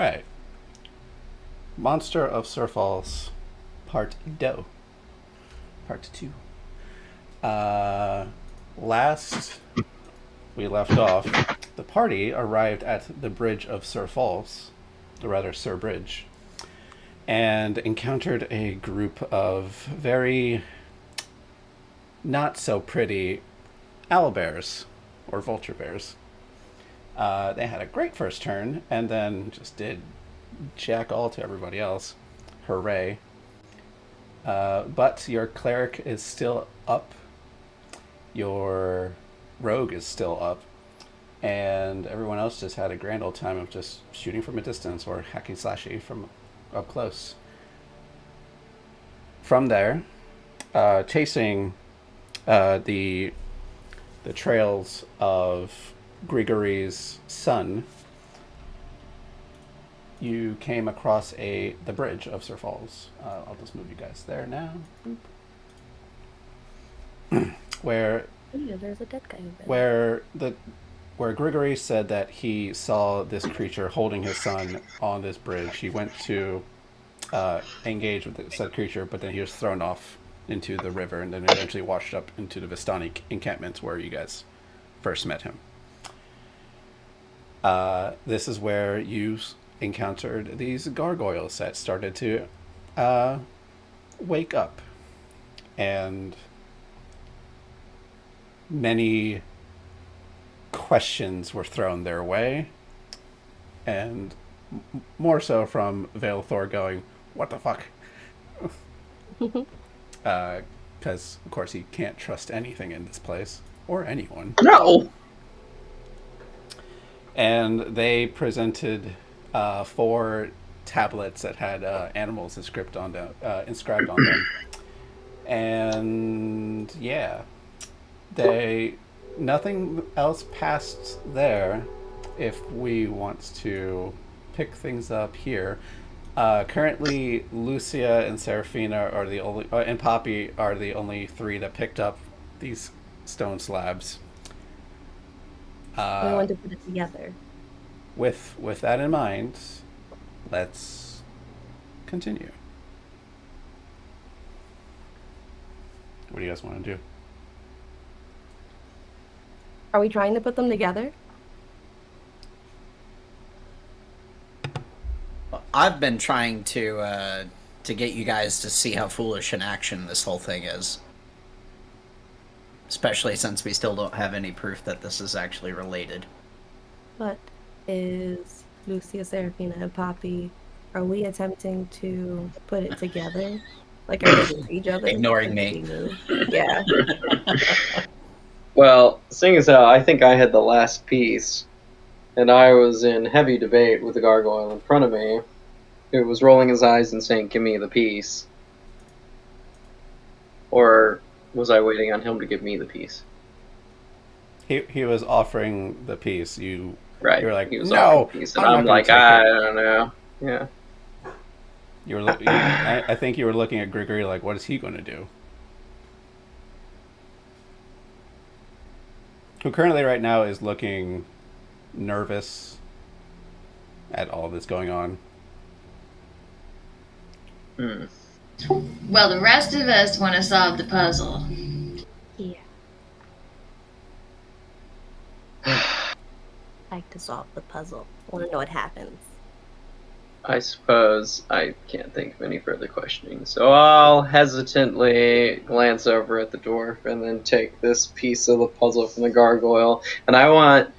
right. Monster of Sir Falls, Part 2. Part 2. Last we left off, the party arrived at the bridge of Sir Falls, or rather Sir Bridge, and encountered a group of very not so pretty owlbears, or vulture bears. They had a great first turn, and then just did jack all to everybody else. Hooray. But your cleric is still up. Your rogue is still up. And everyone else just had a grand old time of just shooting from a distance or hacky slashy from up close. From there, chasing the trails of Grigory's son, you came across the bridge of Sir Falls. I'll just move you guys there now. Where there's a dead guy over there. Where Grigory said that he saw this creature holding his son on this bridge. He went to engage with said creature, but then he was thrown off into the river and then eventually washed up into the Vistani encampment where you guys first met him. This is where you encountered these gargoyles that started to wake up, and many questions were thrown their way, and more so from Vale Thor going, "What the fuck?" Because of course he can't trust anything in this place or anyone. No. And they presented 4 tablets that had animals inscribed on them, and yeah, nothing else passed there. If we want to pick things up here, currently Lucia and Serafina are the only, and Poppy are the only 3 that picked up these stone slabs. We want to put it together. With that in mind, let's continue. What do you guys want to do? Are we trying to put them together? I've been trying to get you guys to see how foolish in action this whole thing is. Especially since we still don't have any proof that this is actually related. But is Lucia, Serafina, and Poppy, are we attempting to put it together? Like, are they each other? Ignoring me. Yeah. Well, seeing as how I think I had the last piece, and I was in heavy debate with the gargoyle in front of me, who was rolling his eyes and saying, "Give me the piece." Or was I waiting on him to give me the piece? He was offering the piece. You were like, he was "No." offering the piece, and I'm like, I don't know. Yeah. You were. I think you were looking at Grigory like, "What is he going to do?" Who currently right now is looking nervous at all this going on. Well, the rest of us want to solve the puzzle. Yeah. Like to solve the puzzle. I want to know what happens. I suppose I can't think of any further questioning, so I'll hesitantly glance over at the dwarf and then take this piece of the puzzle from the gargoyle, and I want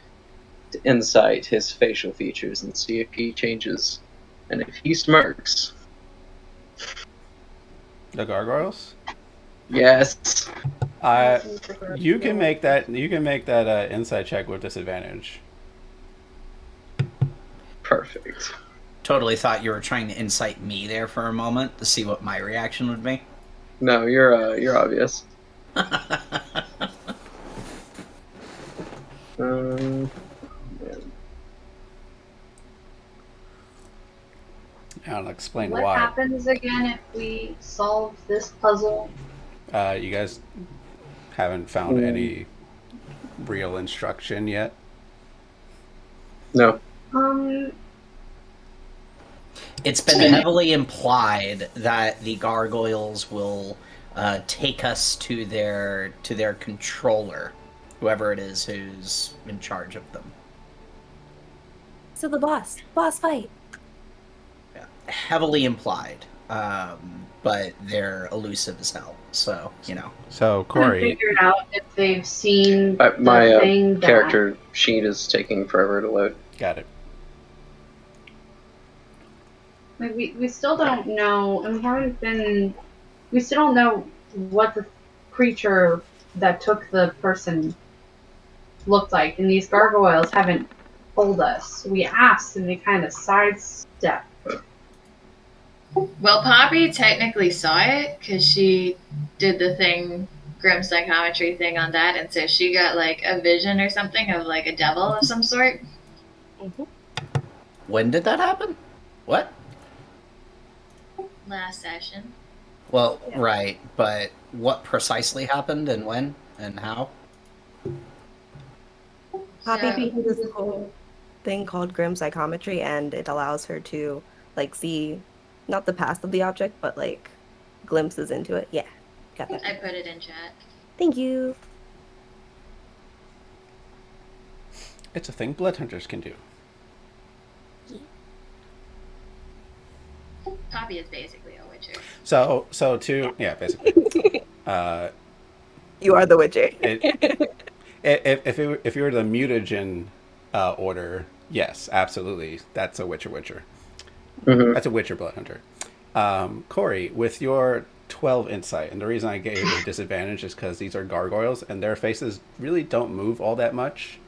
to insight his facial features and see if he changes, and if he smirks. The gargoyles? Yes. You can make that. You can make that insight check with disadvantage. Perfect. Totally thought you were trying to incite me there for a moment to see what my reaction would be. No, you're obvious. I'll explain what why. What happens again if we solve this puzzle? You guys haven't found any real instruction yet? No. It's been heavily implied that the gargoyles will take us to their controller, whoever it is who's in charge of them. So the boss fight. Yeah. Heavily implied, but they're elusive as hell. So So Trying to Corey, figure it out if they've seen My the thing that character sheet is taking forever to load. got it. like, we still don't know, and we still don't know what the creature that took the person looked like, and these gargoyles haven't told us. We asked, and they kind of sidestepped. Well, Poppy technically saw it because she did the thing, grim psychometry thing on that, and so she got like a vision or something of like a devil of some sort. when did that happen? What? Last session. Well, right, but what precisely happened and when and how? Poppy So- can do this whole thing called grim psychometry, and it allows her to like see not the past of the object, but like glimpses into it. Yeah, got that. I put it in chat. Thank you. It's a thing blood hunters can do. Poppy is basically a witcher. So basically. You are the witcher. If you were the mutagen order, yes, absolutely, that's a witcher. Mm-hmm. That's a witcher blood hunter. Corey, with your 12 insight, and the reason I gave you a disadvantage is because these are gargoyles, and their faces really don't move all that much,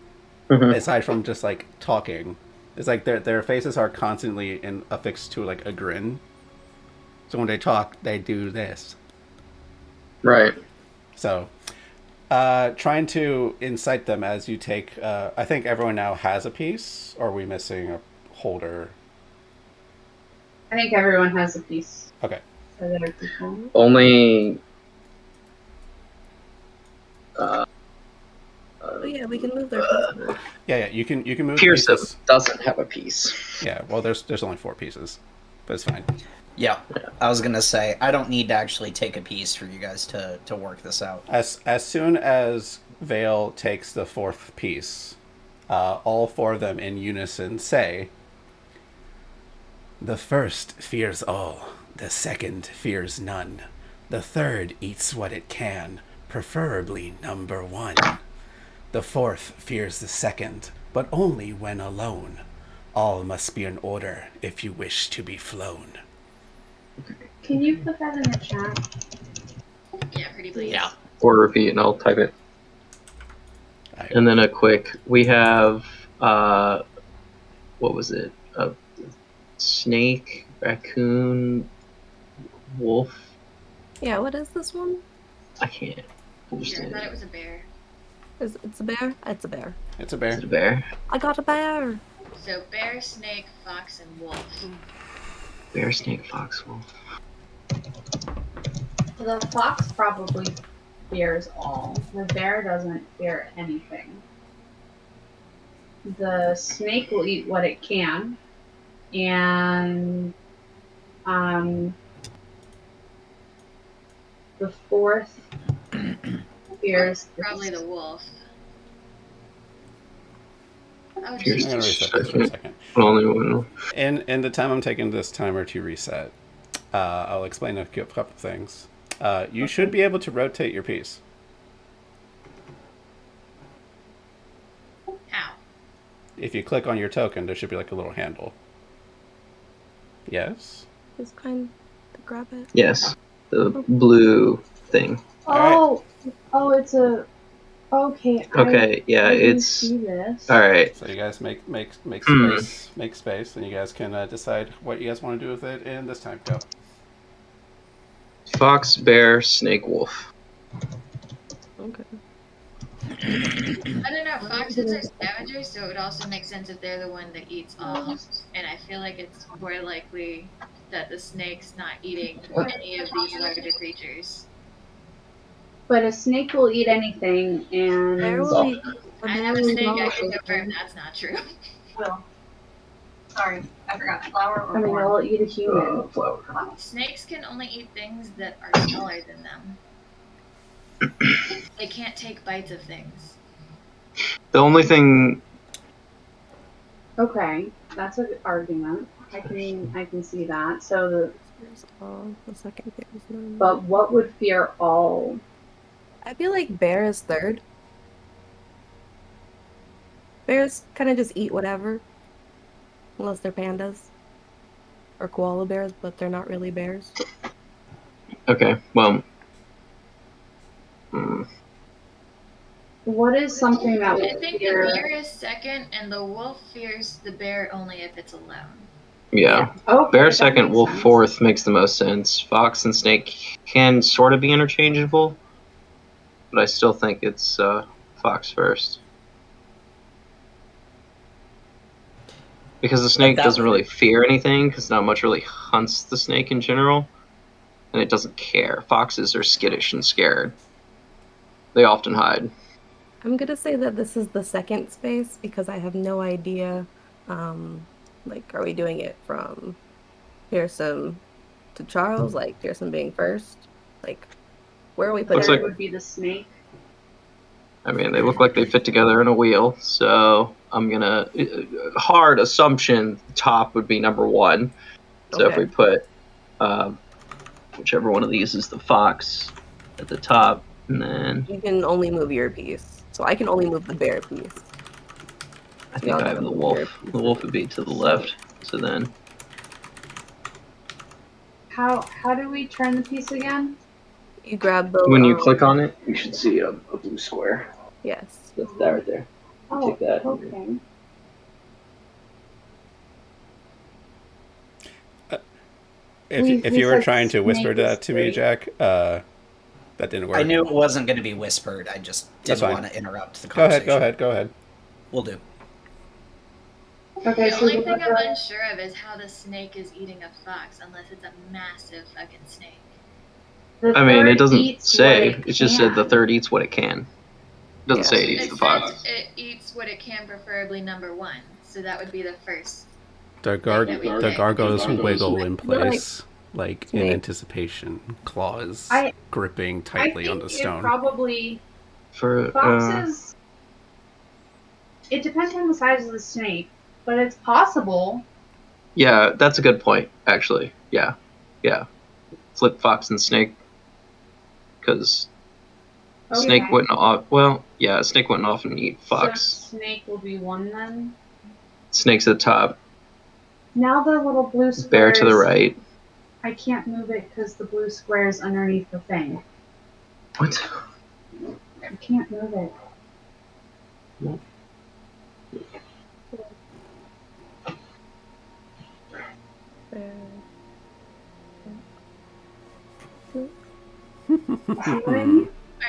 aside from just like talking. It's like their faces are constantly affixed to like a grin. So when they talk, they do this. Right. So, trying to incite them as you take. I think everyone now has a piece. Or are we missing a holder? I think everyone has a piece. Okay. Are there people? Only. Oh yeah, we can move their pieces. Yeah. You can move Pearson pieces. doesn't have a piece. Yeah. Well, there's only 4 pieces, but it's fine. Yeah, I was gonna say I don't need to actually take a piece for you guys to work this out. As soon as Vale takes the 4th piece, all 4 of them in unison say, "The first fears all, the second fears none, the third eats what it can, preferably number 1. The 4th fears the second, but only when alone. All must be in order if you wish to be flown." Can you put that in the chat? Yeah, pretty please. Yeah. Or repeat, and I'll type it. And then a quick. We have. What was it? A snake, raccoon, wolf. Yeah, what is this one? I can't Sure, I understand. thought it was a bear. It's a bear? It's a bear. It's a Is bear. it a bear? I got a bear. So bear, snake, fox, and wolf. Bear, snake, fox, wolf. The fox probably fears all. The bear doesn't fear anything. The snake will eat what it can, and the 4th fears Probably the wolf. Oh, Fears I'm gonna geez. reset this for a second. Only one. In the time I'm taking this timer to reset, I'll explain a couple things. You should be able to rotate your piece. How? If you click on your token, there should be like a little handle. Yes? It's kind to grab it. Yes, the blue thing. Oh, it's a. Okay. Okay, yeah, I didn't it's see this. all right. So you guys make Hmm. space, and you guys can decide what you guys want to do with it in this time. Go. Fox, bear, snake, wolf. Okay. I don't know. Foxes are scavengers, so it would also make sense if they're the one that eats all. And I feel like it's more likely that the snake's not eating any of these larger creatures. But a snake will eat anything, and Bear will be. I have a snake. I can confirm that's not true. Well, sorry, I forgot. Flower or I mean, corn? they'll eat a human. Flower. Snakes can only eat things that are smaller than them. They can't take bites of things. The only thing. Okay, that's a good argument. I can see that. So There's all. The second there's none. but what would fear all? I feel like bear is third. Bears kind of just eat whatever, unless they're pandas or koala bears, but they're not really bears. Okay, well. What is something that I would think the fear? bear is second, and the wolf fears the bear only if it's alone. Yeah. Okay, Bear that second, makes wolf sense. fourth makes the most sense. Fox and snake can sort of be interchangeable, but I still think it's fox first. Because the snake that doesn't would- really fear anything, because not much really hunts the snake in general, and it doesn't care. Foxes are skittish and scared. They often hide. I'm gonna say that this is the second space because I have no idea. Like, are we doing it from Pearson to Charles? Like Pearson being first? Like, where are we The Looks putting third like- would be the snake. I mean, they look like they fit together in a wheel, so I'm gonna hard assumption top would be number one. So if Okay. we put whichever one of these is the fox at the top, and then You can only move your piece, so I can only move the bear piece. I think Y'all I have gotta the move wolf. your The wolf pieces. would be to the left. So then How do we turn the piece again? You grab the when you click on it, you should see a blue square. Yes. That's that right there. Oh, Take that. okay. If We you were said trying to whisper snake that is to me, three. Jack, that didn't work. I knew it wasn't going to be whispered. I just That's didn't fine. want to interrupt the Go ahead, conversation. go ahead. We'll do. Okay, The so only the thing I'm unsure of is how the snake is eating a fox, unless it's a massive fucking snake. the I mean, it third doesn't eats say. what It just said the can. third eats what it can. It doesn't Yeah. say it eats It the says fox. it eats what it can, preferably number one. So that would be the first. The Okay. gargoyles wiggle in You're like place, like in snake. anticipation, claws I- gripping I tightly think on the it stone. probably For foxes. It depends on the size of the snake, but it's possible. yeah, that's a good point. Actually, yeah. Flip fox and snake, because snake Okay. wouldn't. Well, yeah, snake wouldn't often eat fox. So snake will be one then. Snake's at the top. Now the little blue squares. Bear to the right. I can't move it because the blue square is underneath the thing. What? I can't move it. Alright,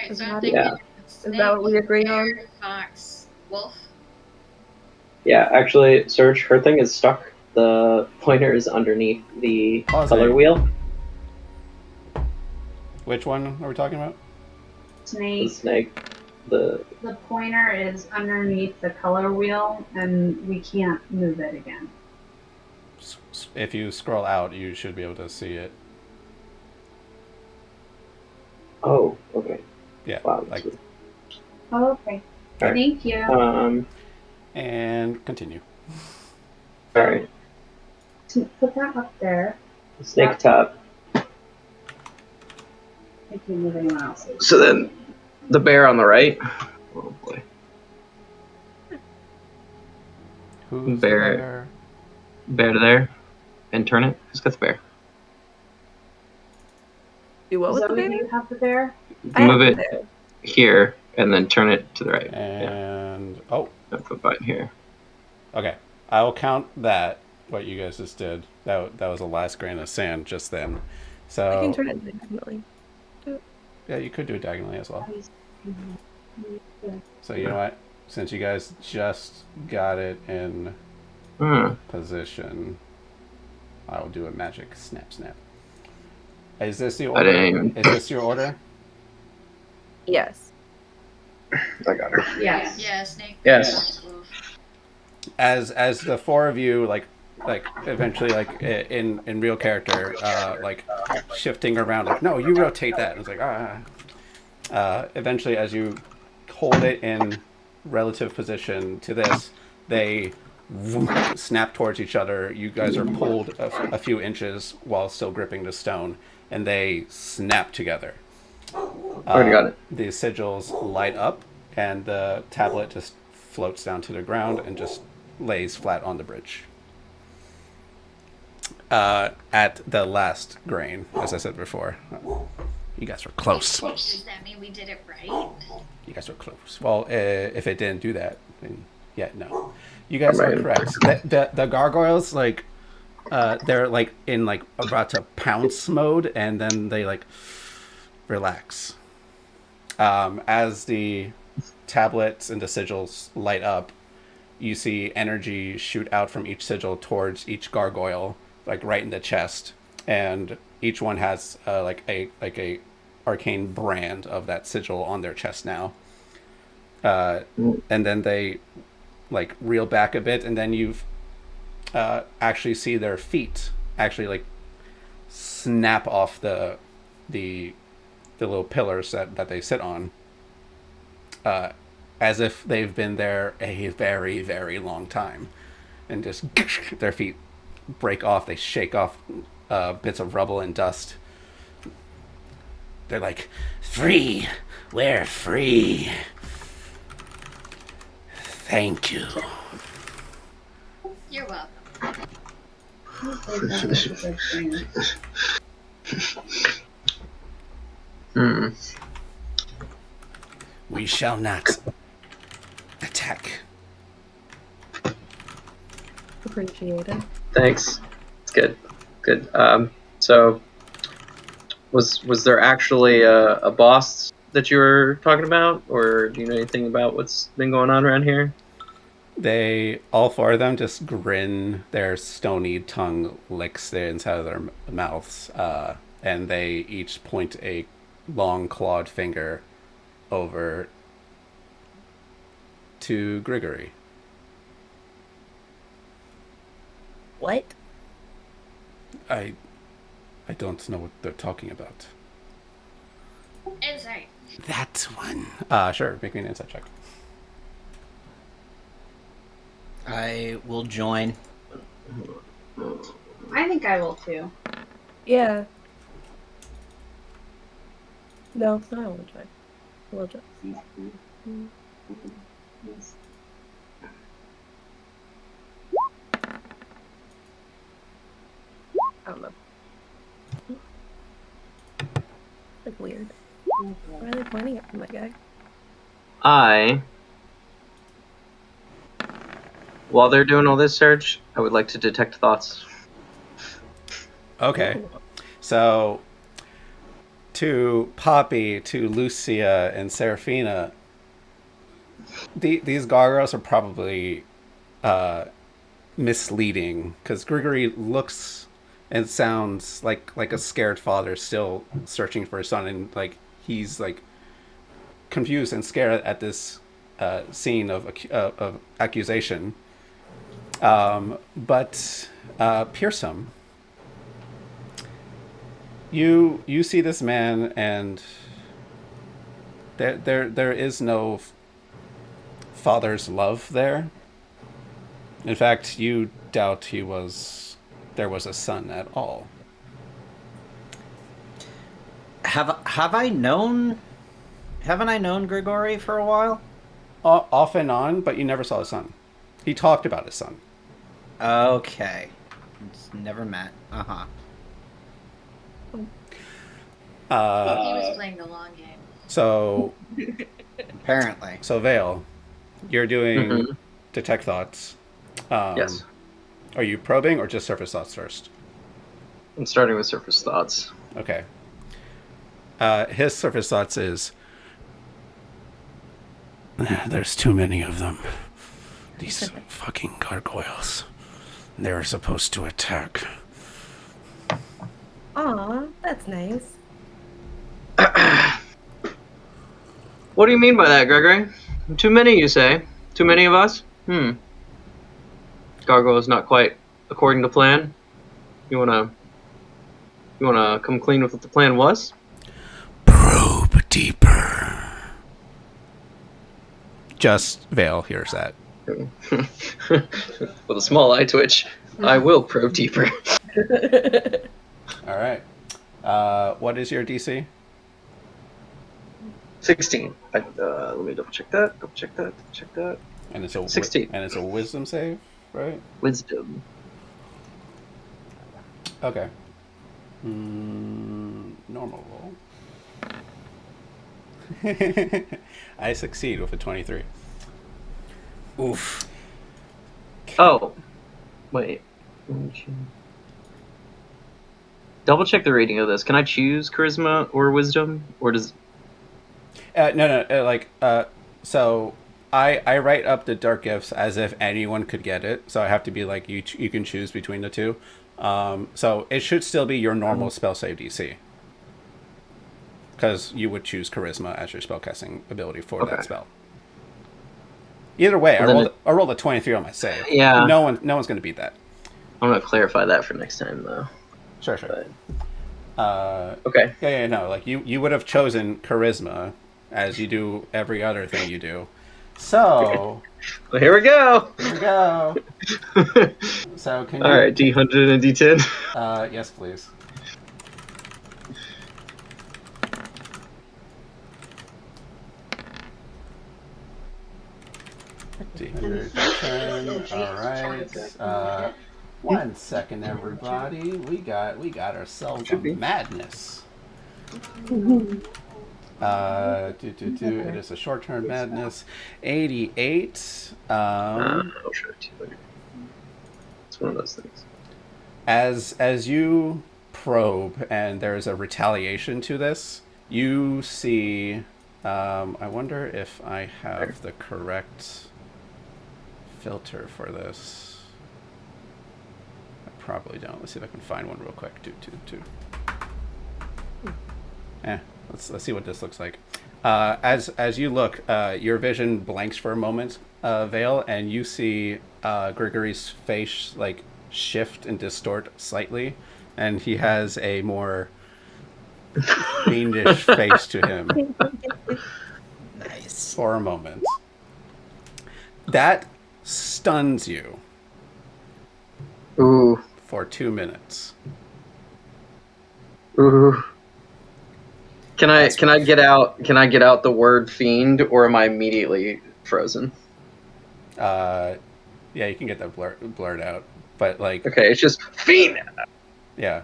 Is so that- I'm thinking Yeah. snake, Is that what we agree on? bear, fox, wolf. Yeah, actually, Serge, her thing is stuck. The pointer is underneath the Pause color it. wheel. Which one are we talking about? The Snake. snake. The The pointer is underneath the color wheel, and we can't move it again. If you scroll out, you should be able to see it. oh, okay. Yeah, Wow. like, Oh, okay. Alright. Thank you. and continue. All right. Put that up there. Snake top. I can't move anyone else's. So then, the bear on the right. Oh boy. Who's Bear. there? Bear to there, and turn it. Who's got the bear? Do what with the Zoe, bear? do you have the bear? I have Move the it bear. here, and then turn it to the right. Yeah. And oh, And put button here. okay. I will count that. What you guys just did. That was the last grain of sand just then. So I can turn it diagonally. yeah, you could do it diagonally as well. So you know what? Since you guys just got it in position, I will do a magic snap. Is this the I order? didn't even- Is this your order? Yes. I got her. Yes. Yeah, snake. Yes. Wolf. As the four of you like like eventually like in real character like shifting around like no you rotate that and it's like eventually as you hold it in relative position to this they snap towards each other. You guys are pulled a few inches while still gripping the stone and they snap together. Already got it. The sigils light up and the tablet just floats down to the ground and just lays flat on the bridge. At the last grain, as I said before. You guys were close. Does that mean we did it right? You guys were close. Well, if it didn't do that, then yeah, no. You guys are correct. The gargoyles, like, they're like in like about to pounce mode, and then they like relax. As the tablets and the sigils light up, you see energy shoot out from each sigil towards each gargoyle, like right in the chest, and each one has like a arcane brand of that sigil on their chest now. And then they like reel back a bit, and then you've actually see their feet actually like snap off the little pillars that they sit on, as if they've been there a very, very long time, and just their feet break off. They shake off bits of rubble and dust. They're like, free, we're free. Thank you. You're welcome. We shall not attack. Appreciate it. Thanks. It's good. Good. So, was there actually a boss that you were talking about, or do you know anything about what's been going on around here? They, all four of them, just grin. Their stony tongue licks the inside of their mouths, and they each point a long clawed finger over to Grigory. What? I don't know what they're talking about. Insight. That one. Sure. Make me an insight check. I will join. I think I will too. Yeah. No, I won't try. We'll try. I don't know. Like weird. Why are they pointing at my guy? While they're doing all this search, I would like to detect thoughts. Okay. So, to Poppy, to Lucia, and Seraphina, these gargoyles are probably misleading, because Grigory looks and sounds like a scared father still searching for his son, and like he's like confused and scared at this scene of accusation. But Pearson, you see this man, and there is no father's love there. In fact, you doubt there was a son at all. Haven't I known Grigori for a while? Off and on, but you never saw his son. He talked about his son. Okay. Never met. Uh-huh. He was playing the long game. So, Apparently. so Vale, you're doing detect thoughts. Yes. Are you probing or just surface thoughts first? I'm starting with surface thoughts. Okay. His surface thoughts is, there's too many of them. These fucking gargoyles. They were supposed to attack. Aw, that's nice. What do you mean by that, Gregory? Too many, you say? Too many of us? Gargoyle is not quite according to plan? You wanna come clean with what the plan was? Probe deeper. Just Vale hears that. With a small eye twitch, I will probe deeper. All right. What is your DC? 16. Let me double check that. And it's a 16. And it's a Wisdom save, right? Wisdom. Okay. Normal roll. I succeed with a 23. Oof. Oh, wait. Double check the rating of this. Can I choose charisma or wisdom, or does? No. So I write up the dark gifts as if anyone could get it. So I have to be like you can choose between the two. So it should still be your normal spell save DC. Because you would choose charisma as your spellcasting ability for that spell. Either way, I rolled a 23 on my save. Yeah. No one's going to beat that. I'm gonna clarify that for next time, though. Sure. Okay. Yeah. No, like you would have chosen charisma, as you do every other thing you do. So. Well, here we go. So can All you? right, D100 and D10. Yes, please. D110. All right. 1 second, everybody. We got ourselves a madness. It is a short-term madness. 88. Oh, sure. It's one of those things. As you probe and there's a retaliation to this, you see. I wonder if I have the correct filter for this. I probably don't. Let's see if I can find one real quick. Let's see what this looks like. As you look, your vision blanks for a moment, Vale, and you see Grigory's face like shift and distort slightly, and he has a more fiendish face to him. Nice. For a moment. That stuns you. Ooh. For 2 minutes. Ooh. Can I get out the word fiend, or am I immediately frozen? Yeah, you can get that blurred out, but like. Okay, it's just fiend. Yeah.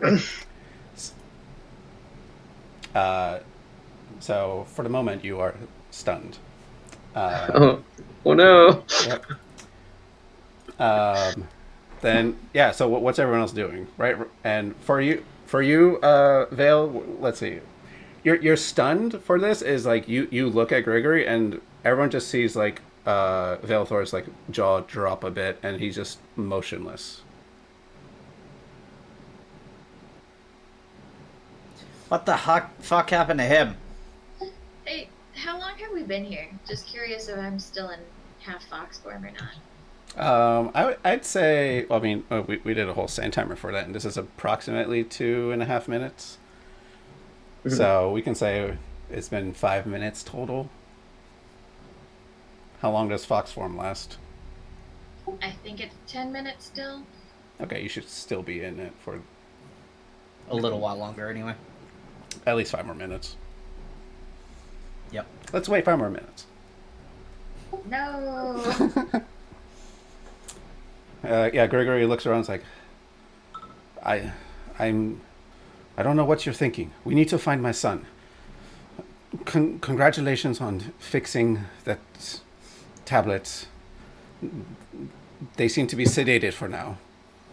So for the moment, you are stunned. Oh no. Yep. Then yeah. So what's everyone else doing, right? And for you, Vale. Let's see. You're stunned for this. Is like you look at Gregory and everyone just sees like Vale Thor's like jaw drop a bit and he's just motionless. What the fuck happened to him? Hey, how long have we been here? Just curious if I'm still in half fox form or not. I'd say. Well, I mean, we did a whole sand timer for that, and this is approximately 2.5 minutes. Mm-hmm. So we can say it's been 5 minutes total. How long does fox form last? I think it's 10 minutes still. Okay, you should still be in it for a little while longer, anyway. At least 5 more minutes. Yep. Let's wait 5 more minutes. No. Yeah, Gregory looks around and is like, I don't know what you're thinking. We need to find my son. Congratulations on fixing that tablet. They seem to be sedated for now.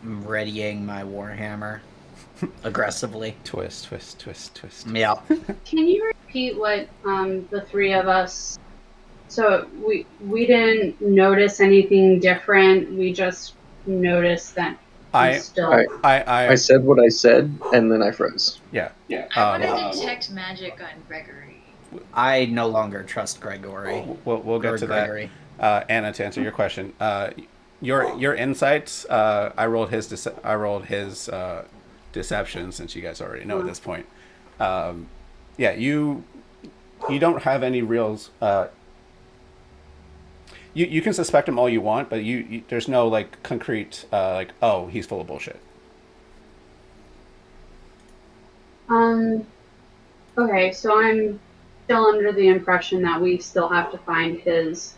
I'm readying my warhammer aggressively. Twist. Yeah. Can you repeat what the three of us? So we didn't notice anything different. We just noticed that I said what I said, and then I froze. Yeah. I want to detect magic on Gregory. I no longer trust Gregory. We'll get to Gregory. That. Anna, to answer your question, your insights. I rolled his. I rolled his deception, since you guys already know at this point. Yeah, you don't have any reals. You can suspect him all you want, but there's no like concrete like, oh, he's full of bullshit. Okay, so I'm still under the impression that we still have to find his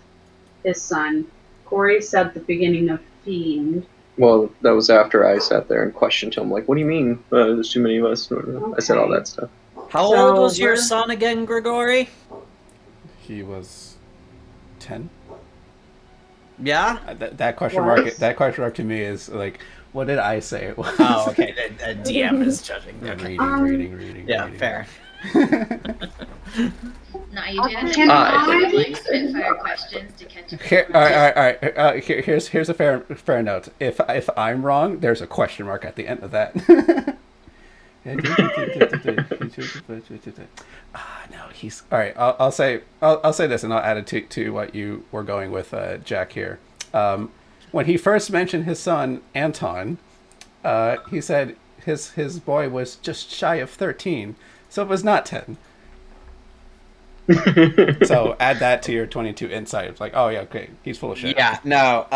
son. Corey said at the beginning of Fiend. Well, that was after I sat there and questioned him. Like, what do you mean? There's too many of us. I said all that stuff. How old was your son again, Grigori? He was 10. Yeah. That question mark. That question mark to me is like, what did I say it was? Oh, okay. The DM is judging. Okay. Reading. Yeah, reading. fair. No, you didn't. Can I- Like spitfire questions to catch. Here, all right. Here's a fair note. If I'm wrong, there's a question mark at the end of that. No, he's all right. I'll say this, and I'll add it to what you were going with, Jack here. When he first mentioned his son Anton, he said his boy was just shy of 13, so it was not 10. So add that to your 22 insight. It's like, oh yeah, okay, he's full of shit. Yeah, no,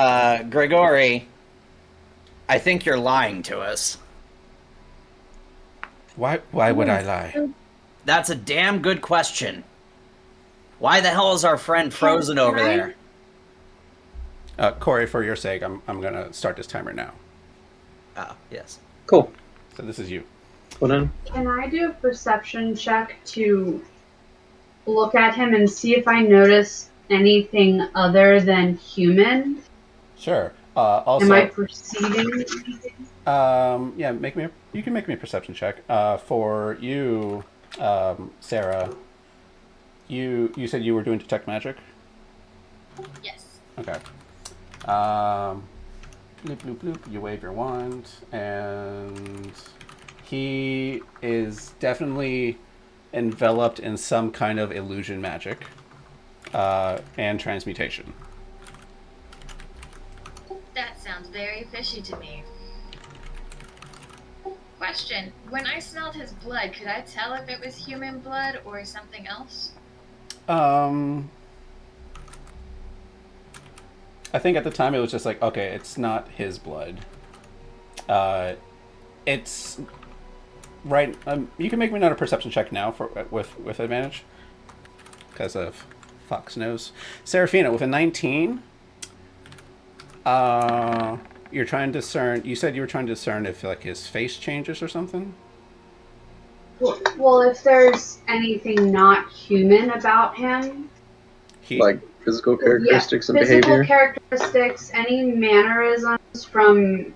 Grigori, I think you're lying to us. Why would I lie? That's a damn good question. Why the hell is our friend frozen over there? Corey, for your sake, I'm gonna start this timer now. Oh, yes. Cool. So this is you. Well then. Can I do a perception check to look at him and see if I notice anything other than human? Sure. Also, Am I perceiving anything? yeah, you can make me a perception check. For you, Sarah, you said you were doing detect magic. Yes. Okay. Bloop bloop bloop. You wave your wand, and he is definitely enveloped in some kind of illusion magic, and transmutation. That sounds very fishy to me. Question: when I smelled his blood, could I tell if it was human blood or something else? I think at the time it was just like, okay, it's not his blood. It's right. You can make me another perception check now with advantage because of Fox knows. Serafina with a 19. You're trying to discern. You said you were trying to discern if like his face changes or something. Well, if there's anything not human about him, Like physical characteristics and physical behavior. characteristics, any mannerisms from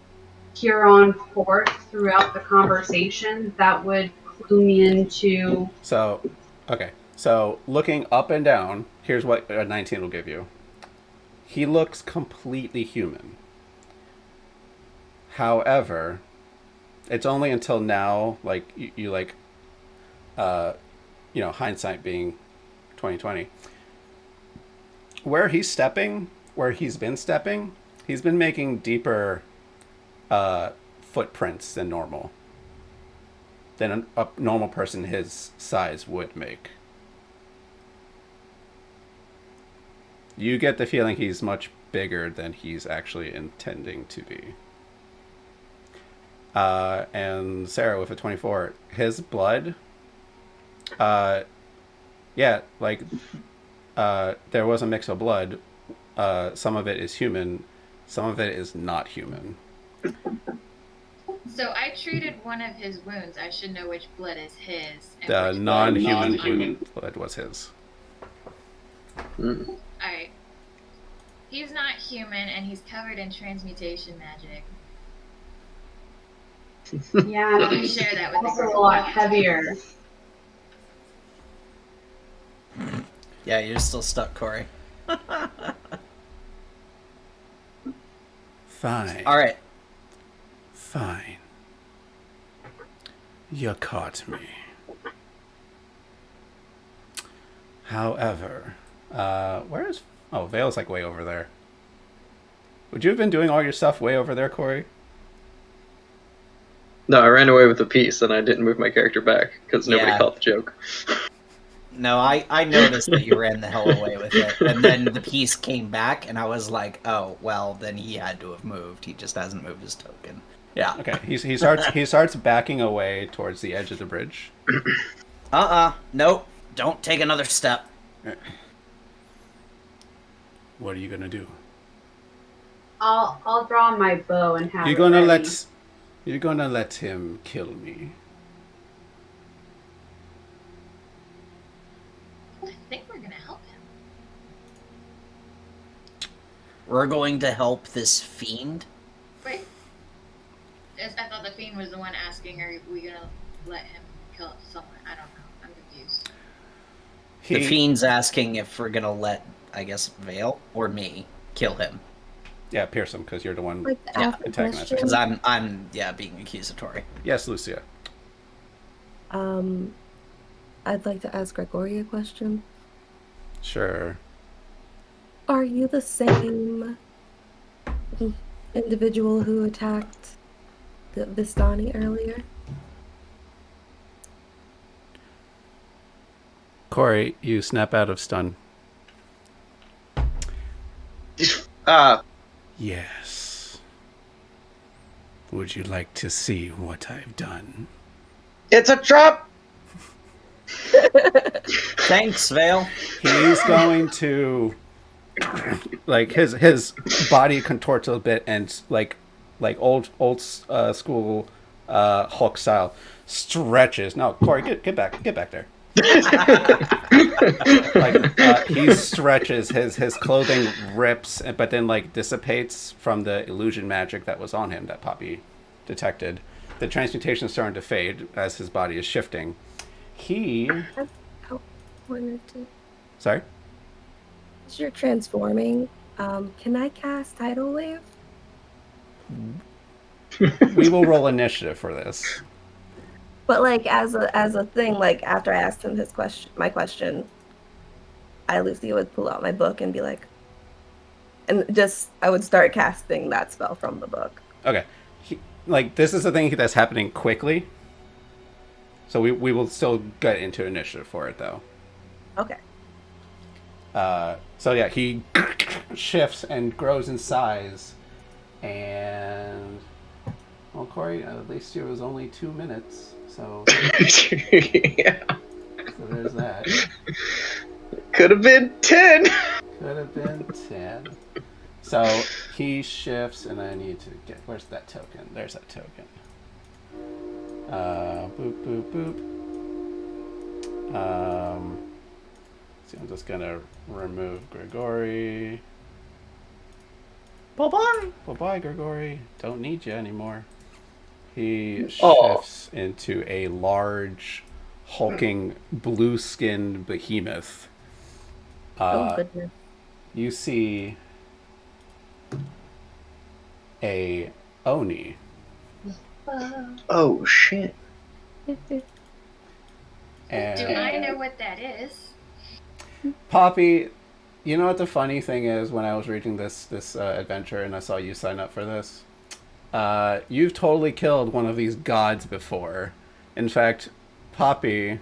here on forth throughout the conversation that would clue me into. So, okay. So looking up and down, here's what a 19 will give you. He looks completely human. However, it's only until now, like you like, hindsight being 2020. Where he's been stepping, he's been making deeper footprints than normal. Than a normal person his size would make. You get the feeling he's much bigger than he's actually intending to be. And Sarah with a 24, his blood, there was a mix of blood. Some of it is human, some of it is not human. So I treated one of his wounds. I should know which blood is his. And The which non-human blood was his. Alright. He's not human and he's covered in transmutation magic. Yeah, You share that with the also group. a lot heavier. Yeah, you're still stuck, Corey. Fine. All right. Fine. You caught me. However, where is... Oh, Vale's like way over there. Would you have been doing all your stuff way over there, Corey? No, I ran away with the piece, and I didn't move my character back because nobody Yeah. caught the joke. No, I noticed that you ran the hell away with it, and then the piece came back, and I was like, oh, well, then he had to have moved. He just hasn't moved his token. Yeah. Okay, he starts backing away towards the edge of the bridge. Nope. Don't take another step. What are you gonna do? I'll draw my bow and have You're it gonna ready. let him kill me. I think we're gonna help him. We're going to help this fiend. Wait. I thought the fiend was the one asking, are we gonna let him kill someone? I don't know. I'm confused. The fiend's asking if we're gonna let, I guess, Vale or me kill him. Yeah, pierce him because you're the one. Like the Yeah, after antagonist. Because question. I'm being accusatory. Yes, Lucia. I'd like to ask Gregory a question. Sure. Are you the same individual who attacked the Vistani earlier? Corey, you snap out of stun. Yes. Would you like to see what I've done? It's a trap! Thanks, Vale. He's going to like his body contorts a bit and like old school Hulk style stretches. No, Corey, get back there. He stretches, his clothing rips, but then like dissipates from the illusion magic that was on him that Poppy detected. The transmutation is starting to fade as his body is shifting. Sorry? As you're transforming, can I cast Tidal Wave? We will roll initiative for this. But like as a thing, like after I asked him my question, Lucy would pull out my book and be like, and just I would start casting that spell from the book. Okay. This is a thing that's happening quickly. So we will still get into initiative for it, though. Okay. So yeah, he shifts and grows in size. And... Well, Corey, at least it was only 2 minutes. So... Yeah. So there's that. Could have been 10! Could have been 10. So he shifts, and I need to get... Where's that token? There's that token. Boop, boop, boop. So I'm just gonna remove Grigori. Bye-bye. Bye-bye, Grigori. Don't need you anymore. He shifts into a large, hulking, blue-skinned behemoth. Oh goodness. You see a Oni. Oh, shit. And Do I know what that is? Poppy, you know what the funny thing is when I was reading this adventure and I saw you sign up for this? You've totally killed one of these gods before. In fact, Poppy,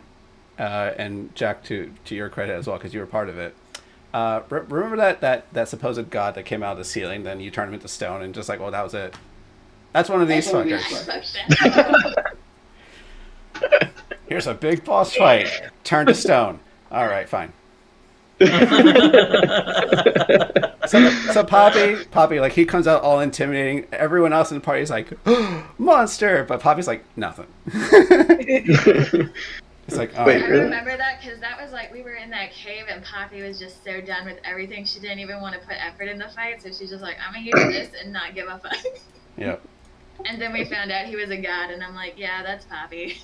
and Jack, to your credit as well, because you were part of it. Remember that supposed god that came out of the ceiling, then you turned him into stone and just like, well, that was it. That's one of these fuckers. Here's a big boss fight. Turn to stone. All right, fine. So Poppy, like, he comes out all intimidating. Everyone else in the party is like, monster, but Poppy's like, nothing. It's like, oh. Wait, I really? remember that because that was like we were in that cave and Poppy was just so done with everything. She didn't even want to put effort in the fight, so she's just like, I'm gonna use this and not give a fuck. Yep. And then we found out he was a god, and I'm like, yeah, that's Poppy.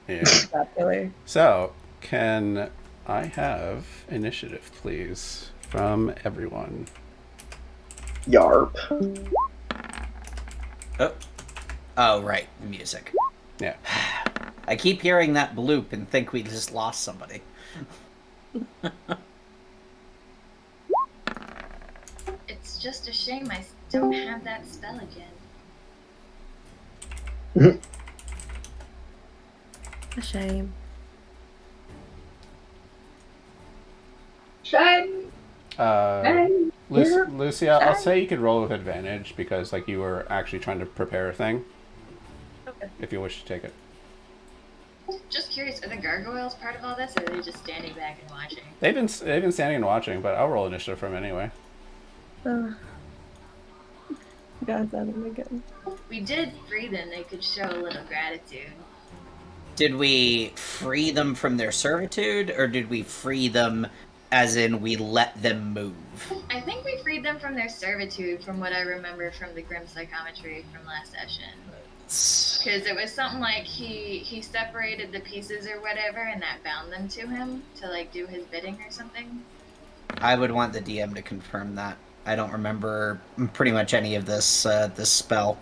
Yeah. Popular. So, can I have initiative, please, from everyone? Yarp. Oh, right, music. Yeah. I keep hearing that bloop and think we just lost somebody. It's just a shame I don't have that spell again. A shame. Shame. Lucia, I'll say you could roll with advantage because like you were actually trying to prepare a thing. Okay. If you wish to take it. Just curious, are the gargoyles part of all this, or are they just standing back and watching? They've been standing and watching, but I'll roll initiative from anyway. Guys, that him again. We did free them, they could show a little gratitude. Did we free them from their servitude, or did we free them as in we let them move? I think we freed them from their servitude, from what I remember from the Grim Psychometry from last session. Because it was something like he separated the pieces or whatever, and that bound them to him to like do his bidding or something. I would want the DM to confirm that. I don't remember pretty much any of this this spell.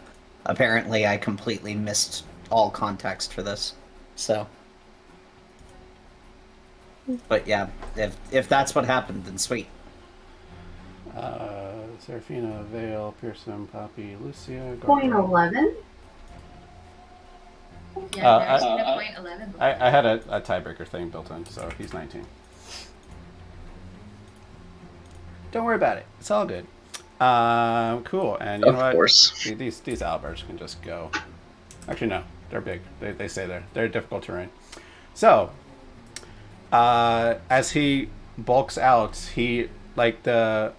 Apparently, I completely missed all context for this. So, but yeah, if that's what happened, then sweet. Serafina, Vale, Pearson, Poppy, Lucia. Point 11. Yeah, I've never seen a point 11 before. I had a tiebreaker thing built in, so he's 19. Don't worry about it. It's all good. Cool. And you know what? Of course. These Alberts can just go. Actually, no. They're big. They stay there. They're difficult terrain. So, as he bulks out, he like the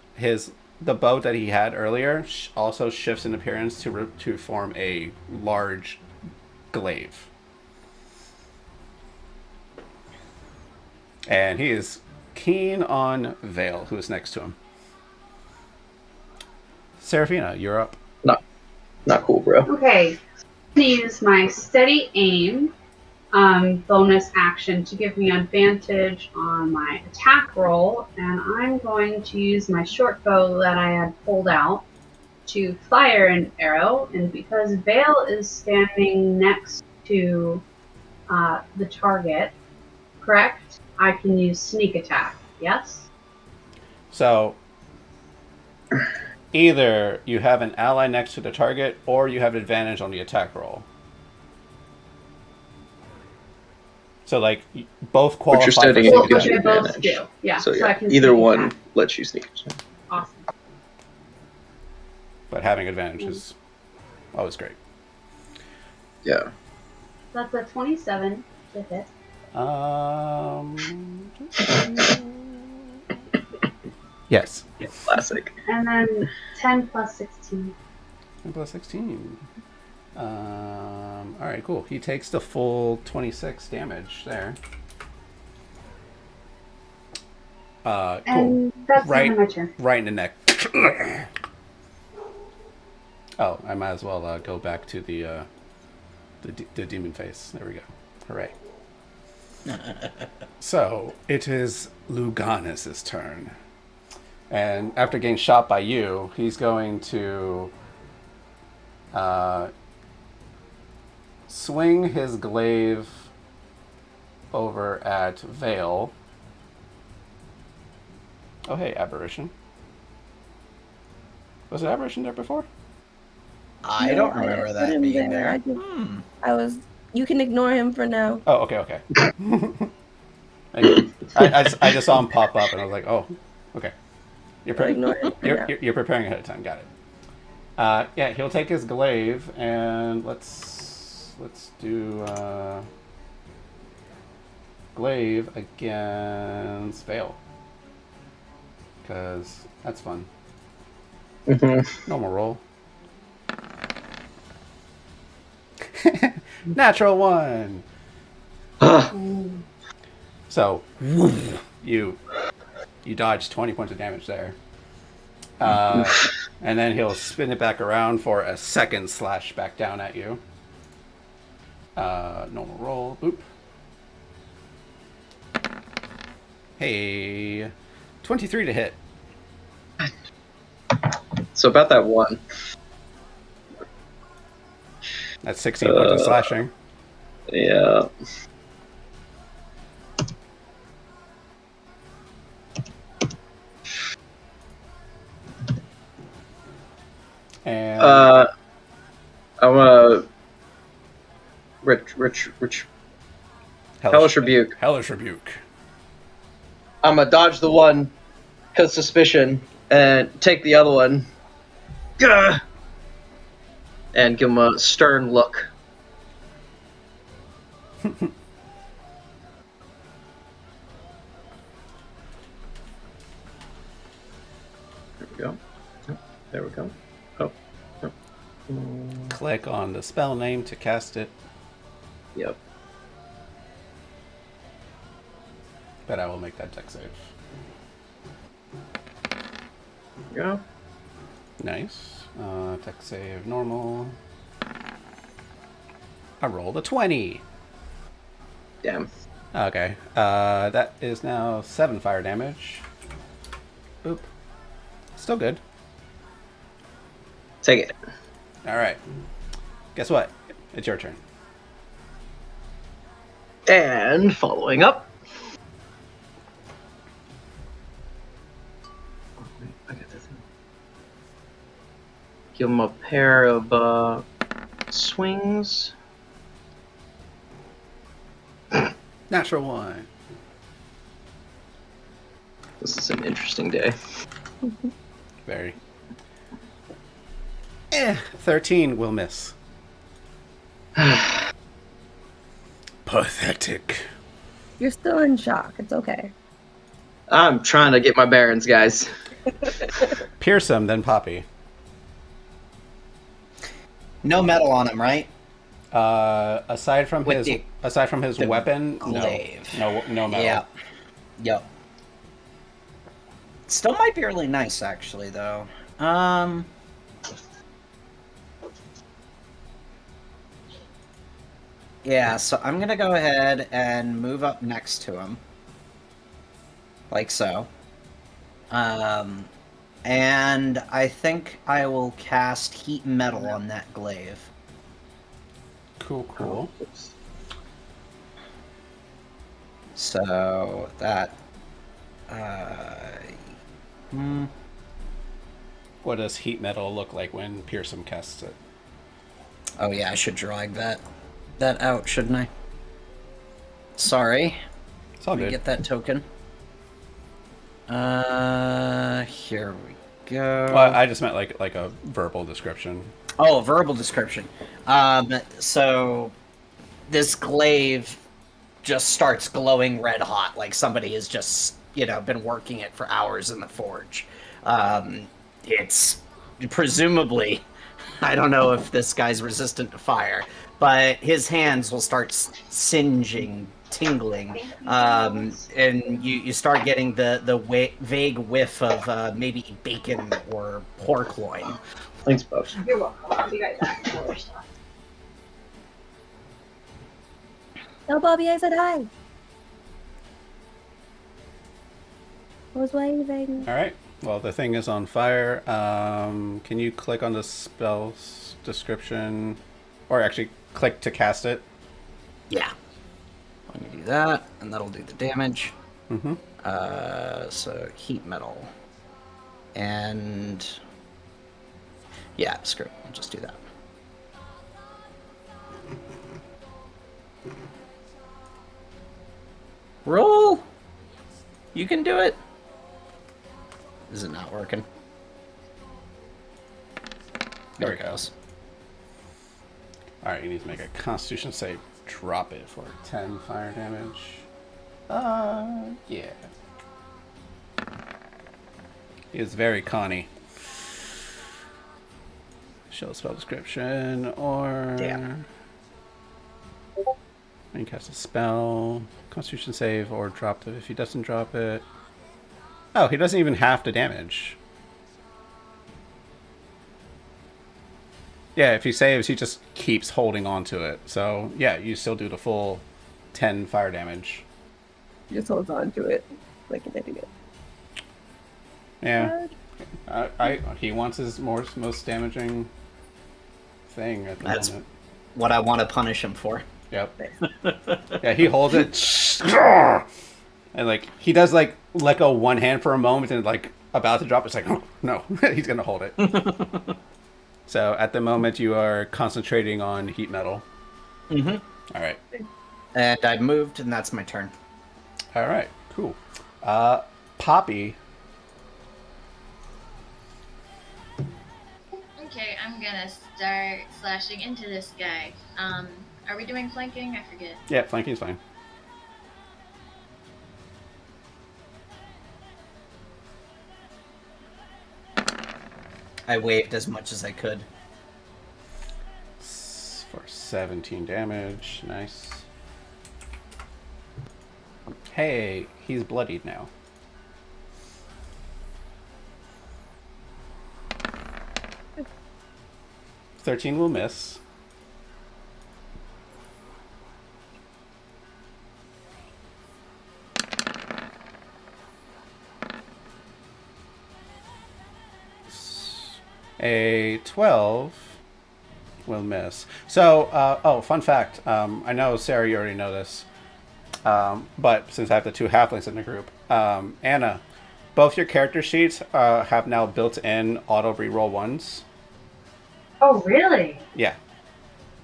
boat that he had earlier also shifts in appearance to form a large glaive, and he is keen on Vale, who is next to him. Serafina, you're up. Not cool, bro. Okay. I'm going to use my steady aim bonus action to give me advantage on my attack roll, and I'm going to use my short bow that I had pulled out to fire an arrow, and because Vale is standing next to the target, correct? I can use sneak attack, yes? So, either you have an ally next to the target, or you have advantage on the attack roll. So, like, both But you're qualify for standing sneak in, it gives attack. you they both advantage. do. Yeah, So so yeah, I can either sneak one attack. lets you sneak attack. Awesome. But having advantage is always great. Yeah. That's a 27 to hit. Yes. Classic. And then 10 plus 16. 10 plus 16. Alright, cool. He takes the full 26 damage there. Cool. And that's the end of my turn. Right in the neck. Oh, I might as well go back to the demon face. There we go. Hooray. So, it is Luganus' turn. And after getting shot by you, he's going to swing his glaive over at Vale. Oh, hey, Aberration. Was it Aberration there before? I don't remember put that him being there. I was. You can ignore him for now. Oh, okay. I just saw him pop up, and I was like, oh, okay. Ignore him for now. You're preparing ahead of time. Got it. Yeah, he'll take his glaive, and let's do glaive against Vale, because that's fun. Normal roll. Natural 1. So you dodge 20 points of damage there. And then he'll spin it back around for a second slash back down at you. Normal roll. Boop. Hey. 23 to hit. So about that one. That's 16 points of slashing. Yeah. Hellish Rebuke. Hellish Rebuke. I'm gonna dodge the one, cause suspicion, and take the other one. Gah! And give him a stern look. There we go. Yep, there we go. Oh. Yep. Click on the spell name to cast it. Yep. But I will make that deck save. There we go. Nice. Deck save normal. I rolled a 20. Damn. Okay. That is now 7 fire damage. Oop. Still good. Take it. Alright. Guess what? It's your turn. And following up. I got this. Give him a pair of swings. Natural 1. This is an interesting day. Very. 13 will miss. Pathetic. You're still in shock. It's okay. I'm trying to get my bearings, guys. Pierce him, then Poppy. No metal on him, right? Aside from With his the weapon, glaive. no metal. Yeah. Yep. Still might be really nice, actually, though. Yeah, so I'm gonna go ahead and move up next to him. Like so. And I think I will cast Heat Metal on that glaive. Cool. So that What does heat metal look like when Pearson casts it? Oh yeah, I should drag that out, shouldn't I? Sorry. It's all Let me good. get that token. Here we go. Well, I just meant like a verbal description. Oh, a verbal description. So this glaive just starts glowing red hot, like somebody has just, been working it for hours in the forge. It's presumably, I don't know if this guy's resistant to fire, but his hands will start singeing, tingling, and you start getting the vague whiff of maybe bacon or pork loin. Thanks, folks. You're welcome. I'll be right back. No, Bobby, I said hi. I was waving. All right. Well, the thing is on fire. Can you click on the spell's description, or actually click to cast it? Yeah. Let me do that, and that'll do the damage. Mm-hmm. So heat metal, and yeah, screw it. I'll just do that. Roll. You can do it. Is it not working? There it goes. All right, you need to make a Constitution save. Drop it for 10 fire damage. Yeah. He is very conny. Show spell description, or... Damn. You can cast a spell, Constitution save, or drop it if he doesn't drop it. Oh, he doesn't even have to damage. Yeah, if he saves, he just keeps holding on to it. So, yeah, you still do the full 10 fire damage. Just holds on to it like an idiot. Yeah. He wants his most damaging thing at the That's moment. what I want to punish him for. Yep. Yeah, he holds it. And, like, he does, like, let go one hand for a moment and, like, about to drop. It's like, oh, no, he's going to hold it. So at the moment, you are concentrating on heat metal. Mm-hmm. All right. And I've moved, and that's my turn. All right. Cool. Poppy. Okay, I'm gonna start slashing into this guy. Are we doing flanking? I forget. Yeah, flanking's fine. I waved as much as I could. For 17 damage. Nice. Hey, he's bloodied now. "13 will miss. A 12 will miss. So, fun fact. I know, Sarah, you already know this. But since I have the two halflings in the group, Anna, both your character sheets have now built-in auto reroll ones. Oh, really? Yeah.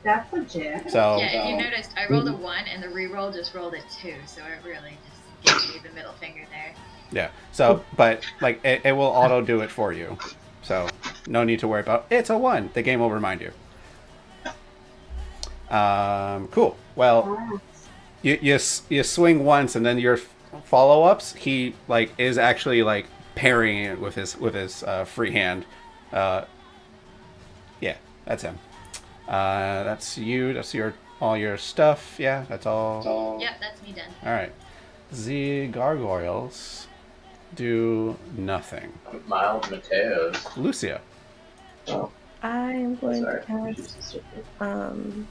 That's legit. So Yeah, if you noticed, I rolled a 1 and the reroll just rolled a 2, so it really just gives me the middle finger there. yeah. So, but like it will auto do it for you. So no need to worry about it's a 1. The game will remind you. Cool. Well, you swing once, and then your follow-ups, he like is actually like parrying it with his free hand. Yeah, that's him. That's you. That's all your stuff. Yeah, that's all. Yep, that's me done. All right. The gargoyles do nothing. Mild Mateos. Lucia. Oh, I am going sorry. to cast I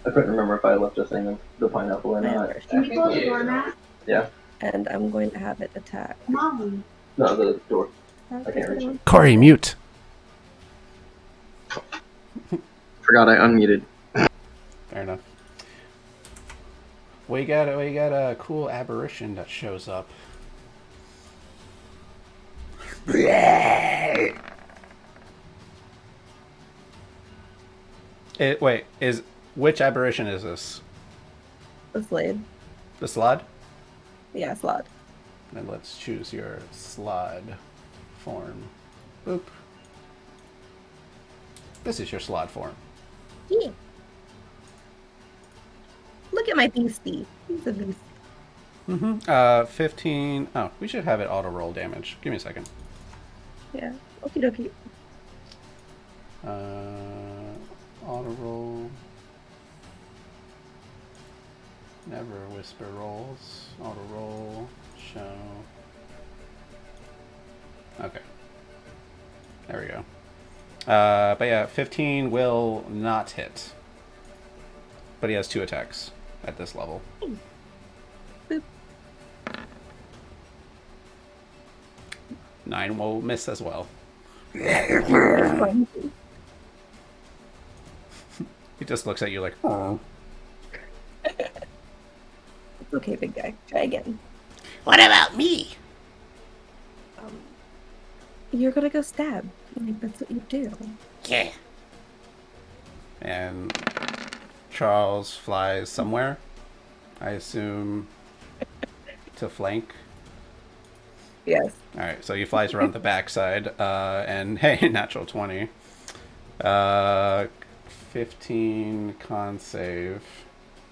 couldn't remember if I left a thing of the pineapple or not. Can you close the door, Matt? Yeah. and I'm going to have it attack. Mom. No, the door. I can't reach it. Corey, mute. Forgot I unmuted. Fair enough. We got a cool aberration that shows up. Which aberration is this? The Slade. The Slod? Yeah, Slod. Then let's choose your Slod form. Boop. This is your Slod form. Yeah. Look at my beastie. He's a beast. 15. Oh, we should have it auto roll damage. Give me a second. Yeah. Okie dokie. Auto roll. Never whisper rolls. Auto roll. Show. Okay. There we go. But yeah, 15 will not hit. But he has 2 attacks at this level. Boop. 9 will miss as well. Fun. He just looks at you like, oh. It's okay, big guy. Try again. What about me? You're gonna go stab. Like, that's what you do. Yeah. And Charles flies somewhere. I assume to flank. Yes. All right, so he flies around the backside, and hey, natural 20. 15 con save.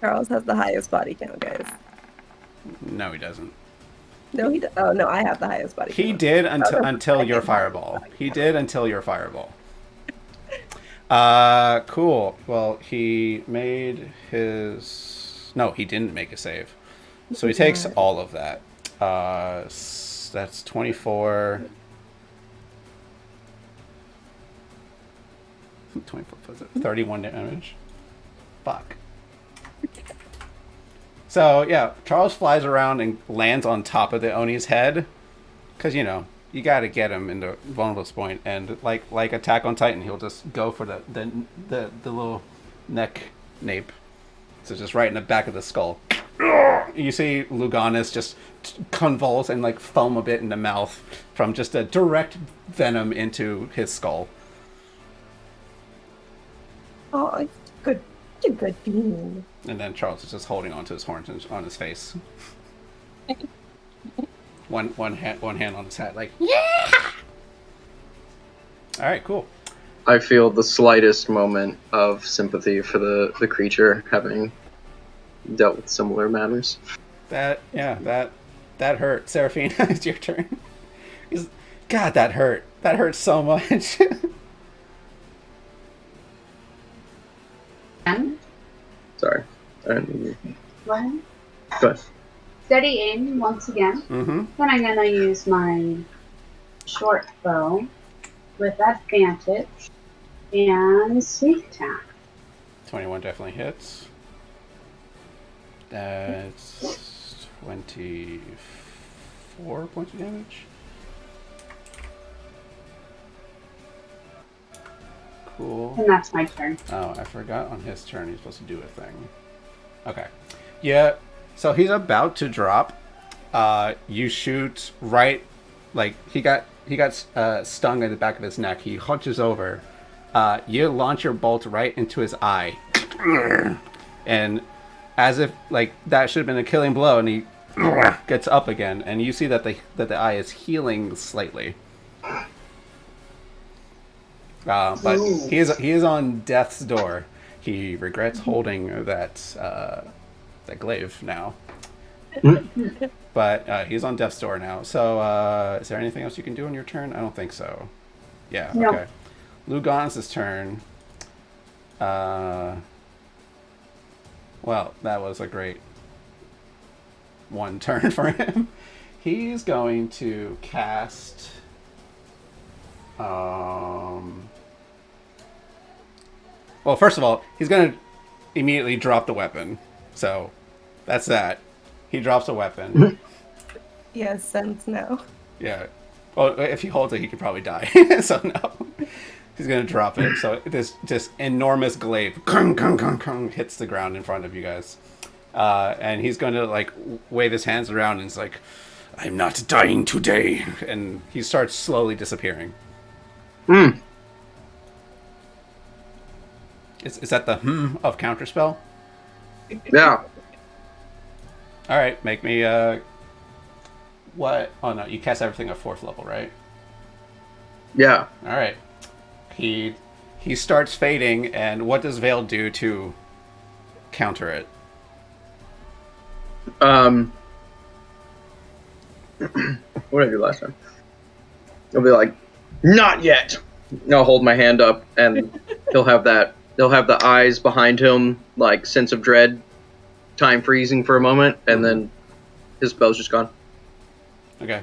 Charles has the highest body count, guys. No, he doesn't. No, he. Oh no, I have the highest body count. He did until your fireball. He did until your fireball. Cool. Well, he made his. No, he didn't make a save. So he takes all of that. That's 24. 24 plus 31 damage. Fuck. So yeah, Charles flies around and lands on top of the Oni's head, because you know you got to get him in the vulnerable point, and like Attack on Titan, he'll just go for the little neck nape. So just right in the back of the skull. You see Luganis just convulse and like foam a bit in the mouth from just a direct venom into his skull. Oh, it's a good bean. And then Charles is just holding onto his horns and on his face. one hand on his hat, like, yeah. All right, cool. I feel the slightest moment of sympathy for the creature having dealt with similar matters. That hurt. Seraphine, it's your turn. God, that hurt. That hurt so much. Sorry. One. Go ahead. Steady aim once again. Mm-hmm. Then I'm gonna use my short bow with advantage and sneak attack. 21 definitely hits. That's 24 points of damage. Cool. And that's my turn. Oh, I forgot on his turn he's supposed to do a thing. Okay. Yeah, so he's about to drop. You shoot right, like, he got stung in the back of his neck. He hunches over. You launch your bolt right into his eye. And as if, like, that should have been a killing blow, and he gets up again. And you see that the eye is healing slightly. But he is on death's door. He regrets holding that glaive now. But he's on death's door now. So is there anything else you can do on your turn? I don't think so. Yeah. No. Okay. Lugon's turn. Well, that was a great one turn for him. He's going to cast. Well, first of all, he's going to immediately drop the weapon. So, that's that. He drops a weapon. He has sense now. Yeah. Well, if he holds it, he could probably die. So, no. He's going to drop it. So, this just enormous glaive hits the ground in front of you guys. And he's going to, like, wave his hands around and he's like, I'm not dying today. And he starts slowly disappearing. Is that the of counterspell? Yeah. All right, make me what? Oh no, you cast everything at 4th level, right? Yeah. All right. He starts fading, and what does Veil do to counter it? What did I do last time? I'll be like, not yet. And I'll hold my hand up, and he'll have the eyes behind him, like sense of dread, time freezing for a moment, and then his spell's just gone. Okay.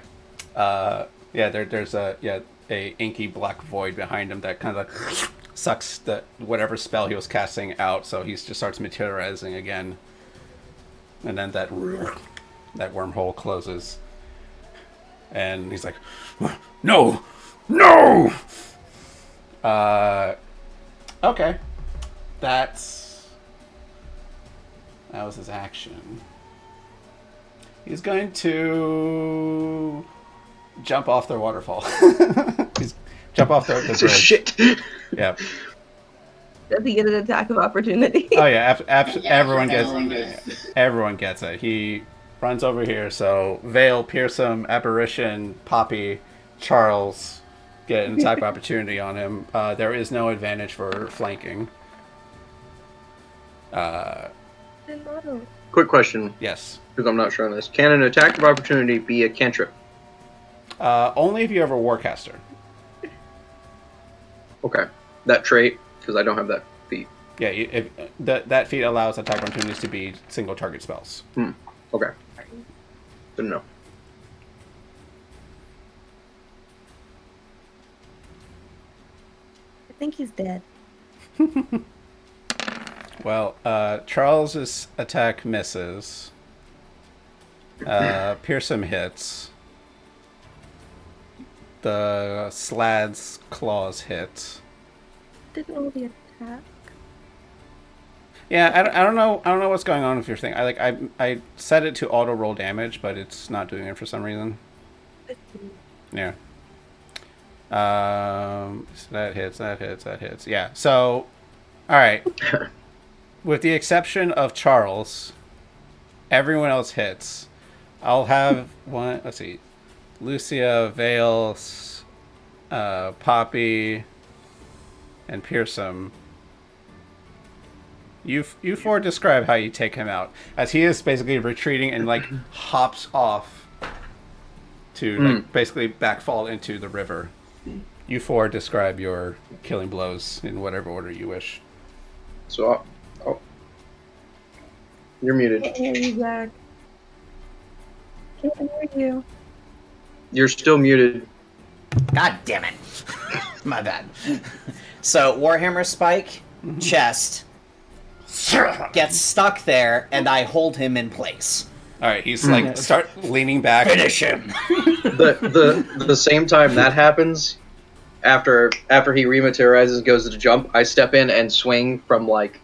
Yeah, there's a inky black void behind him that kind of like sucks whatever spell he was casting out, so he just starts materializing again. And then that wormhole closes. And he's like, no! Okay. That was his action. He's going to jump off the waterfall. Jump off the bridge. Shit. Yeah. Does he get an attack of opportunity? Oh yeah, everyone gets it. He runs over here, so Vale, Pearson, Apparition, Poppy, Charles get an attack of opportunity on him. There is no advantage for flanking. Quick question, Yes. because I'm not sure on this. Can an attack of opportunity be a cantrip? Only if you have a Warcaster. Okay. That trait, because I don't have that feat. Yeah, that feat allows attack opportunities to be single target spells. Okay. Didn't know. I think he's dead. Well, Charles's attack misses. Pearson hits. The Slad's claws hit. Didn't roll the attack. Yeah, I don't know what's going on with your thing. I set it to auto roll damage, but it's not doing it for some reason. 15. Yeah. So that hits. Yeah. So, all All right. With the exception of Charles, everyone else hits. I'll have one. Let's see. Lucia, Vale, Poppy, and Pearson. You four describe how you take him out, as he is basically retreating and like hops off to like basically backfall into the river. You four describe your killing blows in whatever order you wish. So, you're muted. Can't hear you, Zach. Can't hear you. You're still muted. God damn it. My bad. So, Warhammer Spike, chest, gets stuck there, and I hold him in place. All right, he's like start leaning back. Finish him. The same time that happens, after he rematerializes, goes to jump, I step in and swing from like,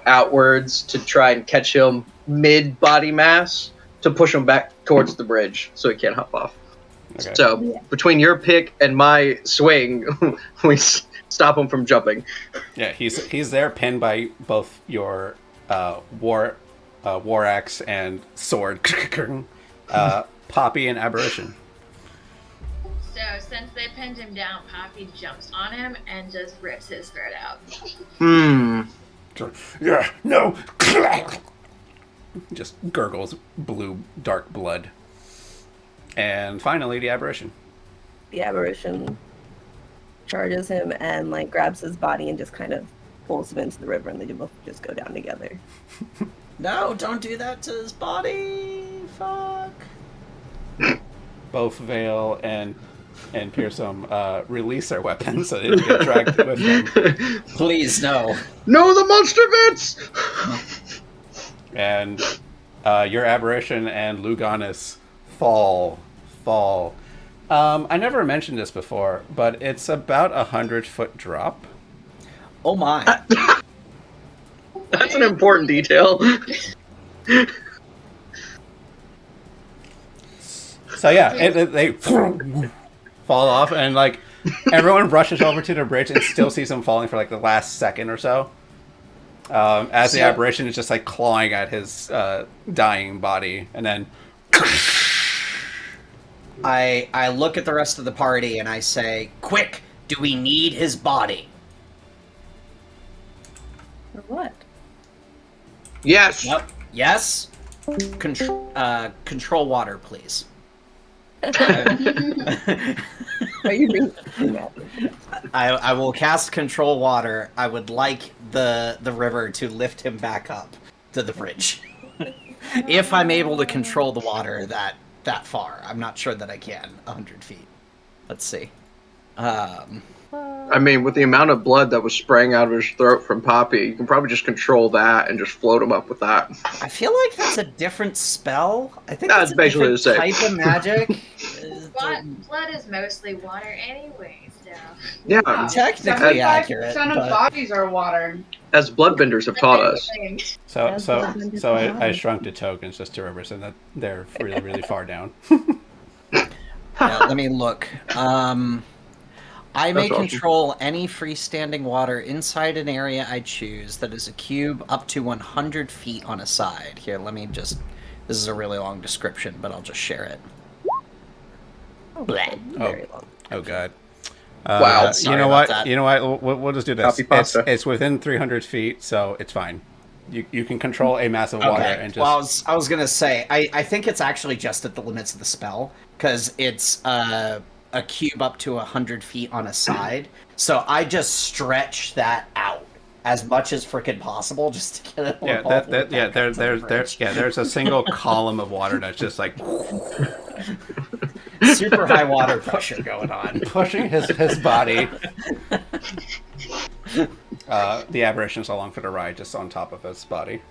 outwards to try and catch him mid body mass to push him back towards the bridge so he can't hop off. Okay. So between your pick and my swing, we stop him from jumping. Yeah, he's there pinned by both your war axe and sword. Poppy and Aberration. So since they pinned him down, Poppy jumps on him and just rips his throat out. Yeah, no. Just gurgles blue dark blood. And finally, the Aberration. The Aberration charges him and like grabs his body and just kind of pulls him into the river, and they both just go down together. No, don't do that to his body. Fuck. Both Vale and Pearson release their weapons so they don't get dragged with them. Please, no. No, the monster bits! And your Aberration and Luganis fall. I never mentioned this before, but it's about 100-foot drop. Oh my. That's an important detail. So yeah, they fall off, and like everyone rushes over to the bridge and still sees him falling for like the last second or so. As the Aberration is just like clawing at his dying body, and then I look at the rest of the party and I say, "Quick! Do we need his body?" For what? Yes. Yep. Yes. Control water, please. Are you bringing that? I will cast control water. I would like the river to lift him back up to the bridge. If I'm able to control the water that far. I'm not sure that I can. 100 feet. Let's see. I mean, with the amount of blood that was spraying out of his throat from Poppy, you can probably just control that and just float him up with that. I feel like that's a different spell. I think That's that's a basically different the same. type of magic. Blood is mostly water anyway, so. Yeah, Technically accurate. 75% of but- bodies are water. as bloodbenders have taught us. So I shrunk the tokens just to represent that they're really, really far down. Yeah, let me look. I may That's awesome. control any freestanding water inside an area I choose that is a cube up to 100 feet on a side. Here, let me just... This is a really long description, but I'll just share it. Bleh. Very long. Oh god. Wow. You Sorry know about what? that. You know what? We'll just do this. Copy pasta. It's within 300 feet, so it's fine. You can control a massive water Okay. and just. Well, I was gonna say, I think it's actually just at the limits of the spell, because it's a cube up to 100 feet on a side. So I just stretch that out as much as freaking possible just to get it. There's a single column of water that's just like Super high water pusher going on. pushing his body. The Aberration's along for the ride, just on top of his body.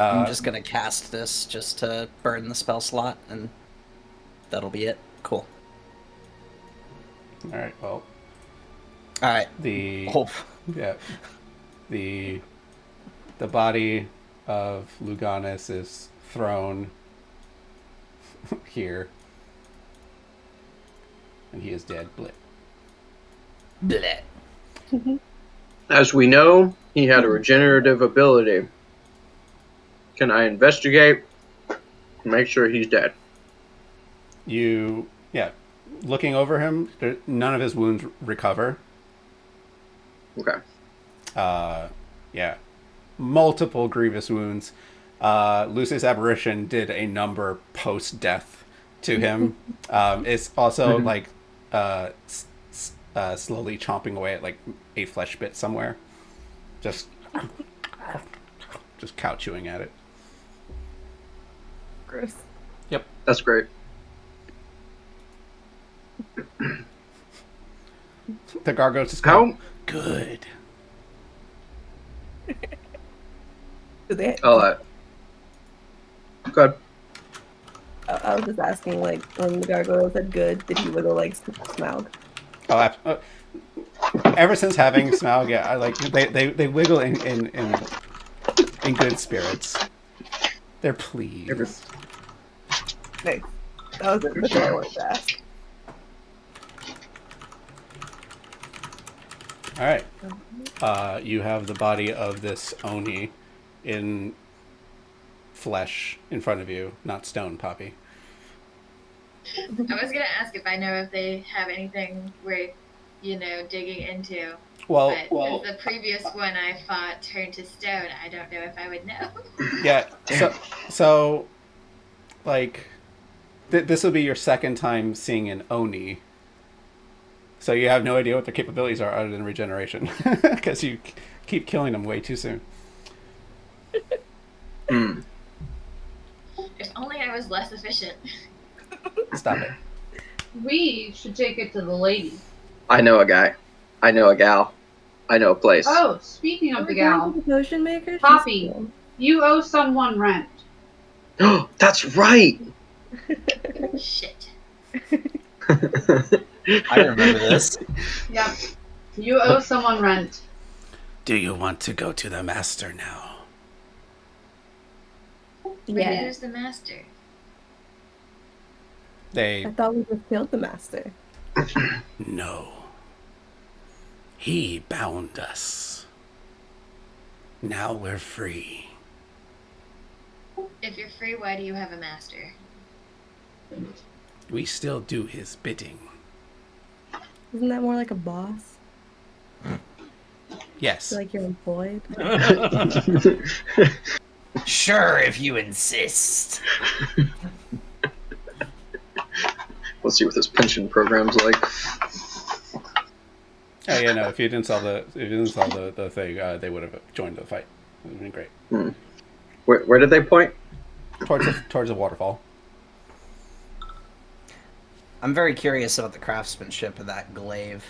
I'm just gonna cast this just to burn the spell slot, and that'll be it. Cool. All right. Well, All right. the Oh, the body of Luganis is thrown here, and he is dead. Blip. bleh. As we know, he had a regenerative ability. Can I investigate and make sure he's dead? Looking over him, none of his wounds recover. Okay. Multiple grievous wounds. Lucius Apparition did a number post-death to him. It's also like slowly chomping away at like a flesh bit somewhere. Just cow chewing at it. Gross. Yep. That's great. The gargoyles just How? go, good. Do they? Good. I was just asking, like, when the gargoyle said good, did he wiggle like Smaug? Ever since having Smaug, I like they wiggle in good spirits. They're pleased. Nice. That's what I wanted to ask. All right. You have the body of this Oni in flesh in front of you, not stone, Poppy. I was gonna ask if I know if they have anything worth, digging into. Well, But the previous one I fought turned to stone, I don't know if I would know. yeah. So, like, this will be your second time seeing an Oni. So you have no idea what their capabilities are other than regeneration, because you keep killing them way too soon. Mm. If only I was less efficient. Stop it. We should take it to the lady. I know a guy. I know a gal. I know a place. Oh, speaking of the gal, The potion maker? She's Poppy, cool. you owe someone rent. That's right. Shit. I remember this. Yep. You owe someone rent. Do you want to go to the master now? Wait, Yeah. who's the master? They I thought we just killed the master. No. He bound us. Now we're free. If you're free, why do you have a master? We still do his bidding. Isn't that more like a boss? Yes. Like you're employed? Sure, if you insist. Let's see what this pension program's like. Oh yeah, no. If you didn't solve the thing, they would have joined the fight. It would have been great. Where did they point? Towards the waterfall. I'm very curious about the craftsmanship of that glaive.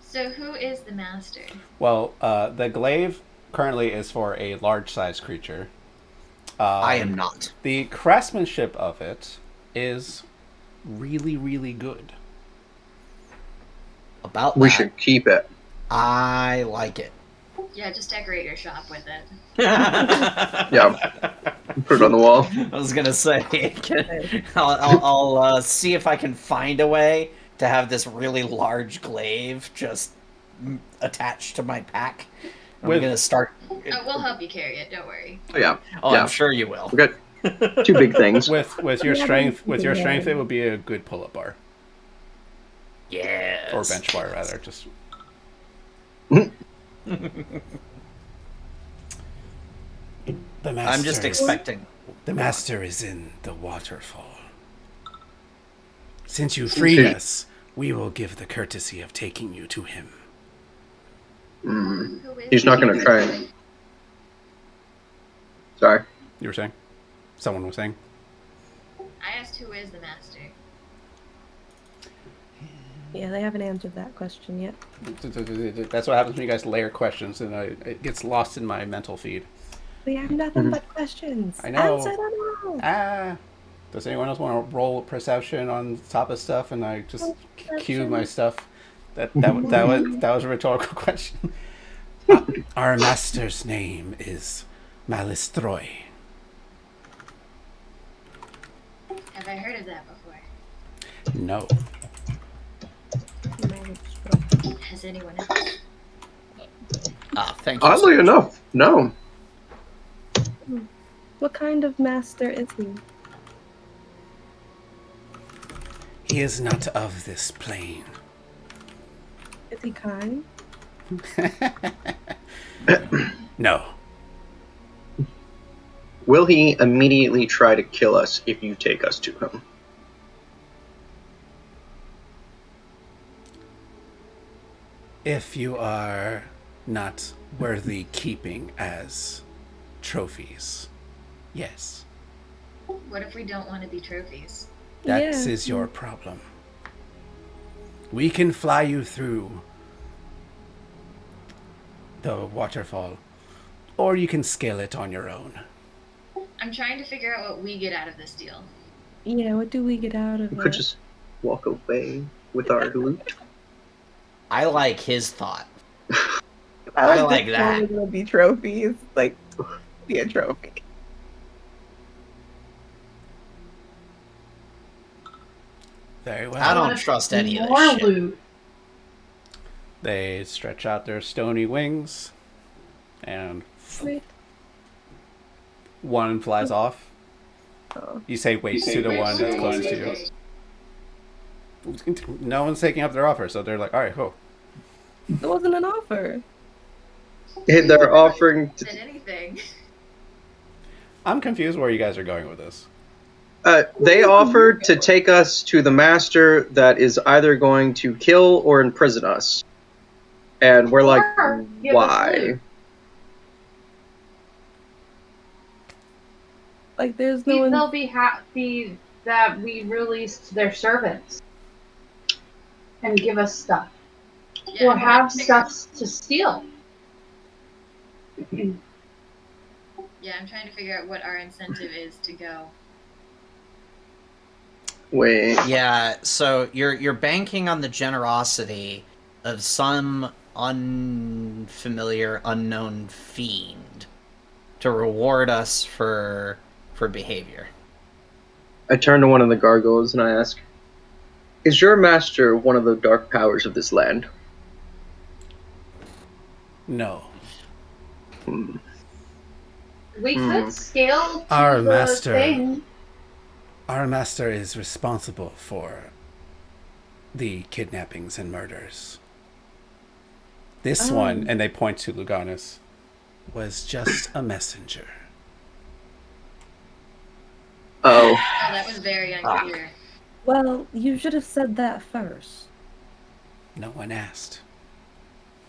So who is the master? Well, the glaive currently is for a large-sized creature. I am not. The craftsmanship of it is really, really good. About We that, should keep it. I like it. Yeah, just decorate your shop with it. Yeah. Put it on the wall. I was gonna say, I'll see if I can find a way to have this really large glaive just attached to my pack. I'm gonna start. Oh, we'll help you carry it. Don't worry. Oh, yeah. Oh, yeah. I'm sure you will. We got two big things. With your strength, it would be a good pull-up bar Yes. or bench bar rather. Just the master. I'm just expecting. The master is in the waterfall. Since you freed us, we will give the courtesy of taking you to him. Mm. Who is He's the not going to master? try and... Sorry. You were saying? Someone was saying? I asked who is the master. Yeah, they haven't answered that question yet. That's what happens when you guys layer questions, and it gets lost in my mental feed. We have nothing but questions. I know. Answer them all. Does anyone else want to roll perception on top of stuff, and I just cue my stuff? That was a rhetorical question. Our master's name is Malistroy. Have I heard of that before? No. Has anyone else? Ah, thank you. Oddly enough, no. What kind of master is he? He is not of this plane. Is he kind? No. Will he immediately try to kill us if you take us to him? If you are not worthy keeping as trophies, yes. What if we don't want to be trophies? That Yeah. is your problem. We can fly you through the waterfall, or you can scale it on your own. I'm trying to figure out what we get out of this deal. Yeah, what do we get out of We it? could just walk away with our loot. I like his thought. I like this that. one is gonna be trophies. Like, be a trophy. Very well. I don't wanna trust any of More this shit. loot. They stretch out their stony wings, and Sweet. one flies off. Oh. You say wait to the one that's closest to you. No one's taking up their offer, so they're like, all right, cool. It wasn't an offer. And they're offering to, Said anything. I'm confused where you guys are going with this. they offered to take us to the master that is either going to kill or imprison us. And we're like, Or give us why? loot. Like, there's no one. They'll be happy that we released their servants and give us stuff. Yeah, or I'm have trying to stuff to steal. Yeah, I'm trying to figure out what our incentive is to go. Wait. Yeah, so you're banking on the generosity of some unfamiliar, unknown fiend to reward us for behavior. I turn to one of the gargoyles and I ask, is your master one of the dark powers of this land? No. We could scale to Our the master. thing. Our master is responsible for the kidnappings and murders. This one, and they point to Luganus, was just a messenger. Oh. Oh, that was very unclear. Well, you should have said that first. No one asked.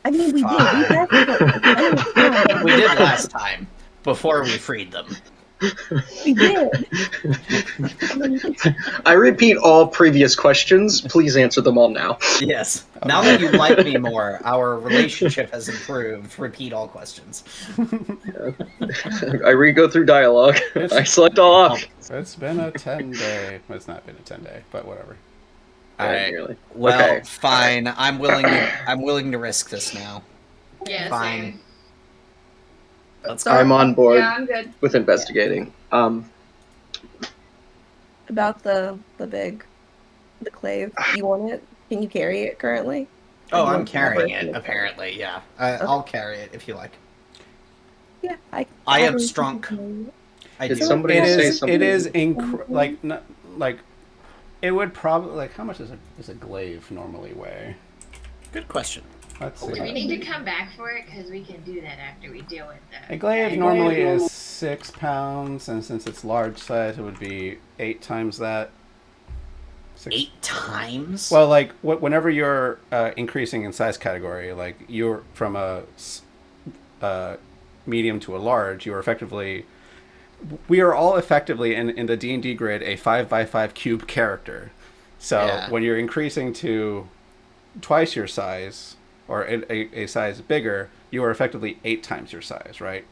I mean, we did. We asked for plenty of time. We did last time, before we freed them. We did. I repeat all previous questions. Please answer them all now. Yes. Now that you like me more, our relationship has improved. Repeat all questions. I re-go through dialogue. I select all options. It's been a 10-day. It's not been a 10-day, but whatever. All right. Nearly. Well, Okay. fine. I'm willing to risk this now. Yeah, Fine. same. Let's So, go. I'm on board Yeah, I'm good. with investigating. About the clave. You want it? Can you carry it currently? Oh, Or do you I'm want to have carrying her it, in apparently, yeah. I'll carry it if you like. Yeah, I I am really strong. can I Did do. somebody It say is. something? It is like it would probably like how much is a glaive normally weigh? Good question. Let's Do we see. need to come back for it? Because we can do that after we deal with the... A glaive normally is 6 pounds, and since it's large size, it would be 8 times that. 8 times? Well, like whenever you're increasing in size category, like you're from a medium to a large, you're effectively. We are all effectively in the D&D grid a 5x5 cube character. So Yeah. when you're increasing to twice your size or a size bigger, you are effectively 8 times your size, right?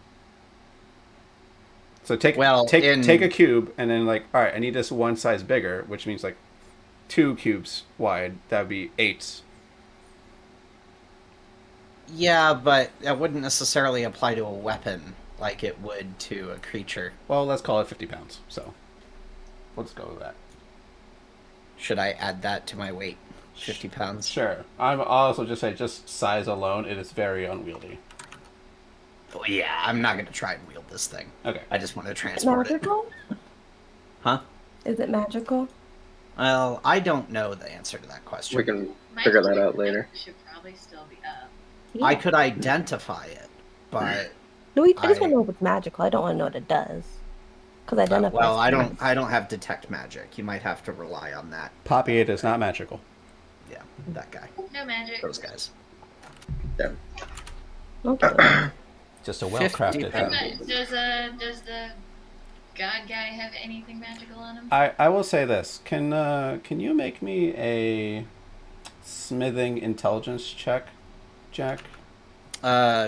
So take a cube and then like, all right, I need this one size bigger, which means like 2 cubes wide. That would be 8. Yeah, but that wouldn't necessarily apply to a weapon like it would to a creature. Well, let's call it 50 pounds. So let's go with that. Should I add that to my weight? 50 pounds? Sure. I'll also just say, just size alone, it is very unwieldy. Well, yeah, I'm not gonna try and wield this thing. Okay. I just want to Is it transport it. magical? Huh? Is it magical? Well, I don't know the answer to that question. We can My figure that detect out later. should probably still be up. I Yeah. could identify it, but No, I just want I- to know if it's magical. I don't want to know what it does. Because identify. well, I don't have detect magic. You might have to rely on that. Poppy, it is not magical. Yeah, that guy. No magic. Those guys. Yeah. Okay. Just a well-crafted 50 thing. pounds. Does the god guy have anything magical on him? I will say this. Can you make me a smithing intelligence check, Jack?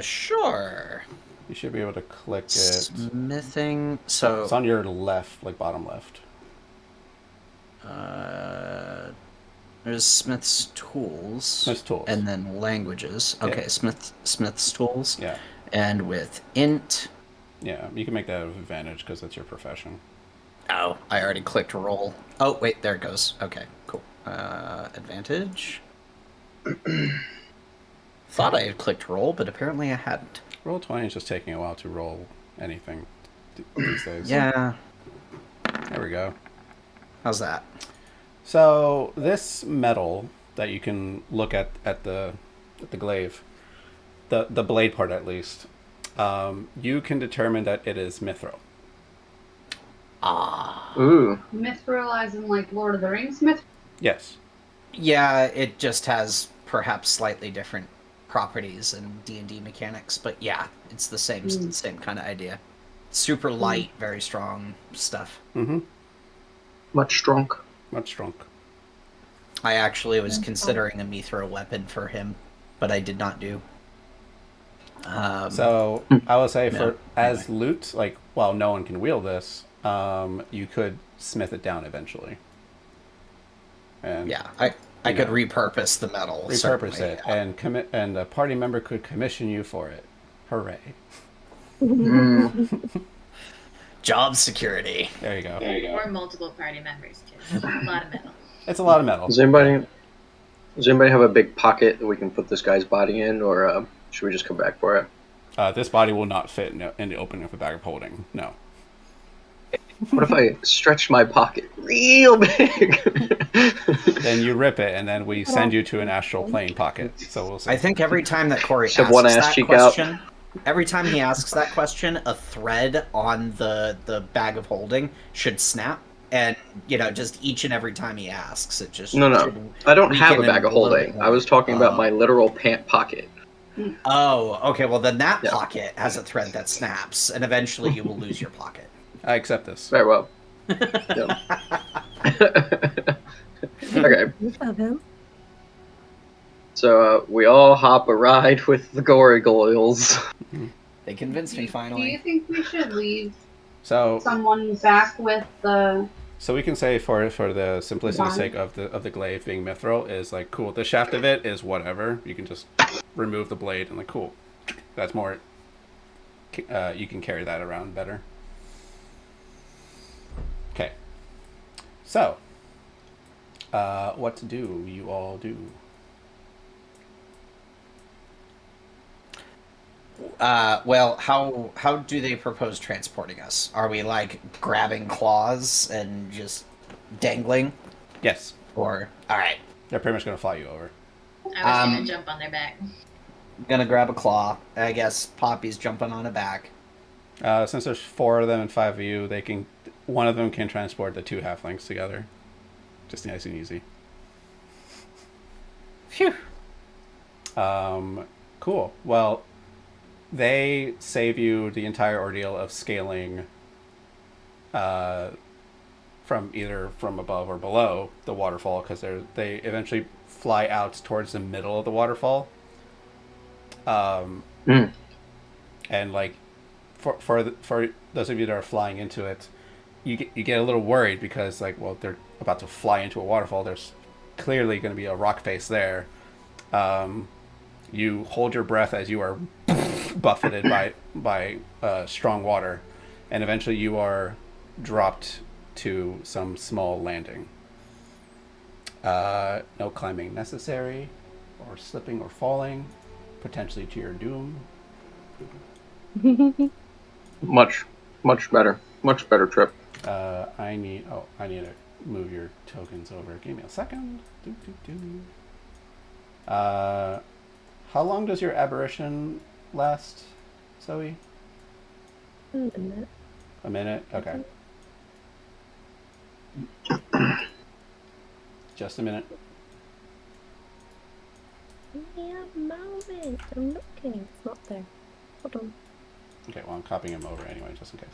Sure. You should be able to click it. Smithing. It's So, on your left, like bottom left. there's Smith's tools. Smith's tools. And then languages. Okay, Yeah. Smith's tools. Yeah. And with int. Yeah, you can make that an advantage because that's your profession. Oh, I already clicked roll. Oh, wait, there it goes. Okay, cool. Advantage. Thought I had clicked roll, but apparently I hadn't. Roll 20 is just taking a while to roll anything these days. Yeah. There we go. How's that? So this metal that you can look at the glaive, the blade part at least, you can determine that it is mithril. Ooh. Mithril as in like Lord of the Rings mithril? Yes. Yeah, it just has perhaps slightly different properties and D&D mechanics, but yeah, it's the same kind of idea. Super light, very strong stuff. Mm-hmm. Much strong. Much strong. I actually was considering a mithril weapon for him, but I did not do. So I will say No, as loot, like while no one can wield this, you could smith it down eventually. And Yeah, I could repurpose the metal. repurpose certainly, it, yeah. and a party member could commission you for it. Hooray! Job security. There you go. Or multiple party members too. A lot of metal. It's a lot of metal. Does anybody have a big pocket that we can put this guy's body in, or should we just come back for it? This body will not fit in the opening of a bag of holding. No. What if I stretch my pocket real big? Then you rip it, and then we send you to an astral plane pocket. So we'll see. I think every time that Corey Shove asks one ass that cheek out. question, every time he asks that question, a thread on the bag of holding should snap, and just each and every time he asks, it just No. should I don't have a weaken bag him of little bit holding. more. I was talking about my literal pant pocket. Oh, okay. Well, then that Yeah. pocket has a thread that snaps, and eventually you will lose your pocket. I accept this. Very well. Yeah. Okay, You have him. so we all hop a ride with the gory goyles. They convinced me Do you finally. think we should leave So someone back with the? So we can say for the simplicity's Fine. sake of the glaive being mithril is like cool. The shaft of it is whatever. You can just remove the blade and like cool. That's more. You can carry that around better. Okay. So, what to do? You all do. Well, how do they propose transporting us? Are we like grabbing claws and just dangling, Yes, or all right? they're pretty much gonna fly you over. I was gonna jump on their back. I'm gonna grab a claw. I guess Poppy's jumping on a back. Since there's 4 of them and 5 of you, one of them can transport the 2 halflings together. Just nice and easy. Phew. Cool. Well, they save you the entire ordeal of scaling from either from above or below the waterfall, because they eventually fly out towards the middle of the waterfall. And like for those of you that are flying into it, you get a little worried because like, well, they're about to fly into a waterfall. There's clearly going to be a rock face there. You hold your breath as you are buffeted by strong water, and eventually you are dropped to some small landing. No climbing necessary, or slipping or falling, potentially to your doom. Much better. Much better trip. I need to move your tokens over. Give me a second. How long does your aberration last, Zoe? A minute. A minute? Okay. Just a minute. Give me a moment. I'm looking. It's not there. Hold on. Okay, well, I'm copying him over anyway, just in case.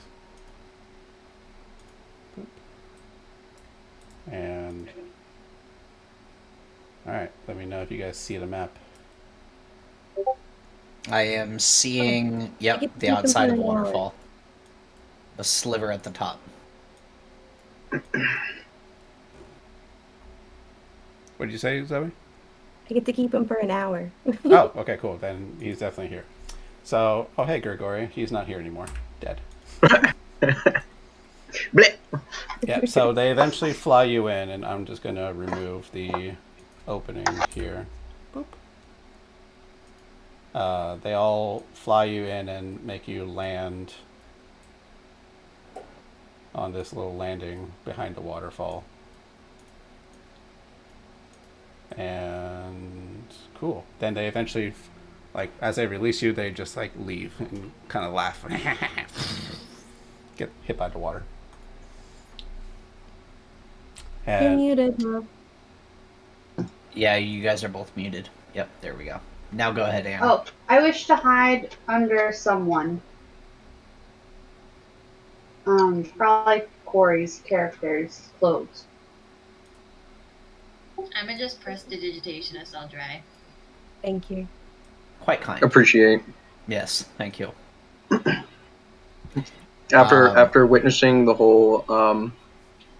Boop. And... Alright, let me know if you guys see the map. I am seeing, yep, get the deep outside of into the the water. waterfall. A sliver at the top. What did you say, Zoe? I get to keep him for an hour. Oh, okay, cool. Then he's definitely here. So, oh hey, Grigori. He's not here anymore. Dead. Blech. Yep, so they eventually fly you in, and I'm just going to remove the opening here. Boop. They all fly you in and make you land on this little landing behind the waterfall. And cool. Then they eventually, like, as they release you, they just, like, leave and kind of laugh. Get hit by the water. You're And muted, love. Yeah, you guys are both muted. Yep, there we go. Now go ahead, Anna. Oh, I wish to hide under someone. Probably Corey's character's clothes. I'm gonna just press the digitation as I'll dry. Thank you. Quite kind. Appreciate. Yes, thank you. After witnessing the whole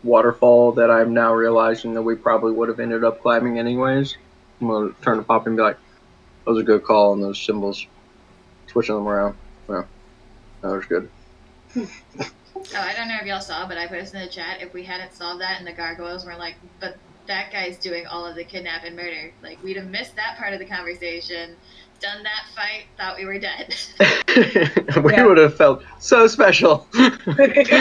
waterfall that I'm now realizing that we probably would have ended up climbing anyways, I'm gonna turn to Poppy and be like, that was a good call on those symbols. Switching them around. Yeah, that was good. Oh, I don't know if y'all saw, but I posted in the chat, if we hadn't solved that and the gargoyles were like, but that guy's doing all of the kidnap and murder. Like, we'd have missed that part of the conversation, done that fight, thought we were dead. We would have felt so special. Be like,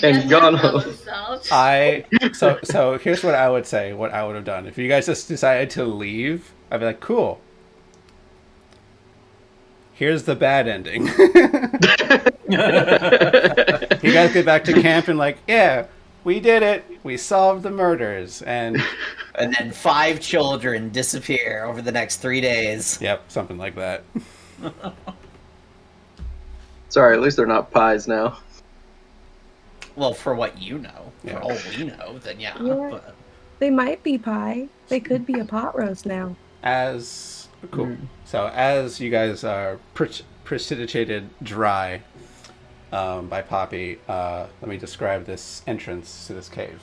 And yes, gone that home. problem solved. so here's what I would say, what I would have done. If you guys just decided to leave, I'd be like, cool. Here's the bad ending. You guys get back to camp and like, yeah, we did it. We solved the murders. And then 5 children disappear over the next 3 days. yep, something like that. Sorry, at least they're not pies now. Well, for what you know. Yeah. For all we know, then yeah. Yeah. But They might be pie. They could be a pot roast now. Cool. So as you guys are precipitated dry by Poppy, let me describe this entrance to this cave.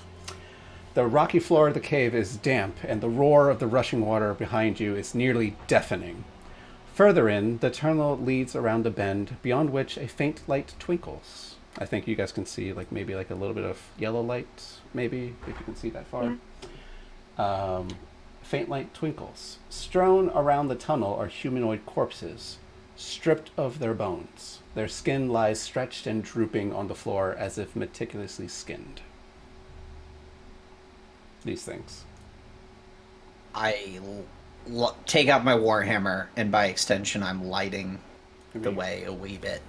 The rocky floor of the cave is damp, and the roar of the rushing water behind you is nearly deafening. Further in, the tunnel leads around a bend, beyond which a faint light twinkles. I think you guys can see maybe a little bit of yellow light, maybe, if you can see that far. Yeah. Faint light twinkles. Strewn around the tunnel are humanoid corpses, stripped of their bones. Their skin lies stretched and drooping on the floor as if meticulously skinned. These things. I take out my warhammer, and by extension, I'm lighting the way a wee bit.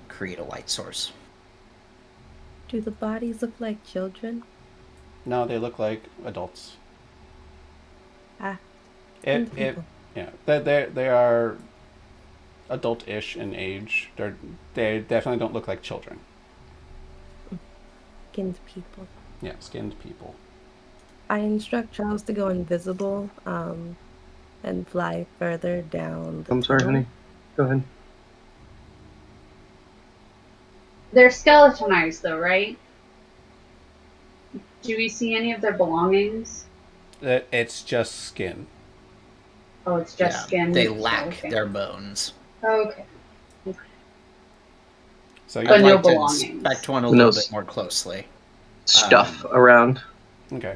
Create a light source. Do the bodies look like children? No, they look like adults. Ah. Yeah, they are adult-ish in age. They definitely don't look like children. Skinned people. Yeah, skinned people. I instruct Charles to go invisible, and fly further down the I'm sorry, tunnel. honey. Go ahead. They're skeletonized, though, right? Do we see any of their belongings? It's just skin. Oh, it's just skin. They lack Okay. their bones. Okay. So But you no like to belongings. Inspect one a No little s- bit more closely. Stuff around. Okay.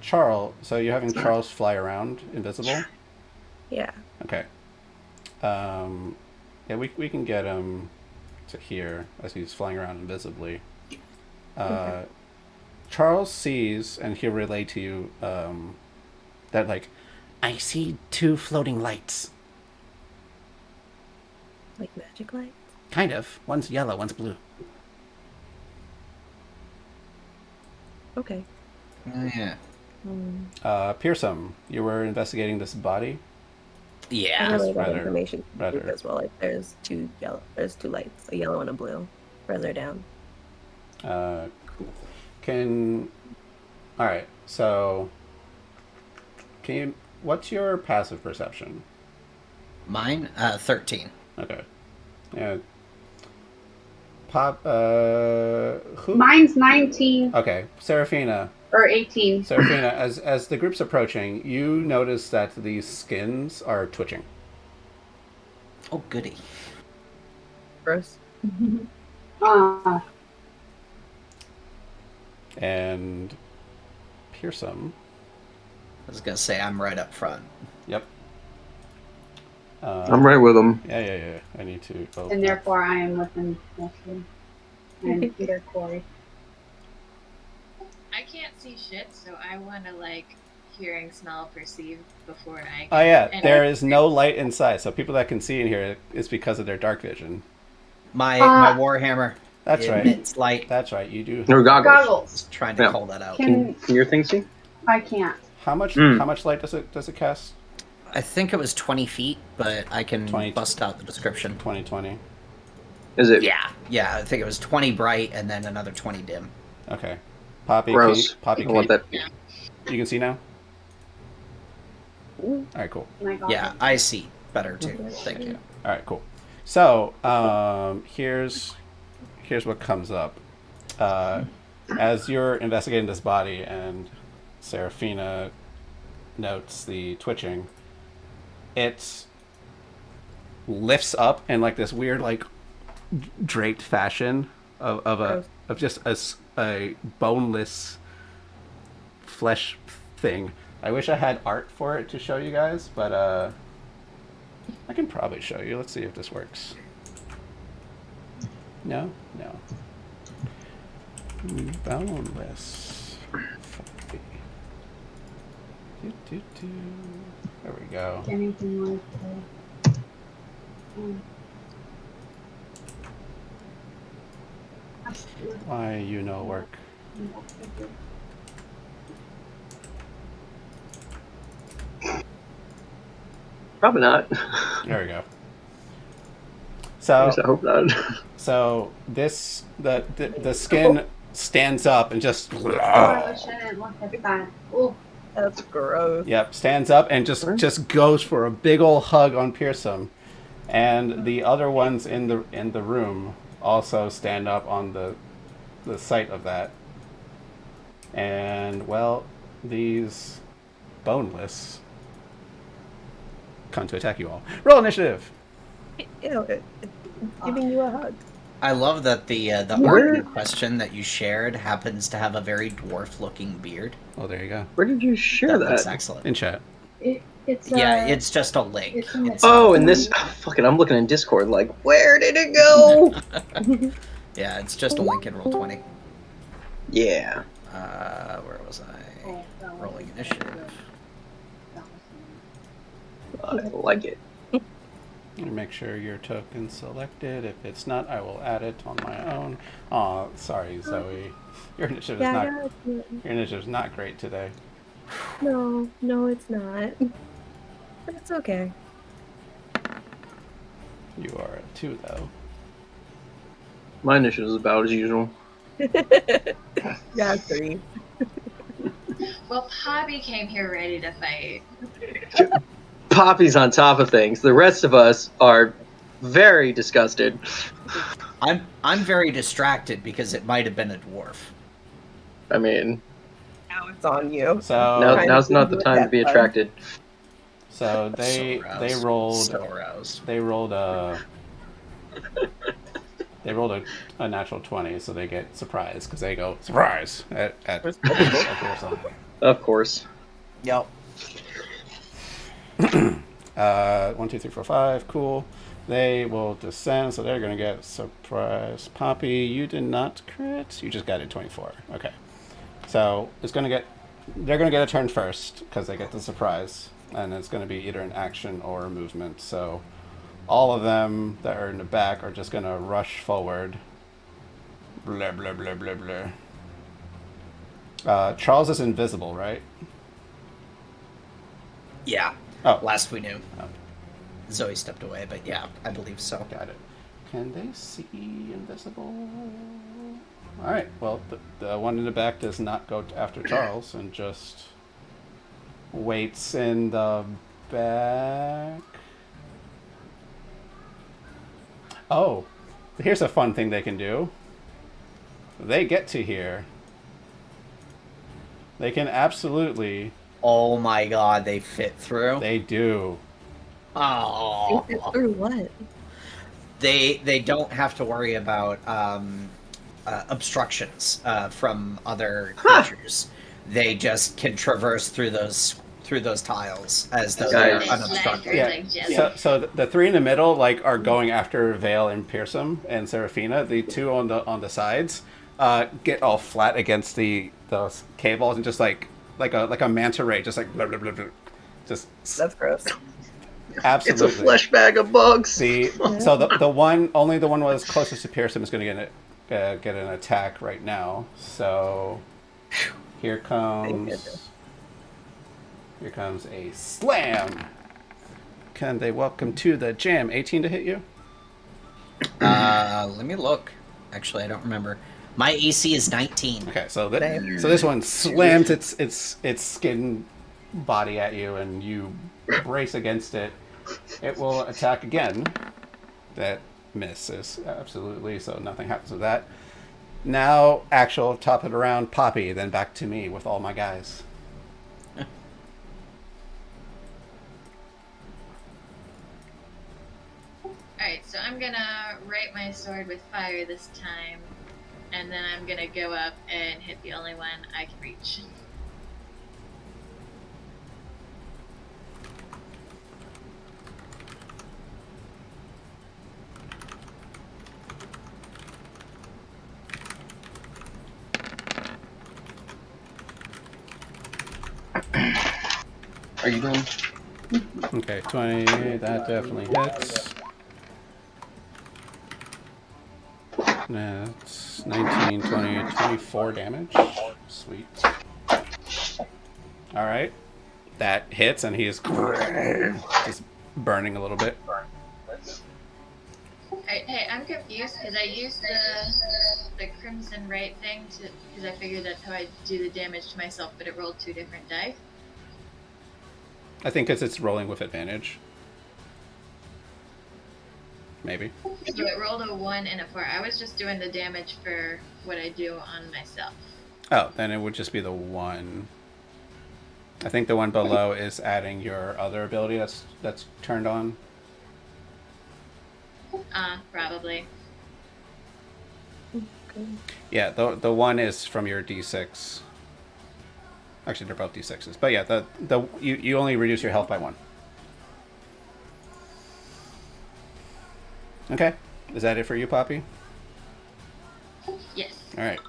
Charles, so you're having Charles fly around invisible? Yeah. Okay. Yeah, we can get him to here as he's flying around invisibly. Charles sees, and he'll relay to you that, like, I see 2 floating lights. Like magic lights? Kind of. One's yellow, one's blue. Okay. Oh, yeah. Pearson, you were investigating this body? I Yeah. really got rather- information rather- as well. Like there's 2 lights, a yellow and a blue, further down. Cool. Alright, so... What's your passive perception? Mine, 13. Okay. Yeah. Who? Mine's 19 Okay, Serafina. or 18. Serafina, as the group's approaching, you notice that these skins are twitching. Oh, goody. Gross. Uh, And Pearson. I was gonna say I'm right up front. Yep. I'm right with them. Yeah. I need to. Oh, and therefore I am within mostly. And Peter Corey. I can't see shit, so I want to like hearing, smell, perceive before I. Oh yeah, and there is no light inside, so people that can see in here is because of their dark vision. My warhammer. That's right. Emits light. That's right. You do. No goggles. Goggles. Just trying to Yeah. call that out. Can Can your thing see? I can't. How much light does it cast? I think it was 20 feet, but I can 20. bust out the description. 20. Is it? Yeah, I think it was 20 bright and then another 20 dim. Okay. Poppy, Gross. Poppy, I want that. you can see now. Ooh, All right, cool. My goggles. Yeah, I see better too. Thank you. All right, cool. So here's what comes up. As you're investigating this body, and Serafina notes the twitching, it lifts up in like this weird, like draped fashion of just a boneless flesh thing. I wish I had art for it to show you guys, but I can probably show you. Let's see if this works. No. Boneless. There we go. Anything like Why you know work. Probably not. There we go. At So least I hope not. so this the skin stands up and just I wish I didn't look at that. Oh, that's gross. yep, stands up and just goes for a big old hug on Pearson. And the other ones in the room also stand up on the sight of that. And well, these boneless come to attack you all. Roll initiative. It's giving you a hug. I love that the art in question that you shared happens to have a very dwarf-looking beard. Oh, there you go. Where did you share That's that? excellent. In chat. it's Yeah, it's just a link. it's in the- It's- Oh, and this. Oh, fucking, I'm looking in Discord. Like, where did it go? Yeah, it's just a link in Roll20. Yeah. Where was I? Oh, that was- Rolling initiative. I like it. Let me make sure your token's selected. If it's not, I will add it on my own. Oh, sorry, Zoe. Your initiative is not your initiative's not great today. No, it's not. But it's okay. You are a 2 though. My initiative is about as usual. Yeah, 3. Well, Poppy came here ready to fight. Poppy's on top of things. The rest of us are very disgusted. I'm very distracted because it might have been a dwarf. I mean, Now it's on you. So now's not the time to be attracted. so they So they aroused. rolled So aroused. they rolled a a natural 20, so they get surprised because they go surprise at Pearson. Of course. Yep. 1, 2, 3, 4, 5. Cool. They will descend, so they're going to get surprise. Poppy, you did not crit. You just got a 24. Okay. So it's going to get. They're going to get a turn first because they get the surprise, and it's going to be either an action or a movement. So all of them that are in the back are just going to rush forward. Blah blah blah blah blah. Charles is invisible, right? Yeah. Oh. Last we knew. Oh. Zoe stepped away, but yeah, I believe so. Got it. Can they see invisible? All right. Well, the one in the back does not go after Charles and just waits in the back. Oh, here's a fun thing they can do. They get to here. They can absolutely. Oh my god, they fit through. They do. Oh. They fit through what? They don't have to worry about obstructions from other creatures. They just can traverse through those tiles as though they're Guys. unobstructed. Yeah. So the three in the middle are going after Vale and Pearson and Seraphina. The two on the sides get all flat against the cave walls and just like a manta ray, just like blah, blah, blah, blah. Just That's gross. absolutely. It's a flesh bag of bugs. So the one was closest to Pearson is going to get an attack right now. So here comes a slam. Can they welcome to the jam? 18 to hit you? Let me look. Actually, I don't remember. My AC is 19. Okay, so this one slams its skin body at you, and you brace against it. It will attack again. That misses absolutely, so nothing happens with that. Now, actual top of the round, Poppy. Then back to me with all my guys. Alright, so I'm gonna right my sword with fire this time, and then I'm gonna go up and hit the only one I can reach. Are you done? Okay, 20. That definitely hits. That's 19, 20, 24 damage. Sweet. Alright. That hits, and he is just burning a little bit. Alright, hey, I'm confused because I used the Crimson Right thing because I figured that's how I do the damage to myself, but it rolled 2 different die. I think because it's rolling with advantage. Maybe. So it rolled a 1 and a 4. I was just doing the damage for what I do on myself. Oh, then it would just be the one. I think the one below is adding your other ability that's turned on. Probably. Okay. Yeah, the one is from your D6. Actually, they're both D6s. But yeah, you only reduce your health by 1. Okay. Is that it for you, Poppy? Yes. Alright.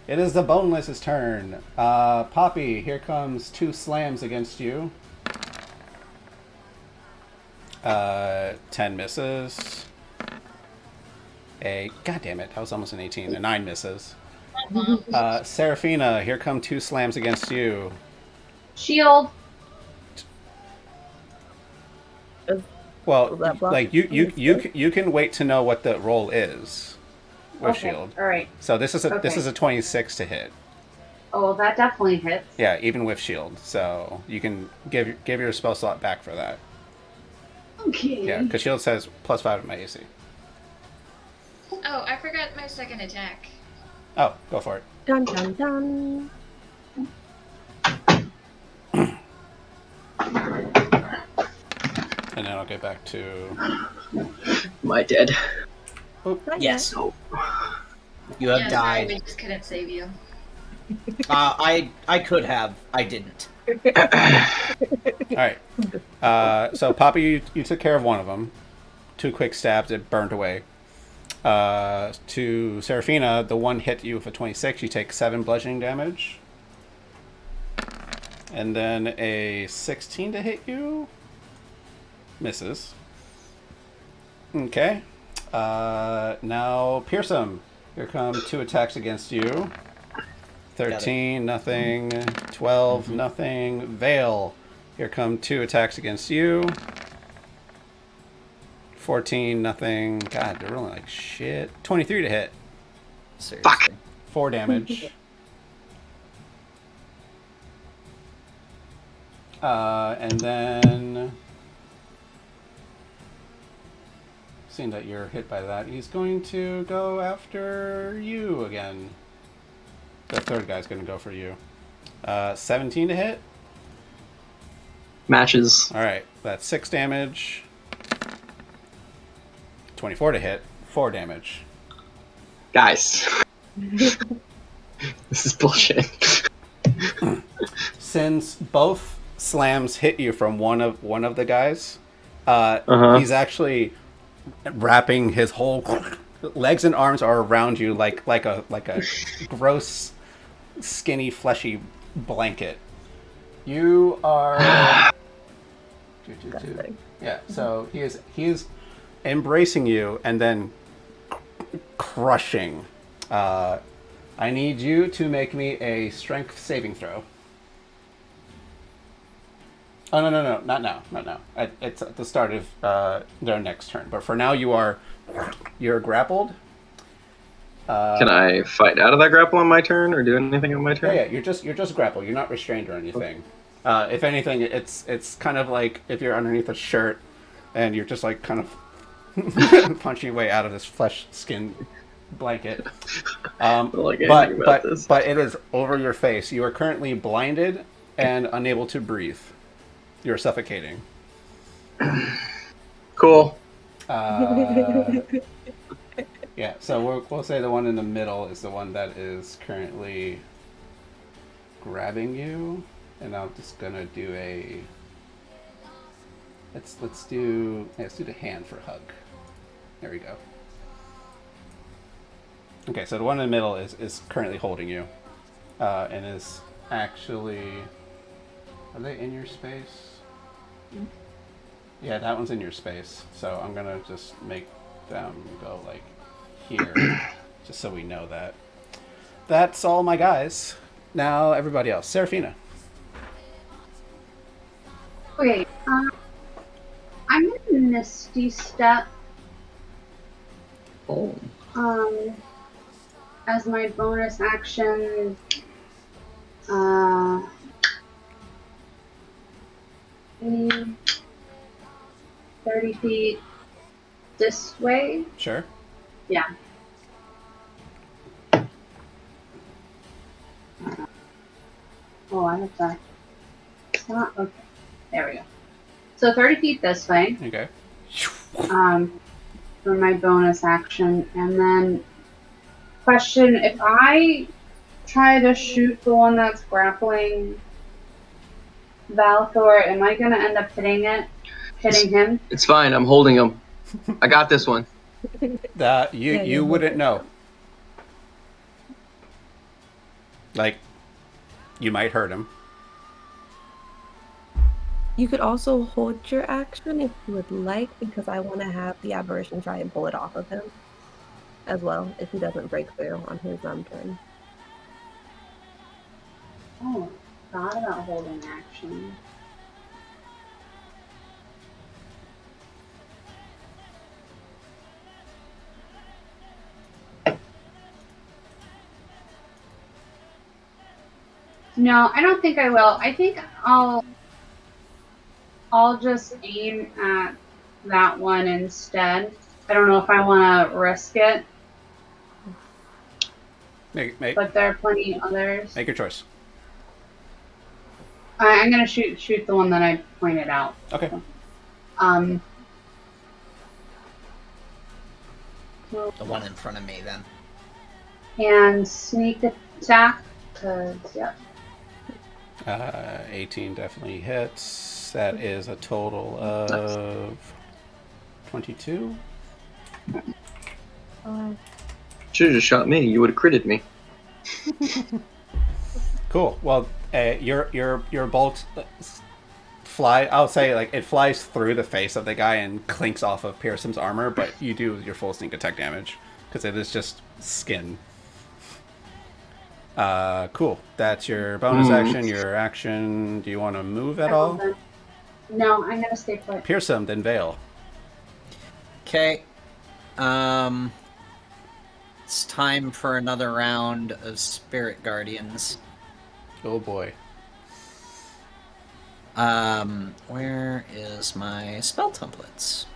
It is the Boneless's turn. Poppy, here comes 2 slams against you. 10 misses. God damn it, that was almost an 18. A 9 misses. Seraphina, here come 2 slams against you. Shield. Well, Will that block like it? you can wait to know what the roll is with Okay, shield. all right. So this is a Okay. 26 to hit. Oh, well, that definitely hits. Yeah, even with shield. So you can give your spell slot back for that. Okay. Yeah, because shield says +5 to my AC. Oh, I forgot my second attack. Oh, go for it. Dun dun dun. And then I'll get back to. Am I dead? Not Yes. Oh. You have Yeah, sorry, died. we just couldn't save you. I could have. I didn't. All right. So Poppy, you took care of one of them. 2 quick stabs, it burned away. To Serafina, the one hit you with a 26. You take 7 bludgeoning damage. And then a 16 to hit you. Misses. Okay. Now Pearson. Here come 2 attacks against you. 13, nothing. 12, nothing. Vale. Here come 2 attacks against you. 14, nothing. God, they're rolling like shit. 23 to hit. Seriously. Fuck. 4 damage. And then... Seeing that you're hit by that, he's going to go after you again. The third guy's going to go for you. 17 to hit. Matches. All right, that's 6 damage. 24 to hit, 4 damage. Guys. This is bullshit. Since both slams hit you from one of the guys, he's actually wrapping his whole legs and arms are around you like a gross, skinny, fleshy blanket. You are. Yeah, so he is embracing you and then crushing. I need you to make me a strength saving throw. Oh, no, not now. It's at the start of their next turn. But for now, you're grappled. Can I fight out of that grapple on my turn, or do anything on my turn? Yeah, you're just grappled. You're not restrained or anything. If anything, it's kind of like if you're underneath a shirt, and you're just like kind of punching your way out of this flesh skin blanket. But it is over your face. You are currently blinded and unable to breathe. You're suffocating. Cool. Yeah, so we'll say the one in the middle is the one that is currently grabbing you, and I'm just gonna do a. Let's do the hand for hug. There we go. Okay, so the one in the middle is currently holding you, and is actually. Are they in your space? Yeah, that one's in your space. So I'm gonna just make them go like here, just so we know that. That's all my guys. Now everybody else. Serafina. Okay, I'm gonna Misty Step. Oh. As my bonus action, 30 feet this way. Sure. Yeah. Oh, I have to. Okay. There we go. So 30 feet this way. Okay. For my bonus action, and then question: if I try to shoot the one that's grappling Valthor, am I gonna end up hitting him? It's fine. I'm holding him. I got this one. You wouldn't know. Like, you might hurt him. You could also hold your action if you would like, because I want to have the aberration try and pull it off of him as well, if he doesn't break through on his turn. Oh, thought about holding action. No, I don't think I will. I think I'll just aim at that one instead. I don't know if I want to risk it. But there are plenty others. Make your choice. I'm gonna shoot the one that I pointed out. Okay. The one in front of me, then. And sneak attack, cause yeah. 18 definitely hits. That is a total of 22. Should have just shot me. You would have critted me. Cool. Well, your bolt fly. I'll say like it flies through the face of the guy and clinks off of Pearson's armor, but you do your full sneak attack damage because it is just skin. Cool. That's your bonus action. Your action. Do you want to move at all? No, I'm gonna stay put. Pearson, then Vale. Okay. It's time for another round of Spirit Guardians. Oh boy. Where is my spell templates?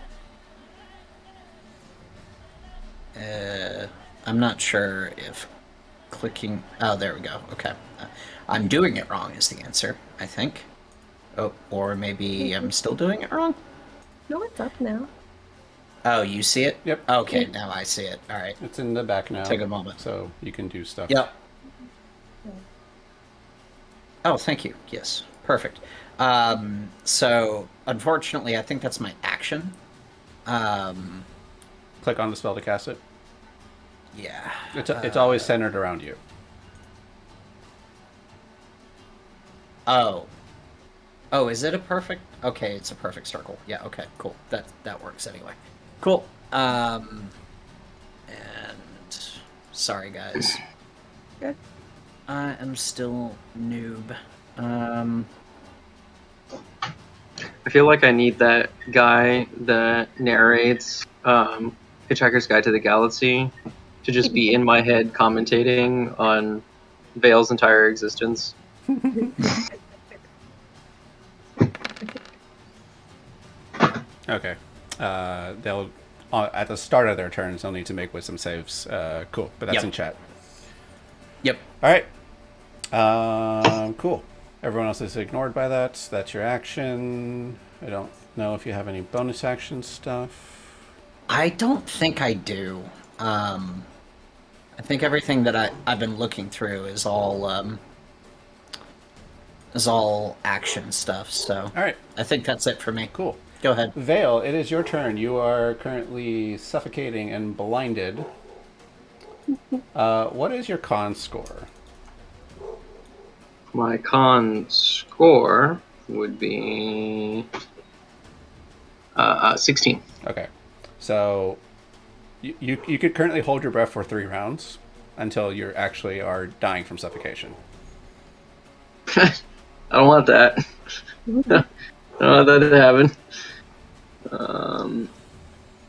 I'm not sure if clicking... Oh, there we go. Okay. I'm doing it wrong is the answer, I think. Oh, or maybe I'm still doing it wrong? No, it's up now. Oh, you see it? Yep. Okay, now I see it. All right. It's in the back now. Take a moment. So you can do stuff. Yep. Oh, thank you. Yes, perfect. So, unfortunately, I think that's my action. Click on the spell to cast it. Yeah. It's always centered around you. Oh. Oh, is it a perfect? Okay, it's a perfect circle. Yeah, okay, cool. That works anyway. Cool. And sorry guys. Good. I am still noob. I feel like I need that guy that narrates Hitchhiker's Guide to the Galaxy to just be in my head commentating on Vale's entire existence. Okay. They'll at the start of their turns they'll need to make wisdom saves. Cool, but that's Yep. in chat. Yep. All right. Cool. Everyone else is ignored by that. That's your action. I don't know if you have any bonus action stuff. I don't think I do. I think everything that I've been looking through is all action stuff. So All right. I think that's it for me. Cool. Go ahead. Vale, it is your turn. You are currently suffocating and blinded. What is your con score? My con score would be 16. Okay. So you could currently hold your breath for 3 rounds until you actually are dying from suffocation. I don't want that. I don't want that to happen.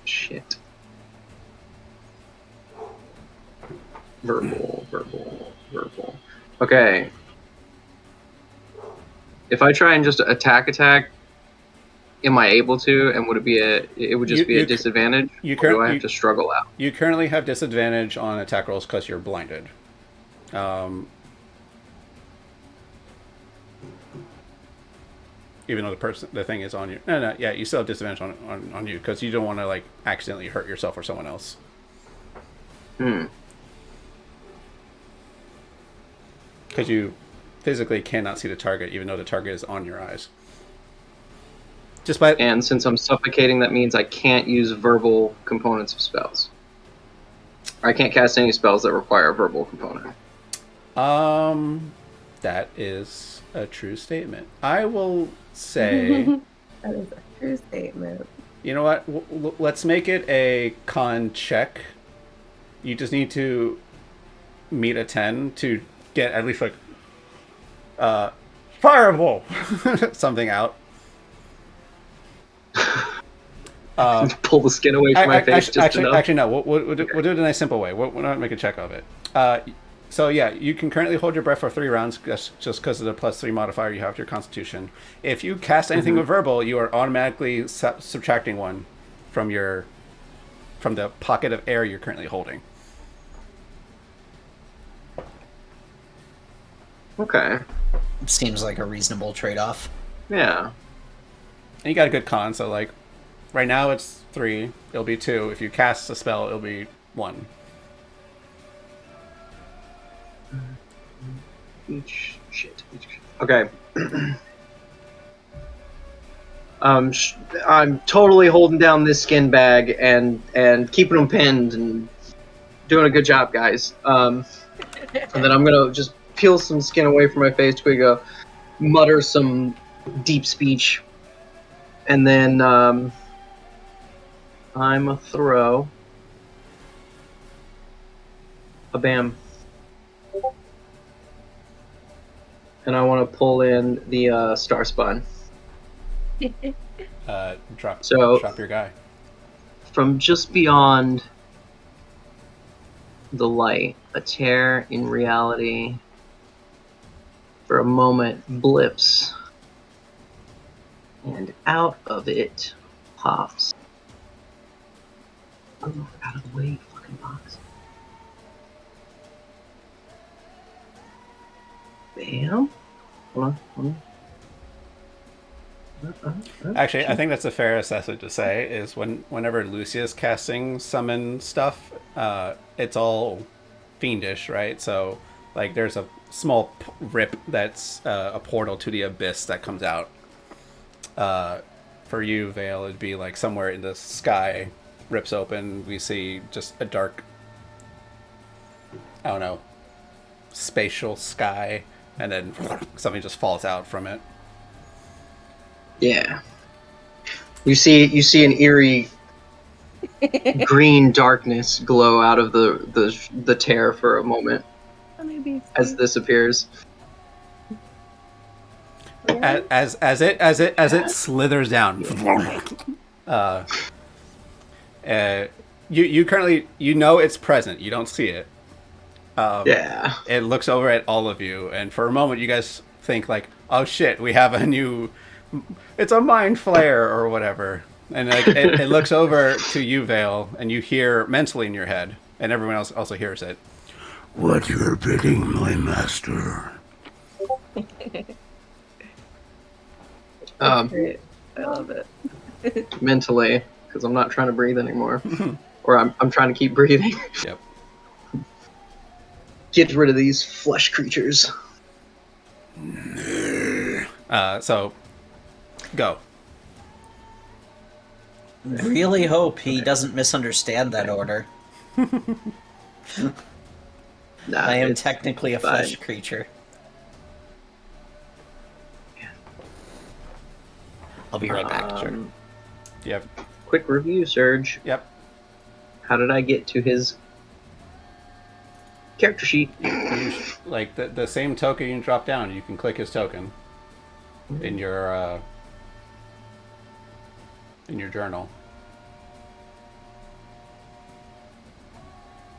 Shit. Verbal. Okay. If I try and just attack, am I able to? And would it be it would just be a disadvantage? Or do I have to struggle out? You currently have disadvantage on attack rolls because you're blinded. Even though the thing is on you. No, yeah, you still have disadvantage on you because you don't want to like accidentally hurt yourself or someone else. Because you physically cannot see the target, even though the target is on your eyes. And since I'm suffocating, that means I can't use verbal components of spells. I can't cast any spells that require a verbal component. That is a true statement. I will say... That is a true statement. You know what? Let's make it a con check. You just need to meet a 10 to get at least like fireball something out. Pull the skin away from my face Actually, no. We'll do it in a nice simple way. We'll not make a check of it. So yeah, you can currently hold your breath for 3 rounds just because of the +3 modifier you have to your Constitution. If you cast anything with verbal, you are automatically subtracting 1 from the pocket of air you're currently holding. Okay. Seems like a reasonable trade-off. Yeah. And you got a good con, so like right now it's 3. It'll be 2. If you cast a spell, it'll be 1. Okay. I'm totally holding down this skin bag and keeping them pinned and doing a good job, guys. And then I'm gonna just peel some skin away from my face. We go mutter some deep speech, and then I'm a throw a bam, and I want to pull in the star spine. Drop So- your guy. From just beyond the light, a tear in reality for a moment blips, and out of it pops. Oh, out of the way, fucking box. Bam. Hold on. Actually, I think that's a fair assessment to say is whenever Lucia's casting summon stuff, it's all fiendish, right? So like there's a small rip that's a portal to the abyss that comes out. For you, Vale, it'd be like somewhere in the sky rips open. We see just a dark, I don't know, spatial sky, and then something just falls out from it. Yeah. You see an eerie green darkness glow out of the tear for a moment as this appears. As it slithers down. You currently know it's present. You don't see it. Yeah. It looks over at all of you, and for a moment, you guys think like, "Oh shit, we have a new. It's a mind flare or whatever." And like it looks over to you, Vale, and you hear mentally in your head, and everyone else also hears it. What you're bidding, my master. Great. I love it. Mentally, because I'm not trying to breathe anymore, or I'm trying to keep breathing. Yep. Get rid of these flesh creatures. So, go. Really hope he doesn't misunderstand that order. Nah, I am it's technically a fine. flesh creature. I'll be right back. Sure. Yep. Quick review, Serge. Yep. How did I get to his character sheet? Like the same token you drop down, you can click his token in your journal.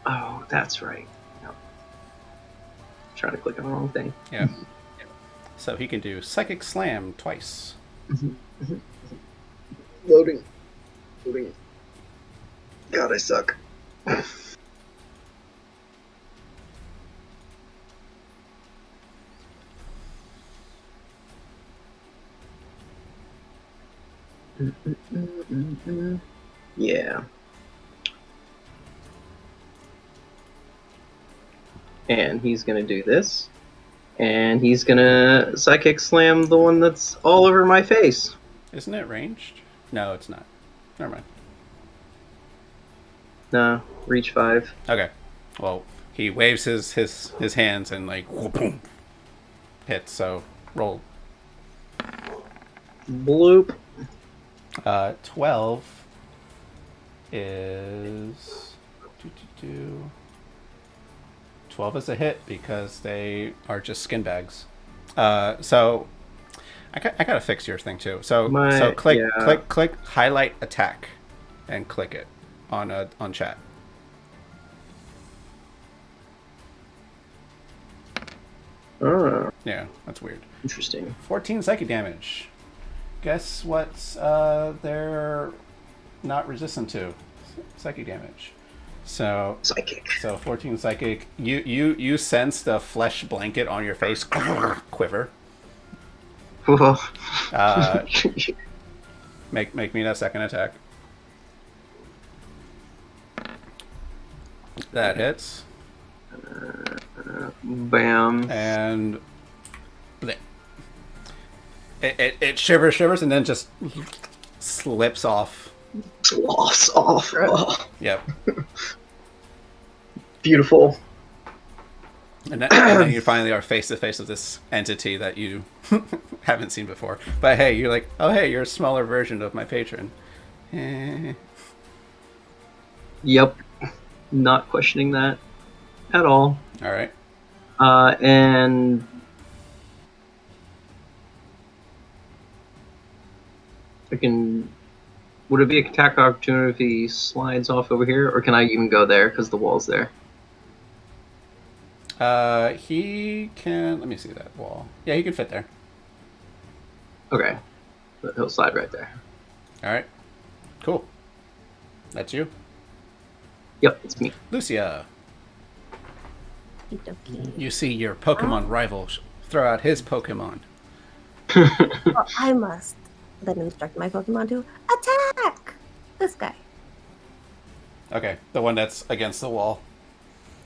Oh, that's right. Yep. Trying to click on the wrong thing. Yeah. So he can do Psychic Slam twice. Loading. God, I suck. Yeah. And he's gonna do this. And he's gonna Psychic Slam the one that's all over my face. Isn't it ranged? No, it's not. Never mind. No, reach 5. Okay. Well, he waves his hands and like boom, hits. So roll. Bloop. 12 is 12 is a hit because they are just skin bags. So I gotta fix your thing too. So click highlight attack, and click it on chat. Oh, Yeah, that's weird. interesting. 14 psychic damage. Guess what? They're not resistant to psychic damage. So Psychic. So 14 psychic. You sense the flesh blanket on your face quiver. Make me that second attack. That hits. Bam. And bleh. It shivers, and then just slips off. Sloughs off. Oh, Yep. beautiful. And then you finally are face to face with this entity that you haven't seen before. But hey, you're like, oh hey, you're a smaller version of my patron. Yep. Not questioning that at all. All right. And I can. Would it be an attack opportunity if he slides off over here, or can I even go there because the wall's there? He can. Let me see that wall. Yeah, he can fit there. Okay, but he'll slide right there. All right. Cool. That's you, Yep, it's me. Lucia. Okey-dokey. You see your Pokemon rival throw out his Pokemon. Well, I must then instruct my Pokemon to attack this guy. Okay, the one that's against the wall,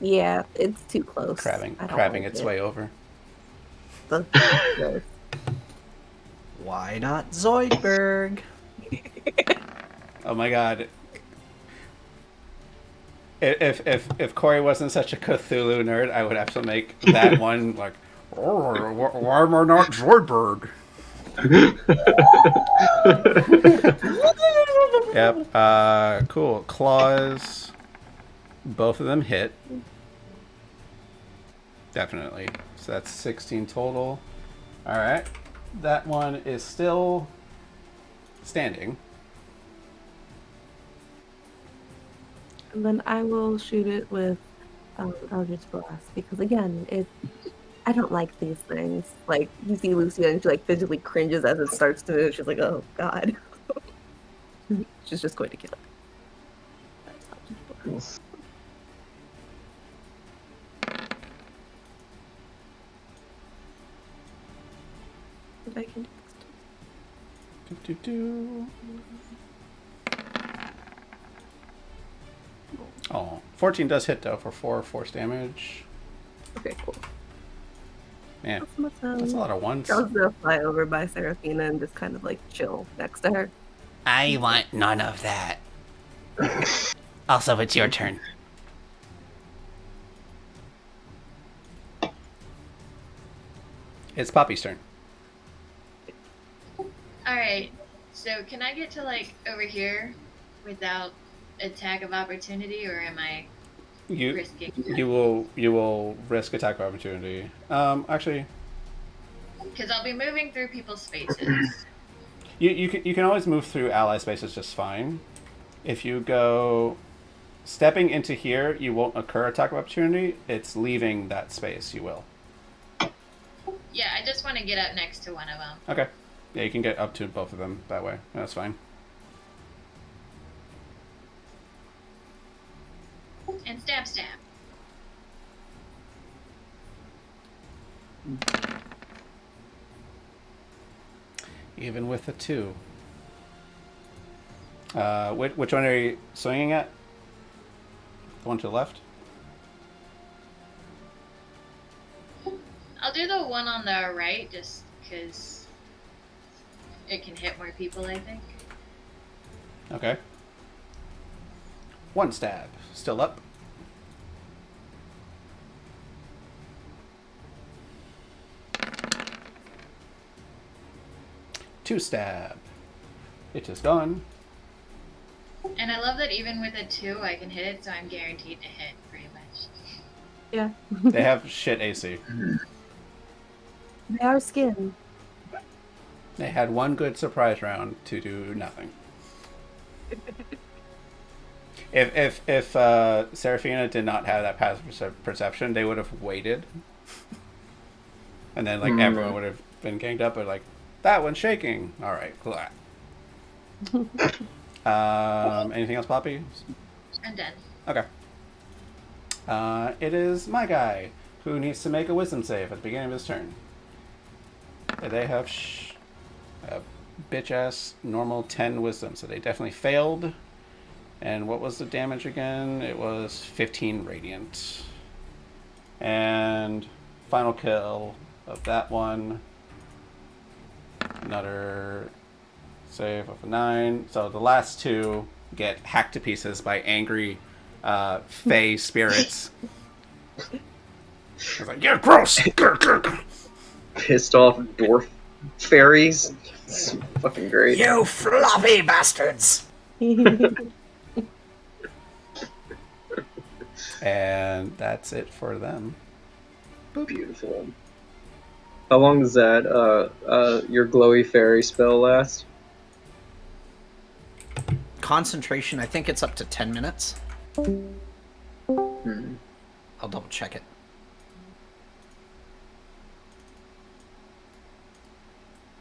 Yeah, it's too close. crabbing I don't like its it. way over. So close. Why not Zoidberg? Oh my god. If Corey wasn't such a Cthulhu nerd, I would have to make that one like, oh, why am I not Zoidberg? Yep. Cool. Claws. Both of them hit. Definitely. So that's 16 total. All right. That one is still standing. And then I will shoot it with Eldritch Blast because again, I don't like these things. Like you see Lucia and she like physically cringes as it starts to move. She's like, oh god. She's just going to kill it. That's Eldritch Blast. If I can Oh, 14 does hit though for 4 force damage. Okay, cool. Man, Awesome. that's a lot of ones. I was gonna fly over by Seraphina and just kind of like chill next to her. I want none of that. Also, it's your turn. It's Poppy's turn. Alright, so can I get to like over here without attack of opportunity, or am I You risking? you will risk attack of opportunity. Actually, Because I'll be moving through people's spaces. you can always move through ally spaces just fine. If you go stepping into here, you won't occur attack of opportunity. It's leaving that space, you will. Yeah, I just want to get up next to one of them. Okay. Yeah, you can get up to both of them that way. That's fine. And stab. Even with a 2. Which one are you swinging at? The one to the left? I'll do the one on the right just because it can hit more people, I think. Okay. 1 stab. Still up. Two stab. It is gone. And I love that even with a 2, I can hit it, so I'm guaranteed to hit pretty much. Yeah. They have shit AC. They are skin. They had one good surprise round to do nothing. If Seraphina did not have that passive perception, they would have waited, and then like everyone would have been ganged up. But like that one's shaking. All right, cool. Anything else, Poppy? I'm done. Okay. It is my guy who needs to make a wisdom save at the beginning of his turn. They have a bitch ass normal 10 wisdom, so they definitely failed. And what was the damage again? It was 15 radiant. And final kill of that one. another save of a 9. So the last two get hacked to pieces by angry fey spirits. I was like, "You're gross!" Pissed off dwarf fairies. It's fucking great. You floppy bastards! And that's it for them. Beautiful. How long does that your glowy fairy spell last? Concentration, I think it's up to 10 minutes. Hmm. I'll double check it.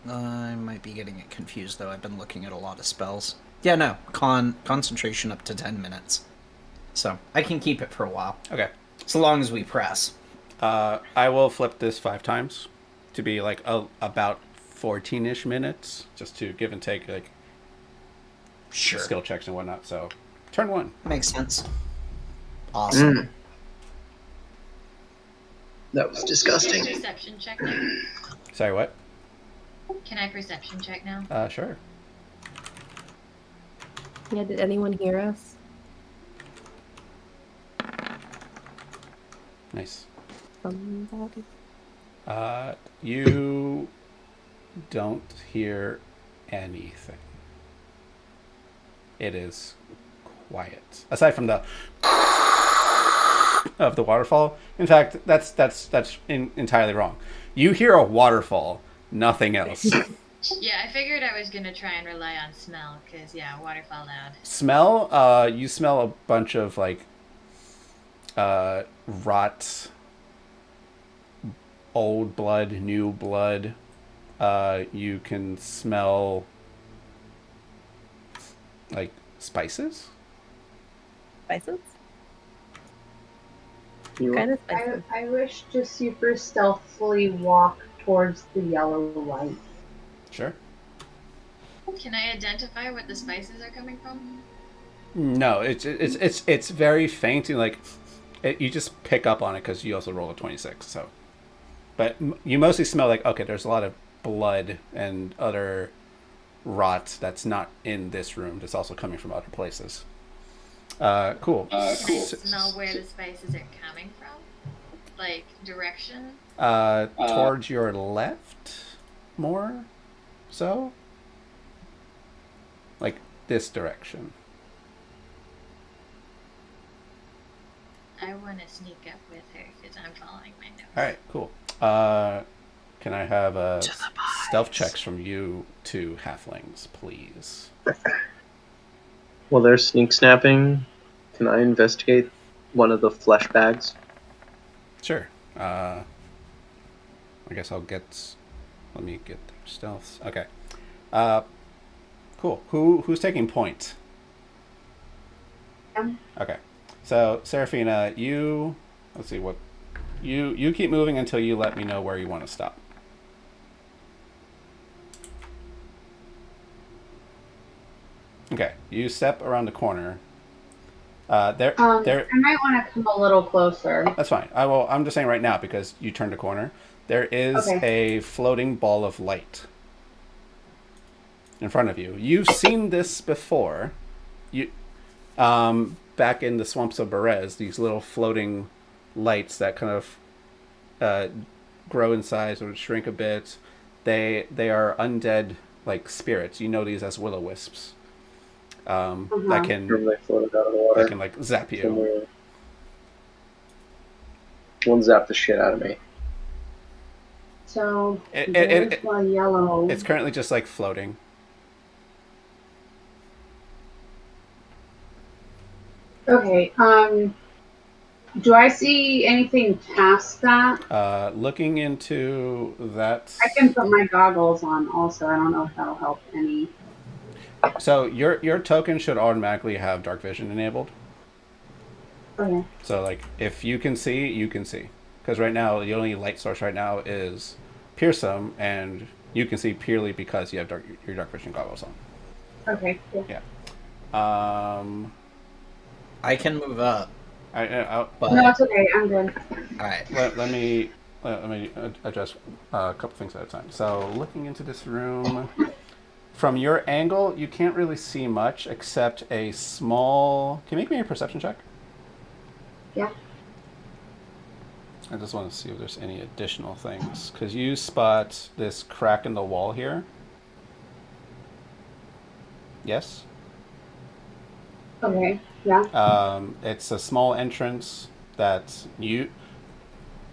I might be getting it confused, though. I've been looking at a lot of spells. Yeah, no. Concentration up to 10 minutes. So, I can keep it for a while. Okay. So long as we press. I will flip this 5 times to be like about 14-ish minutes, just to give and take like Sure. skill checks and whatnot. So, turn 1. Makes sense. Awesome. Mm. That was disgusting. Can I perception check now? Sorry, what? Can I perception check now? Sure. Yeah, did anyone hear us? Nice. Somebody? You don't hear anything. It is quiet. Aside from the of the waterfall. In fact, that's entirely wrong. You hear a waterfall, nothing else. Yeah, I figured I was gonna try and rely on smell, because, yeah, waterfall loud. Smell, you smell a bunch of, like, rot, old blood, new blood. You can smell, like, spices? Spices? You Kind of spices. I wish to super stealthily walk towards the yellow light. Sure. Can I identify what the spices are coming from? No, it's very faint and like you just pick up on it because you also roll a 26. So, but you mostly smell like okay, there's a lot of blood and other rot that's not in this room. That's also coming from other places. Cool. Can I smell where the spices are coming from? Like, direction? Towards your left, more so. Like this direction. I want to sneak up with her, because I'm following my nose. All right, cool. Can I have a stealth checks from you two halflings, please? While they're sneak snapping, can I investigate one of the flesh bags? Sure. I guess I'll get. Let me get their stealths. Okay. Cool. Who's taking point? Okay. So Seraphina, you. Let's see what. You keep moving until you let me know where you want to stop. Okay. You step around the corner. I might want to come a little closer. That's fine. I'm just saying right now because you turned a corner. There is a floating ball of light in front of you. You've seen this before. Back in the swamps of Berez, these little floating lights that kind of grow in size or shrink a bit. They are undead like spirits. You know these as will-o-wisps. That can They floated out of the water. that can like zap you. Somewhere. One zapped the shit out of me. So It- there's one yellow. It's currently just like floating. Okay. Do I see anything past that? Looking into that. I can put my goggles on also. I don't know if that'll help any. So your token should automatically have dark vision enabled. Okay. So like if you can see, you can see. Because right now the only light source right now is Pearsome, and you can see purely because you have your dark vision goggles on. Okay. Cool. Yeah. I can move up, But No, it's okay. I'm good. all right. let me let me address a couple things at a time. So, looking into this room, from your angle, you can't really see much except a small. Can you make me a perception check? Yeah. I just want to see if there's any additional things. Because you spot this crack in the wall here. Yes? Okay. Yeah. It's a small entrance that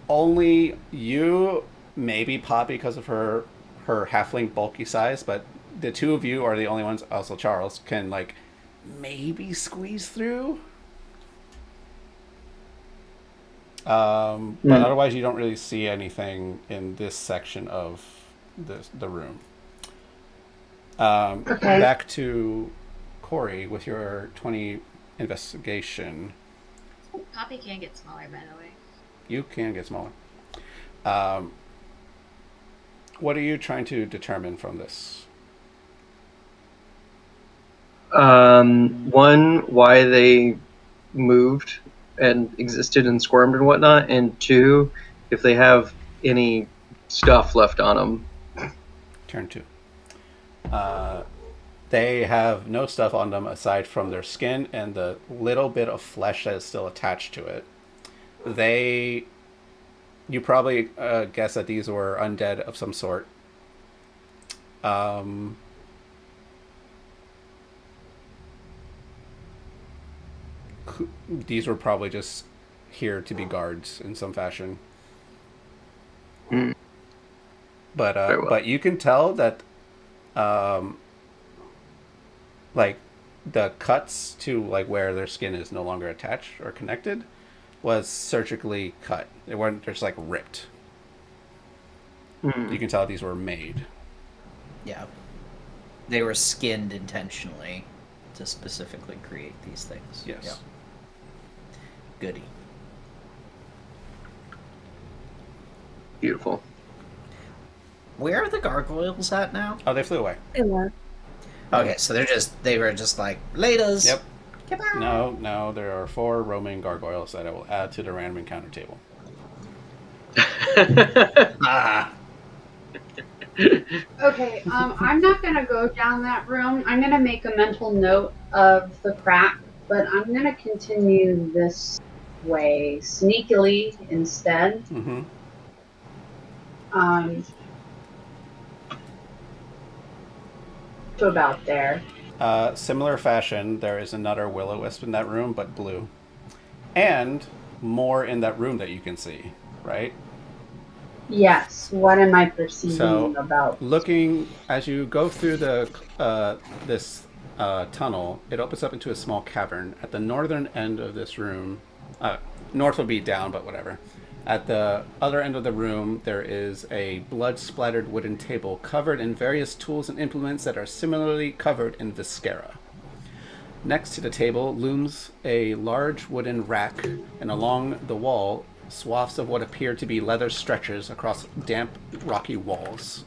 only you, maybe Poppy because of her halfling bulky size, but the two of you are the only ones, also Charles, can like maybe squeeze through. But otherwise, you don't really see anything in this section of the room. Okay. Back to Corey with your 20 investigation. Poppy can get smaller, by the way. You can get smaller. What are you trying to determine from this? One, why they moved and existed and squirmed and whatnot, and two, if they have any stuff left on them. Turn 2. They have no stuff on them aside from their skin and the little bit of flesh that is still attached to it. You probably guess that these were undead of some sort. These were probably just here to be guards in some fashion. But well. But you can tell that like the cuts to like where their skin is no longer attached or connected was surgically cut. They weren't just like ripped. You can tell these were made. Yeah. They were skinned intentionally to specifically create these things. Yes. Yeah. Goody. Beautiful. Where are the gargoyles at now? Oh, they flew away. They were. Okay, so they were just like, laters. Yep. Goodbye. No, there are 4 roaming gargoyles that I will add to the random encounter table. Ah. Okay, I'm not gonna go down that room. I'm gonna make a mental note of the crack, but I'm gonna continue this way sneakily instead. Mm-hmm. To about there. Similar fashion, there is another will-o-wisp in that room, but blue. And more in that room that you can see, right? Yes. What am I perceiving So, about? looking as you go through this tunnel, it opens up into a small cavern. At the northern end of this room, north would be down, but whatever. At the other end of the room, there is a blood-splattered wooden table covered in various tools and implements that are similarly covered in viscera. Next to the table looms a large wooden rack, and along the wall, swaths of what appear to be leather stretchers across damp, rocky walls.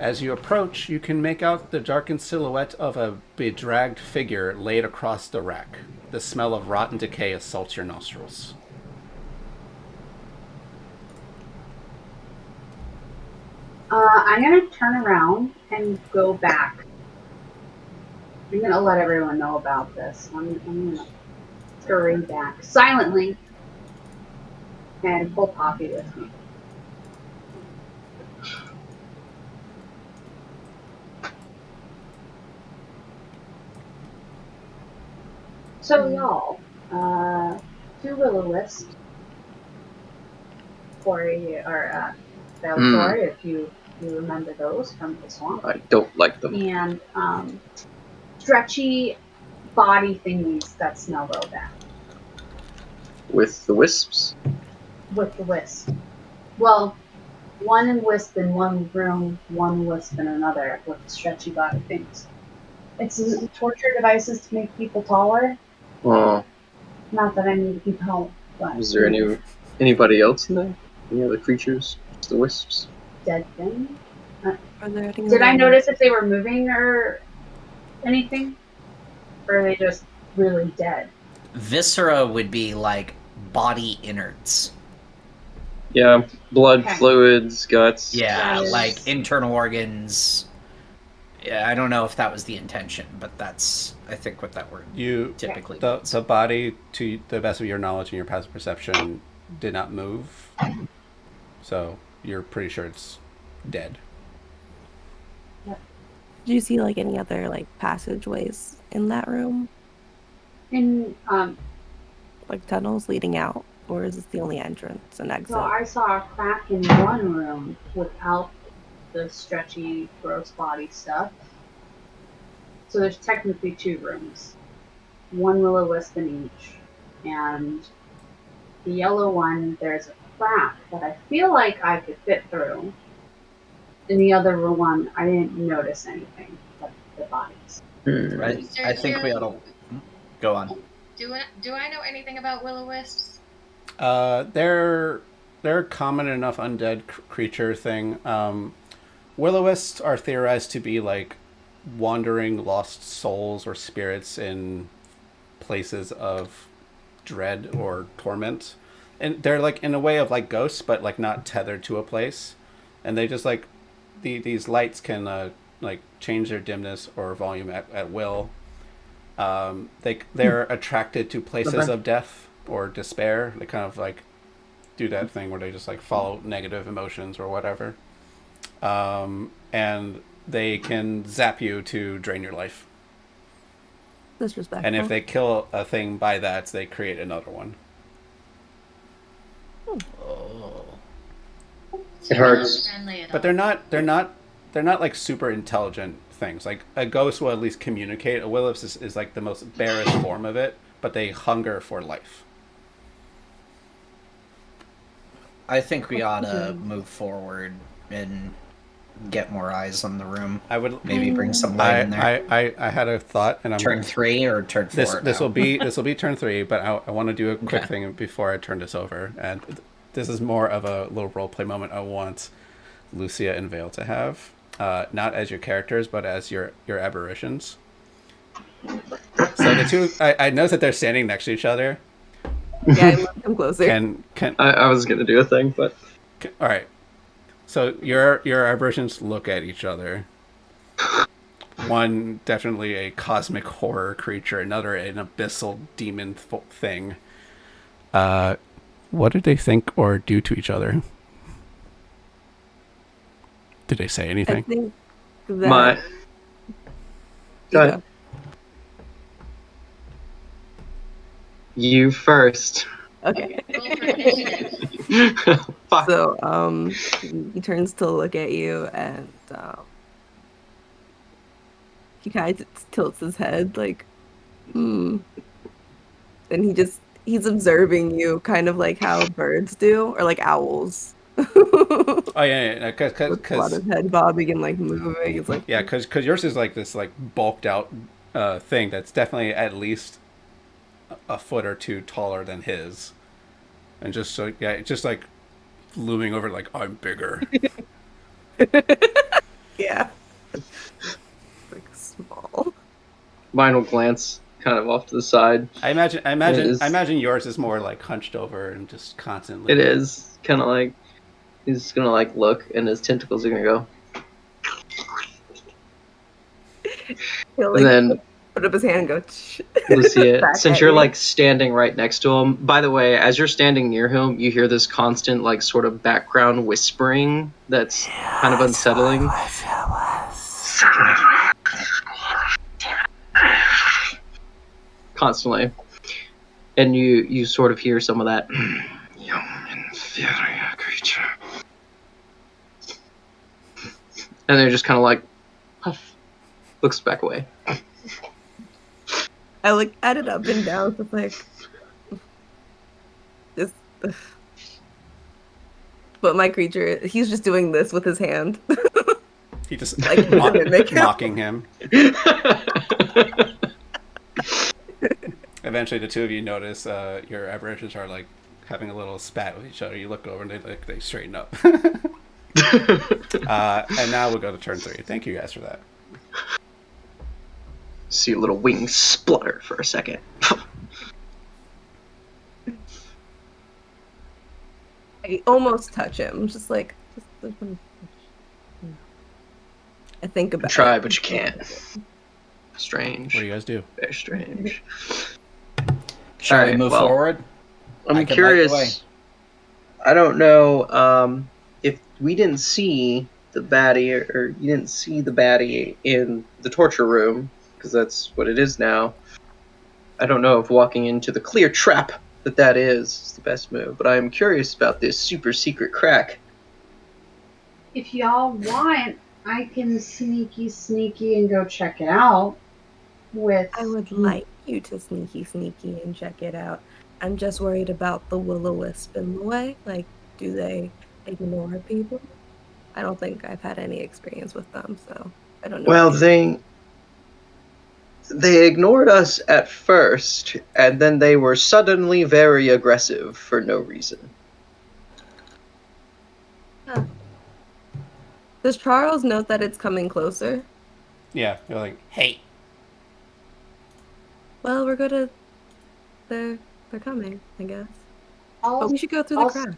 As you approach, you can make out the darkened silhouette of a bedraggled figure laid across the rack. The smell of rotten decay assaults your nostrils. I'm gonna turn around and go back. I'm gonna let everyone know about this. I'm gonna scurry back silently and pull Poppy with me. So y'all, 2 will-o-wisps, Corey or Bellator, if you remember those from the swamp. I don't like them. And stretchy body thingies that smell real bad. With the wisps? With the wisp. Well, one in wisp in one room, one wisp in another with stretchy body things. It's torture devices to make people taller. Oh. Not that I need to be tall, but Is there anybody else in there? Any other creatures? Just the wisps? dead thing? Are there any Did I notice if they were moving or anything? Or are they just really dead? Viscera would be like body innards. Yeah, blood, Okay. fluids, guts. Yeah, That is- like internal organs. Yeah, I don't know if that was the intention, but that's, I think, what that word You typically the means. the body, to the best of your knowledge and your passive perception, did not move. So you're pretty sure it's dead. Do you see like any other like passageways in that room, In like tunnels leading out, or is this the only entrance and exit? so I saw a crack in one room without the stretchy, gross body stuff. So there's technically 2 rooms. One will-o-wisp in each. And the yellow one, there's a crack that I feel like I could fit through. In the other one, I didn't notice anything but the bodies. Right? I think we ought to go on. Do I know anything about will-o-wisps? They're a common enough undead creature thing. Will-o-wisps are theorized to be like wandering lost souls or spirits in places of dread or torment, and they're like in a way of like ghosts, but like not tethered to a place, and they just like these lights can like change their dimness or volume at will. They're attracted to places of death or despair. They kind of like do that thing where they just like follow negative emotions or whatever, and they can zap you to drain your life. Disrespectful. And if they kill a thing by that, they create another one. Oh. It hurts. Friendly at But all. they're not like super intelligent things. Like a ghost will at least communicate. A will-o-wisp is like the most barest form of it, but they hunger for life. I think we ought to move forward and get more eyes on the room. I would Maybe bring some light in there. I had a thought, and I'm Turn 3 or turn 4? this now? will be turn 3, but I want to do a quick Okay. thing before I turn this over, and this is more of a little role play moment I want Lucia and Vale to have, not as your characters, but as your aberrations. So the two, I noticed that they're standing next to each other. Yeah, I moved him closer. Can I was gonna do a thing, but all right. So your aberrations look at each other. One definitely a cosmic horror creature, another an abyssal demon thing. What did they think or do to each other? Did they say I anything? think that my you Go go. ahead. You first. Okay. Roll for initiative. Fuck. So he turns to look at you and he kind of tilts his head like and he's observing you kind of like how birds do or like owls. Oh yeah, With a lot because of head bobbing and like moving. It's like yeah, because yours is like this like bulked out thing that's definitely at least a foot or two taller than his, and just so yeah, it's just like looming over like I'm bigger. yeah. Like small. Mine will glance kind of off to the side. I imagine It is- yours is more like hunched over and just constantly. It is kind of like he's gonna like look, and his tentacles are gonna go. He'll And like then put up his hand and go Lucia, back since at you're you. like standing right next to him. By the way, as you're standing near him, you hear this constant like sort of background whispering that's kind of unsettling. Constantly, and you sort of hear some of that. You inferior creature. And they're just kind of like, huff, looks back away. I like add it up and down. So it's like just. But my creature, he's just doing this with his hand. He just Like, mimic him. mocking him. Eventually, the two of you notice your aberrations are like having a little spat with each other. You look over and they straighten up. And now we'll go to turn 3. Thank you guys for that. See a little wings splutter for a second. I almost touch him. Just like, just no. I think about Try, it. but you can't. Strange. What do you guys do? Very strange. Shall we Alright, move well, forward? I I'm can light the way. curious. I don't know if we didn't see the baddie, or you didn't see the baddie in the torture room, because that's what it is now. I don't know if walking into the clear trap that is the best move, but I am curious about this super secret crack. If y'all want, I can sneaky and go check it out with. I would like you to sneaky and check it out. I'm just worried about the will-o-wisp in the way. Like, do they ignore people? I don't think I've had any experience with them, so I don't know. Well, what they they ignored us at first, and then they were suddenly very aggressive for no reason. Huh. Does Charles note that it's coming closer? Yeah, you're like, Hey, Well, we're gonna. They're coming, I guess. But I'll, we should go through the I'll crack.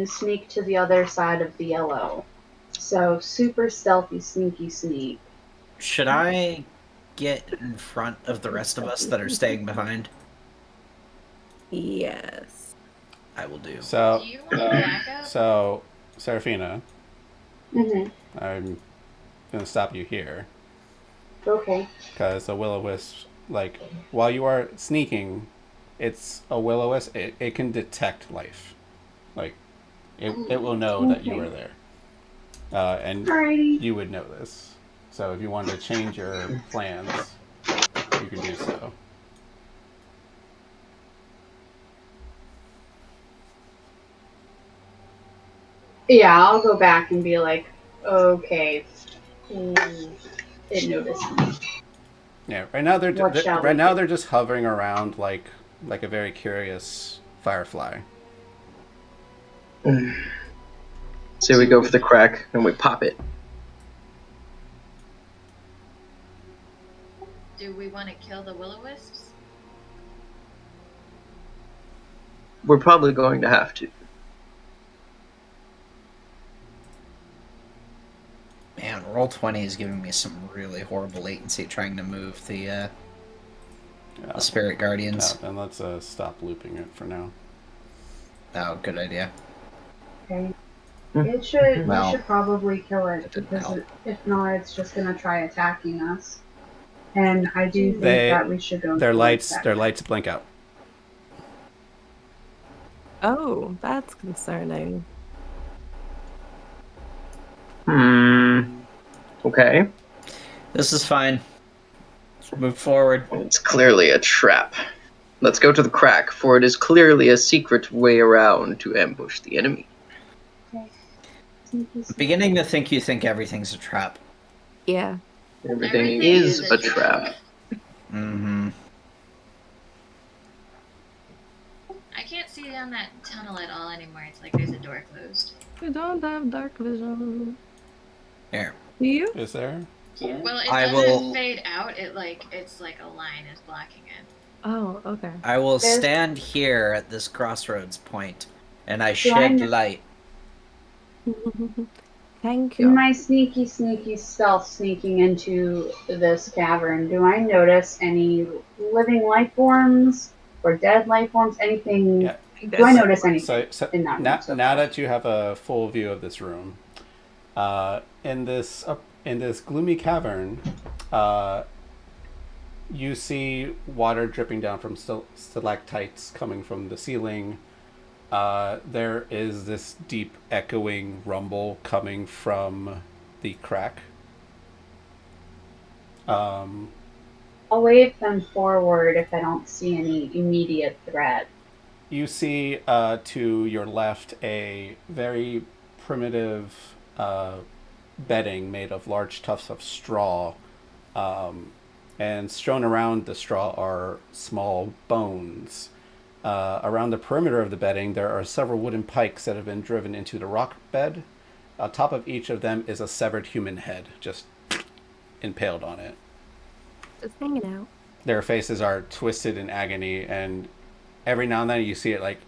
sneak to the other side of the yellow. So super stealthy, sneak. Should I get in front of the rest of us that are staying behind? Yes. I will do. so, Do you want backup? so, Seraphina, Mm-hmm. I'm gonna stop you here Okay. because a will-o-wisp, like, while you are sneaking, it's a will-o-wisp. It can detect life, like, it will know that you are there, and Alrighty. you would know this. So if you wanted to change your plans, you can do so. Yeah, I'll go back and be like, okay, it noticed me. Yeah, right now What shall we do? they're just hovering around like a very curious firefly. So we go for the crack and we pop it. Do we want to kill the will-o-wisps? We're probably going to have to. Man, Roll20 is giving me some really horrible latency trying to move the Spirit Guardians. Then let's stop looping it for now. Oh, good idea. Okay. It should. Well, we should probably kill it it didn't because help. if not, it's just gonna try attacking us. And I do think that we should go. Their towards that. lights blink out. Oh, that's concerning. Okay. This is fine. Let's move forward. It's clearly a trap. Let's go to the crack, for it is clearly a secret way around to ambush the enemy. Beginning to think you think everything's a trap. Yeah. Everything is a trap. Mm-hmm. I can't see down that tunnel at all anymore. It's like there's a door closed. We don't have dark vision. Here. Do you? Is there? Well, it I doesn't will- fade out. It's like a line is blocking it. Oh, okay. I will There's- stand here at this crossroads point, and I Do I shed kn- light. Thank In you. my sneaky stealth sneaking into this cavern, do I notice any living life forms or dead life forms? Anything? Yeah. Do I notice anything So in that room now so now far? that you have a full view of this room, in this gloomy cavern, you see water dripping down from stalactites coming from the ceiling. There is this deep echoing rumble coming from the crack. I'll wave them forward if I don't see any immediate threat. You see to your left a very primitive bedding made of large tufts of straw, and strewn around the straw are small bones. Around the perimeter of the bedding, there are several wooden pikes that have been driven into the rock bed. On top of each of them is a severed human head, just impaled on it. Just hanging out. Their faces are twisted in agony, and every now and then you see it like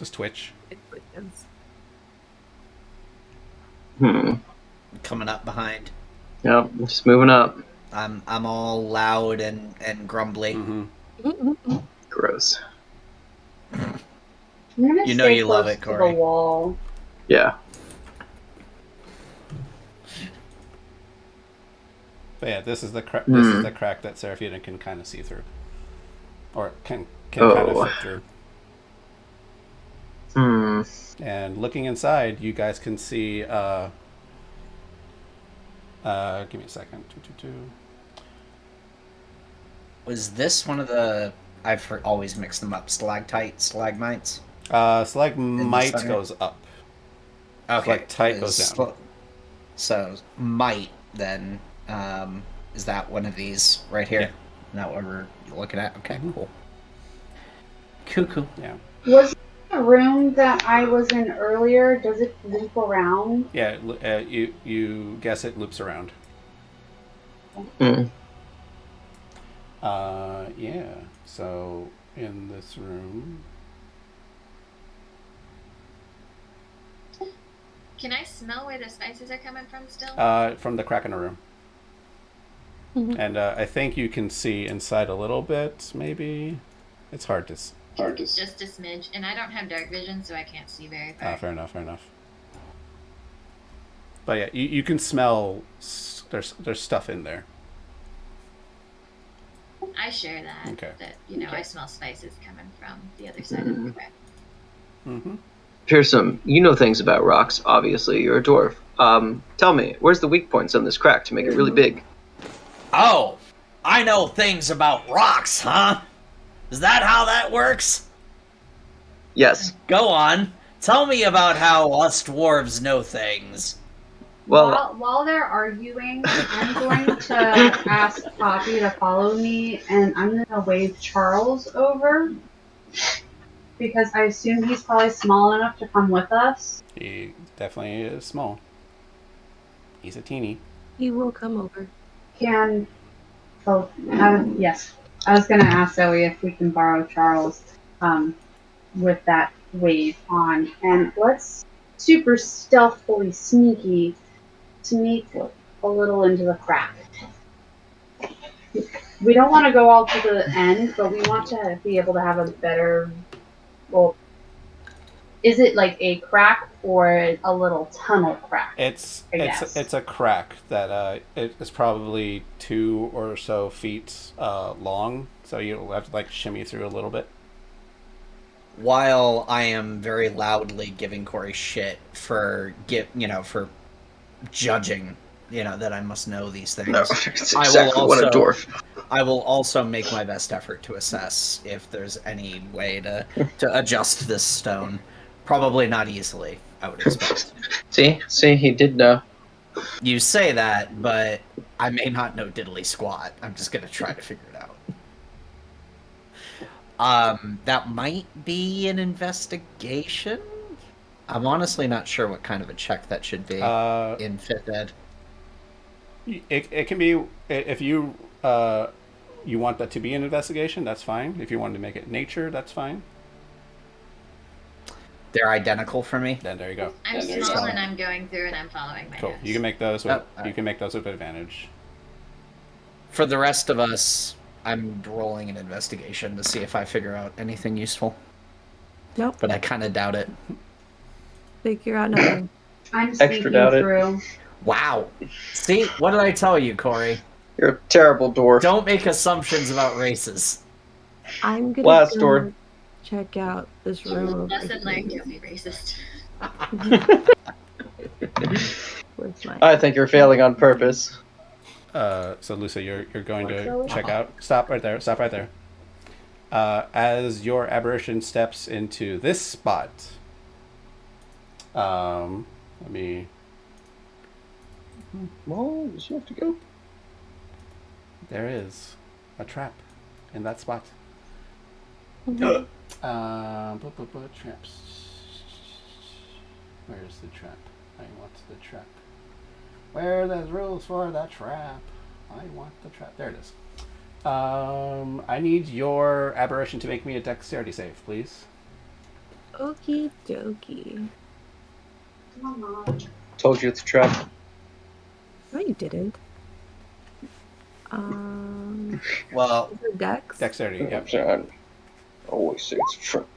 Just twitch. It twitches. Coming up behind. Yep, just moving up. I'm all loud and grumbly. Mm-hmm. Gross. I'm gonna You know stay you close love it, to Corey. the wall. Yeah. But yeah, this is the this is the crack that Seraphina can kind of see through, or can kind of fit through. And looking inside, you guys can see. Give me a second. Was this one of the? I've always mixed them up. Stalactites, stalagmites. Stalagmite center? goes up. Okay. Stalactite goes down. So might then is that one of these right here? Yeah. Is that what we're looking at? Okay, Mhm. cool. Cuckoo. Yeah. Was the room that I was in earlier? Does it loop around? Yeah. You guess it loops around. Yeah. So in this room. Can I smell where the spices are coming from still? From the crack in the room. Mhm. And I think you can see inside a little bit, maybe. It's hard to see. Just a smidge. And I don't have dark vision, so I can't see very far. Fair enough. But yeah, you can smell. There's stuff in there. I share that. Okay. That, I smell spices coming from the other side of the crack. Mm-hmm. Pearson, you know things about rocks. Obviously, you're a dwarf. Tell me, where's the weak points on this crack to make it really big? Oh, I know things about rocks, huh? Is that how that works? Yes. Go on. Tell me about how us dwarves know things. Well, While they're arguing, I'm going to ask Poppy to follow me, and I'm going to wave Charles over. Because I assume he's probably small enough to come with us. He definitely is small. He's a teeny. He will come over. Yes. I was going to ask Zoe if we can borrow Charles with that wave on. And let's super stealthily sneaky sneak a little into the crack. We don't want to go all to the end, but we want to be able to have a better... Well, is it like a crack or a little tunnel crack? It's a crack that it is probably 2 or so feet long, so you'll have to shimmy through a little bit. While I am very loudly giving Corey shit for judging, that I must know these things. No, it's exactly what a dwarf. I will also make my best effort to assess if there's any way to adjust this stone. Probably not easily, I would expect. See, he did know. You say that, but I may not know diddly squat. I'm just gonna try to figure it out. That might be an investigation. I'm honestly not sure what kind of a check that should be in 5th ed. It can be, if you you want that to be an investigation, that's fine. If you want to make it nature, that's fine. They're identical for me. Then there you go. I'm small and I'm going through and I'm following my Cool. nose. You can make those with right. you can make those with advantage. For the rest of us, I'm rolling an investigation to see if I figure out anything useful. Nope. But I kind of doubt it. Figure out nothing. I'm sneaking doubt it. through. Wow. See, what did I tell you, Corey? You're a terrible dwarf. Don't make assumptions about races. I'm gonna Last go door. check out this room over Lesson learned, here. don't be racist. Where's my... I think you're failing on purpose. So Lucia, you're going to check out. Stop right there. Stop right there. As your aberration steps into this spot, let me. Well, does she have to go? There is a trap in that spot. Traps. Where's the trap? I want the trap. Where are the rules for the trap? I want the trap. There it is. I need your aberration to make me a dexterity save, please. Okie dokie. Told you it's a trap. No, you didn't. Well, Is it Dex? Dexterity, yep. I always say it's a trap.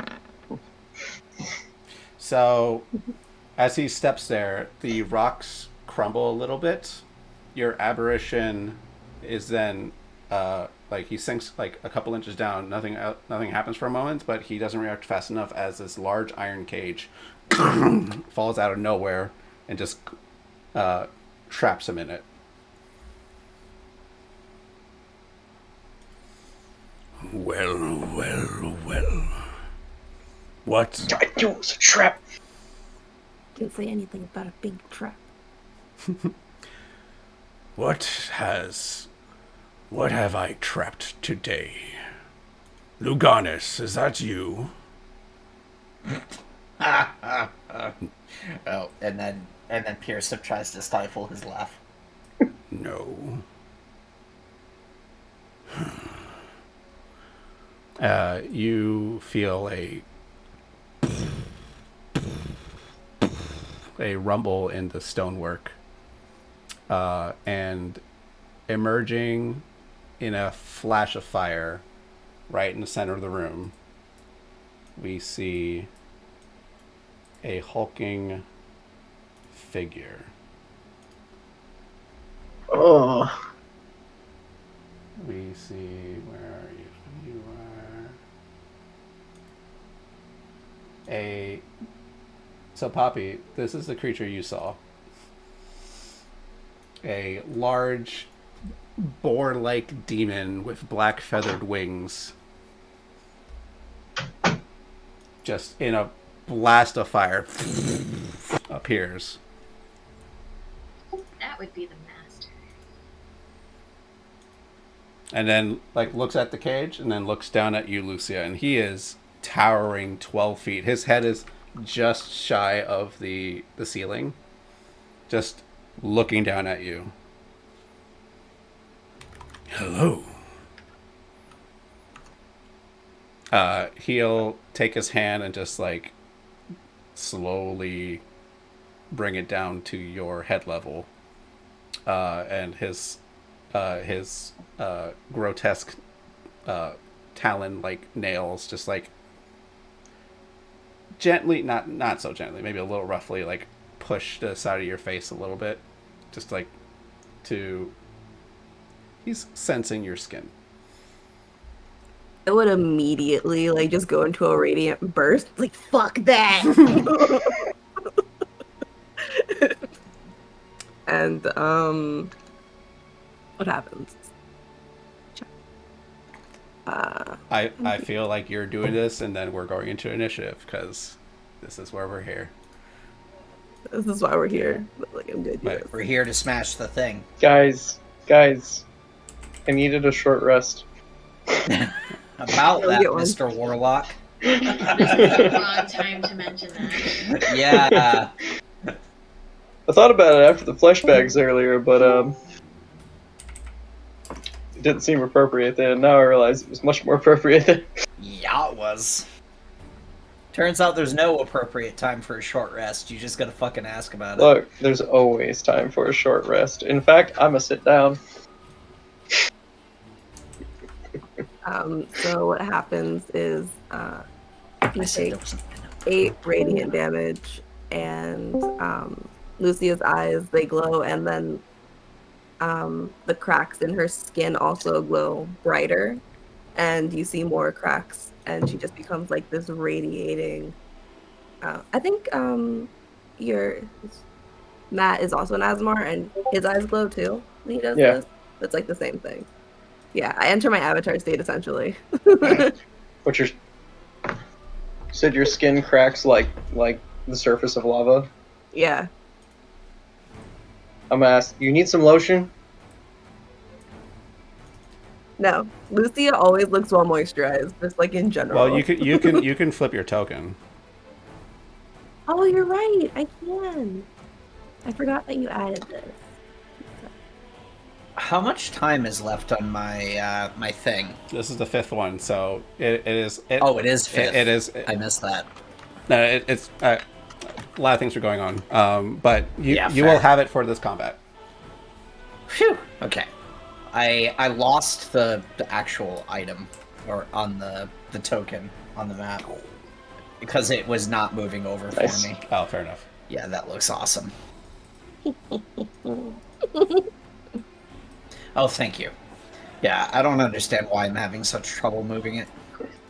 So, as he steps there, the rocks crumble a little bit. Your aberration is then, like he sinks like a couple inches down. Nothing happens for a moment, but he doesn't react fast enough as this large iron cage falls out of nowhere and just traps him in it. Well. What? I knew it was a trap. Didn't say anything about a big trap. What have I trapped today? Luganis, is that you? oh, and then Pearson tries to stifle his laugh. No. You feel a rumble in the stonework, and emerging in a flash of fire right in the center of the room, we see a hulking figure. Oh. We see, where are you? You are so Poppy, this is the creature you saw. A large boar-like demon with black feathered wings. Just in a blast of fire appears. That would be the master. And then looks at the cage and then looks down at you, Lucia, and he is towering 12 feet. His head is just shy of the ceiling, just looking down at you. Hello. He'll take his hand and just slowly bring it down to your head level, and his grotesque talon-like nails just gently, not so gently, maybe a little roughly, push the side of your face a little bit, just he's sensing your skin. It would immediately just go into a radiant burst. Fuck that. And what happens? I feel like you're doing this, and then we're going into initiative because this is where we're here. This is why we're here. I'm good. Right. We're here to smash the thing. Guys, I needed a short rest. About You'll that, get one. Mr. Warlock. This is the wrong time to mention that. Yeah. I thought about it after the flesh bags earlier, but it didn't seem appropriate then. Now I realize it was much more appropriate then. Yeah, it was. Turns out there's no appropriate time for a short rest. You just gotta fucking ask about it. Look, there's always time for a short rest. In fact, I'ma sit down. So what happens is you I said there take was 8 radiant damage, and Lucia's eyes, they glow, and then the cracks in her skin also glow brighter, and you see more cracks, and she just becomes this radiating. I think Matt is also an Asmar, and his eyes glow too when he does Yeah. this. It's the same thing. Yeah, I enter my avatar state essentially. But you said your skin cracks like the surface of lava. Yeah. I'm gonna ask, you need some lotion? No, Lucia always looks well moisturized, just in general. Well, you can flip your token. Oh, you're right. I can. I forgot that you added this. How much time is left on my my thing? This is the 5th one, so it is. Oh, it is 5th. It is. I missed that. No, it's a lot of things are going on. But you Yeah, you will fair. have it for this combat. Phew. Okay. I lost the actual item or on the token on the map because it was not moving over Nice. for me. Oh, fair enough. Yeah, that looks awesome. Oh, thank you. Yeah, I don't understand why I'm having such trouble moving it.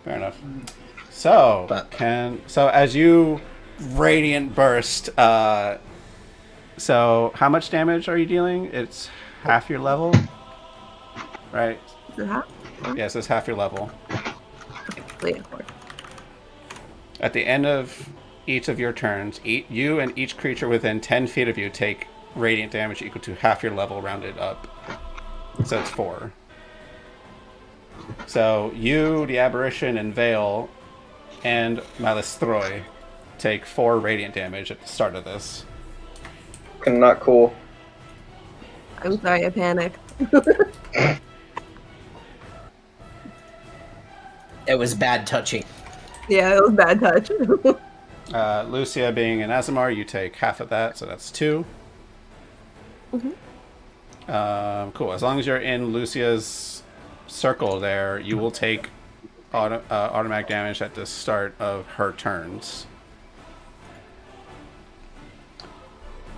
Fair enough. So But- as you radiant burst, so how much damage are you dealing? It's half your level, right? Is it half? Yes, it's half your level. Yeah, of course. At the end of each of your turns, you and each creature within 10 feet of you take radiant damage equal to half your level rounded up. So it's 4. So you, the Aberration, and Vale, and Malestroy take 4 radiant damage at the start of this. Not cool. I'm sorry, I panicked. It was bad touching. Yeah, it was bad touch. Lucia being an Azamar, you take half of that, so that's 2. Cool. As long as you're in Lucia's circle there, you will take automatic damage at the start of her turns.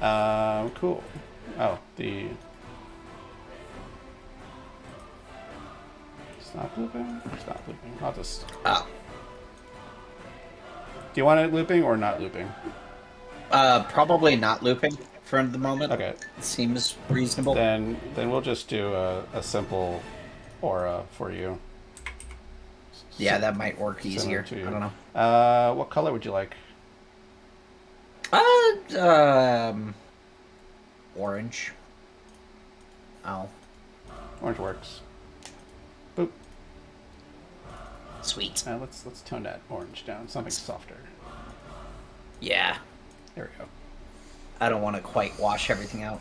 Cool. Oh, the... Stop looping? Stop looping. I'll just... Oh. Do you want it looping or not looping? Probably not looping for the moment. Okay. Seems reasonable. Then we'll just do a simple aura for you. Yeah, that might work Similar easier. to you. I don't know. What color would you like? Orange. Oh, Orange works. Boop. sweet. Let's tone that orange down. Something softer. Yeah, There we go. I don't want to quite wash everything out.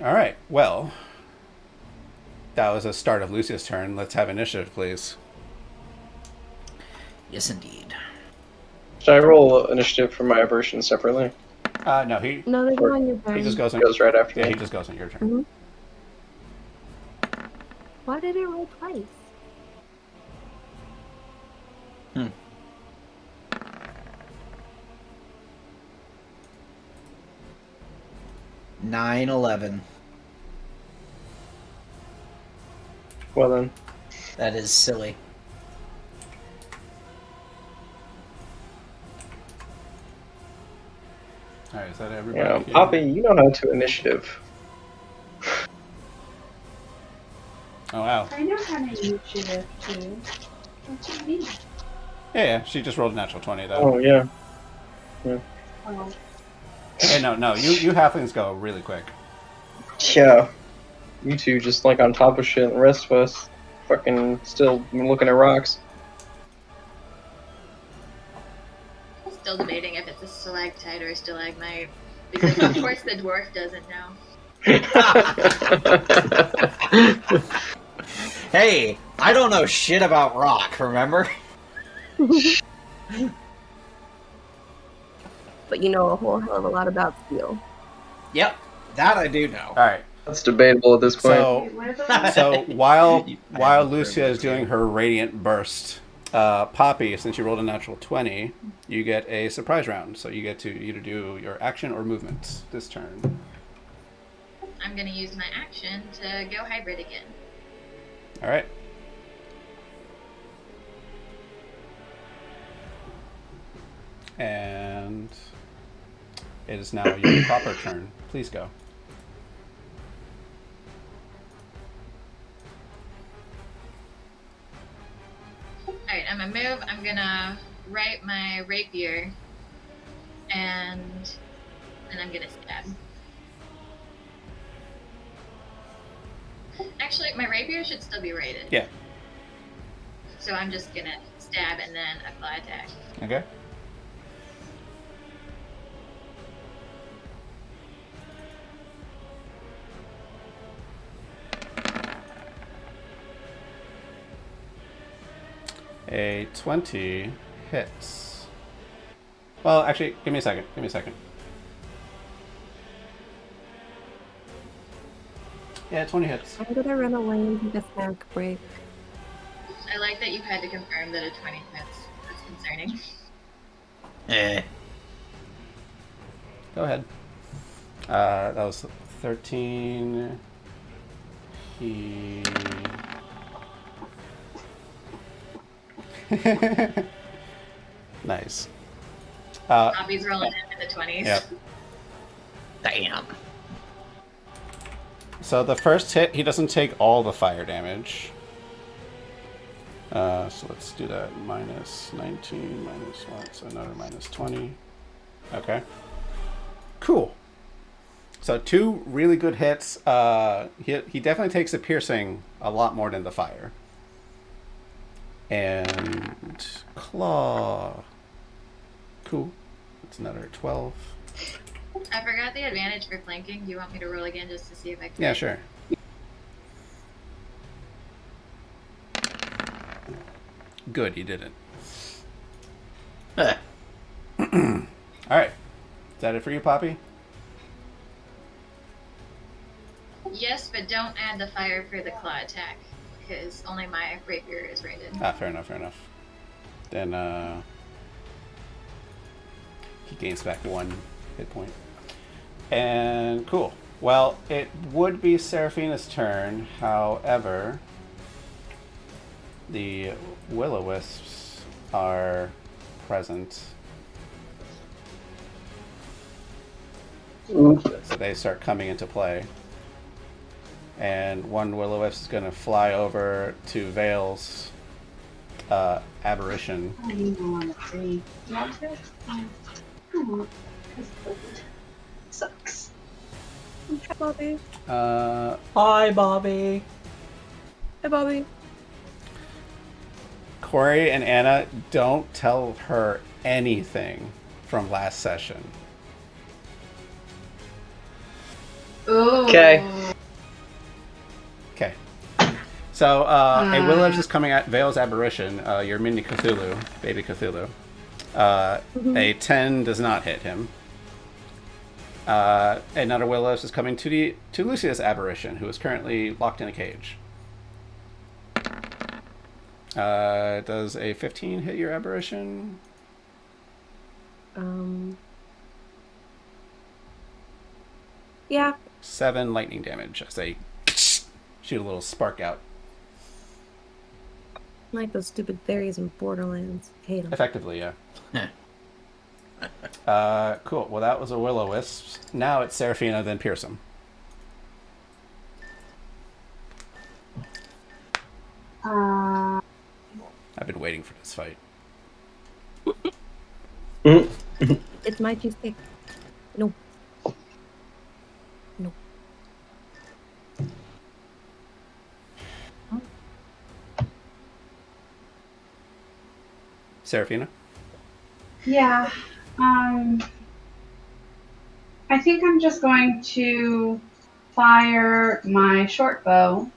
All right. Well, that was the start of Lucia's turn. Let's have initiative, please. Yes, indeed. Should I roll initiative for my aberration separately? No, he No, they go on your turn. he just goes on. It goes right after Yeah, me. he just goes on your turn. Why did it roll twice? 9/11. Well then. That is silly. All right. Is that You everybody? know, here? Poppy, you know how to initiative. Oh wow. I know how to initiative too. What do you mean? Yeah. She just rolled a natural 20 though. Oh yeah. Oh, Hey, no. You halflings go really quick. Yeah. You two just like on top of shit, and the rest of us fucking still looking at rocks. Still debating if it's a stalactite or a stalagmite. Because of course the dwarf doesn't know. Hey, I don't know shit about rock, remember? But you know a whole hell of a lot about steel. Yep, that I do know. All right. That's debatable at this point. So wait, what are those? So while I while have Lucia is doing her radiant burst, Poppy, since you rolled a natural 20, you get a surprise round. So you get to either do your action or movement this turn. I'm gonna use my action to go hybrid again. All right. And it is now your proper turn. Please go. Alright, I'm gonna move. I'm gonna right my rapier. And then I'm gonna stab. Actually, my rapier should still be rated. Yeah. So I'm just gonna stab and then apply attack. Okay. A 20 hits. Well, actually, give me a second. Yeah, 20 hits. I'm gonna run away and take a snack break. I like that you had to confirm that a 20 hits. That's concerning. Go ahead. That was 13. He... Nice. Poppy's rolling in the 20s. Yep. Damn. So the first hit, he doesn't take all the fire damage. So let's do that. Minus 19, minus what? So another minus 20. Okay. Cool. So 2 really good hits. He definitely takes the piercing a lot more than the fire. And claw. Cool. That's another 12. I forgot the advantage for flanking. Do you want me to roll again just to see if I can? Yeah, sure. Good, you didn't. All right. Is that it for you, Poppy? Yes, but don't add the fire for the claw attack, because only my rapier is rated. Fair enough. Then, he gains back 1 hit point. And, cool. Well, it would be Seraphina's turn, however, the will-o-wisps are present. So they start coming into play. And one will-o-wisp is going to fly over to Vale's aberration. I don't even want to see. You want to? I don't want to. Sucks. Hi, Bobby. Hi, Bobby. Hi, Bobby. Corey and Anna, don't tell her anything from last session. Ooh. Okay. Okay. So, a will-o-wisp is coming at Vale's aberration, your mini Cthulhu, baby Cthulhu. A 10 does not hit him. Another will-o-wisp is coming to Lucia's aberration, who is currently locked in a cage. Does a 15 hit your aberration? Yeah. 7 lightning damage as they shoot a little spark out. Like those stupid fairies in Borderlands. Hate them. Effectively, yeah. Cool. Well, that was a will-o-wisp. Now it's Seraphina, then Pearson. I've been waiting for this fight. It's my cheesecake. No. No. Seraphina? Yeah. I think I'm just going to fire my short bow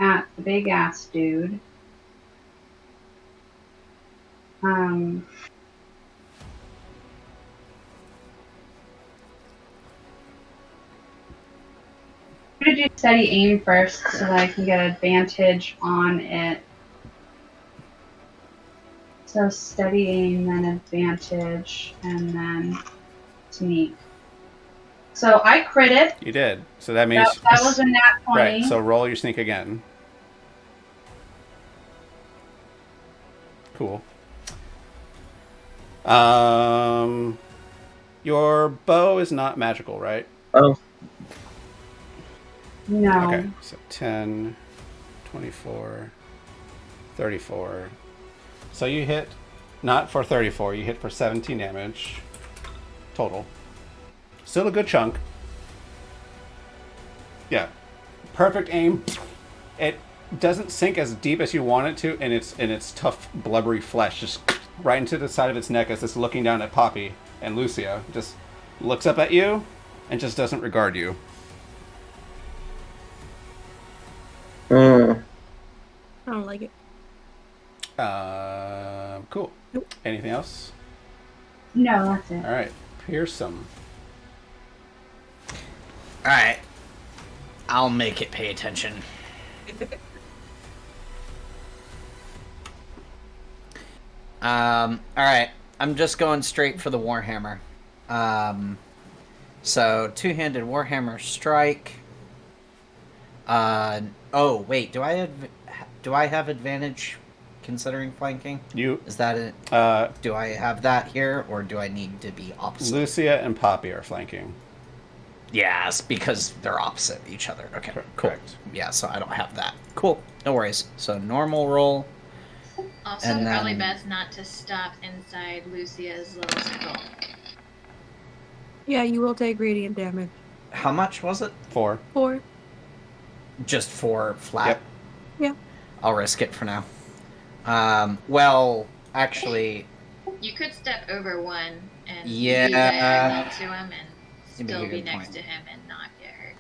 at the big ass dude. I'm gonna do steady aim first so that I can get advantage on it. So steady aim, then advantage, and then sneak. So I critted. You did. So that means... That was a nat 20. Right, so roll your sneak again. Cool. Your bow is not magical, right? Oh. No. Okay, so 10, 24, 34. So you hit, not for 34, you hit for 17 damage total. Still a good chunk. Yeah. Perfect aim. It doesn't sink as deep as you want it to, and its tough, blubbery flesh just right into the side of its neck as it's looking down at Poppy and Lucia. Just looks up at you and just doesn't regard you. I don't like it. Cool. Nope. Anything else? No, that's it. All right, pierce him. All right. I'll make it pay attention. All right. I'm just going straight for the Warhammer. So two-handed Warhammer strike. Oh wait, do I have advantage considering flanking? Is that it? Do I have that here, or do I need to be opposite? Lucia and Poppy are flanking. Yes, because they're opposite each other. Okay, cool. Correct. Yeah, so I don't have that. Cool, no worries. So normal roll. Also, And probably then- best not to stop inside Lucia's little skull. Yeah, you will take radiant damage. How much was it? 4. 4. Just 4 flat. Yep. Yeah. I'll risk it for now. Well, actually, You could step over one and Yeah. be diagonal to him and You make still a be good next point. to him and not get hurt.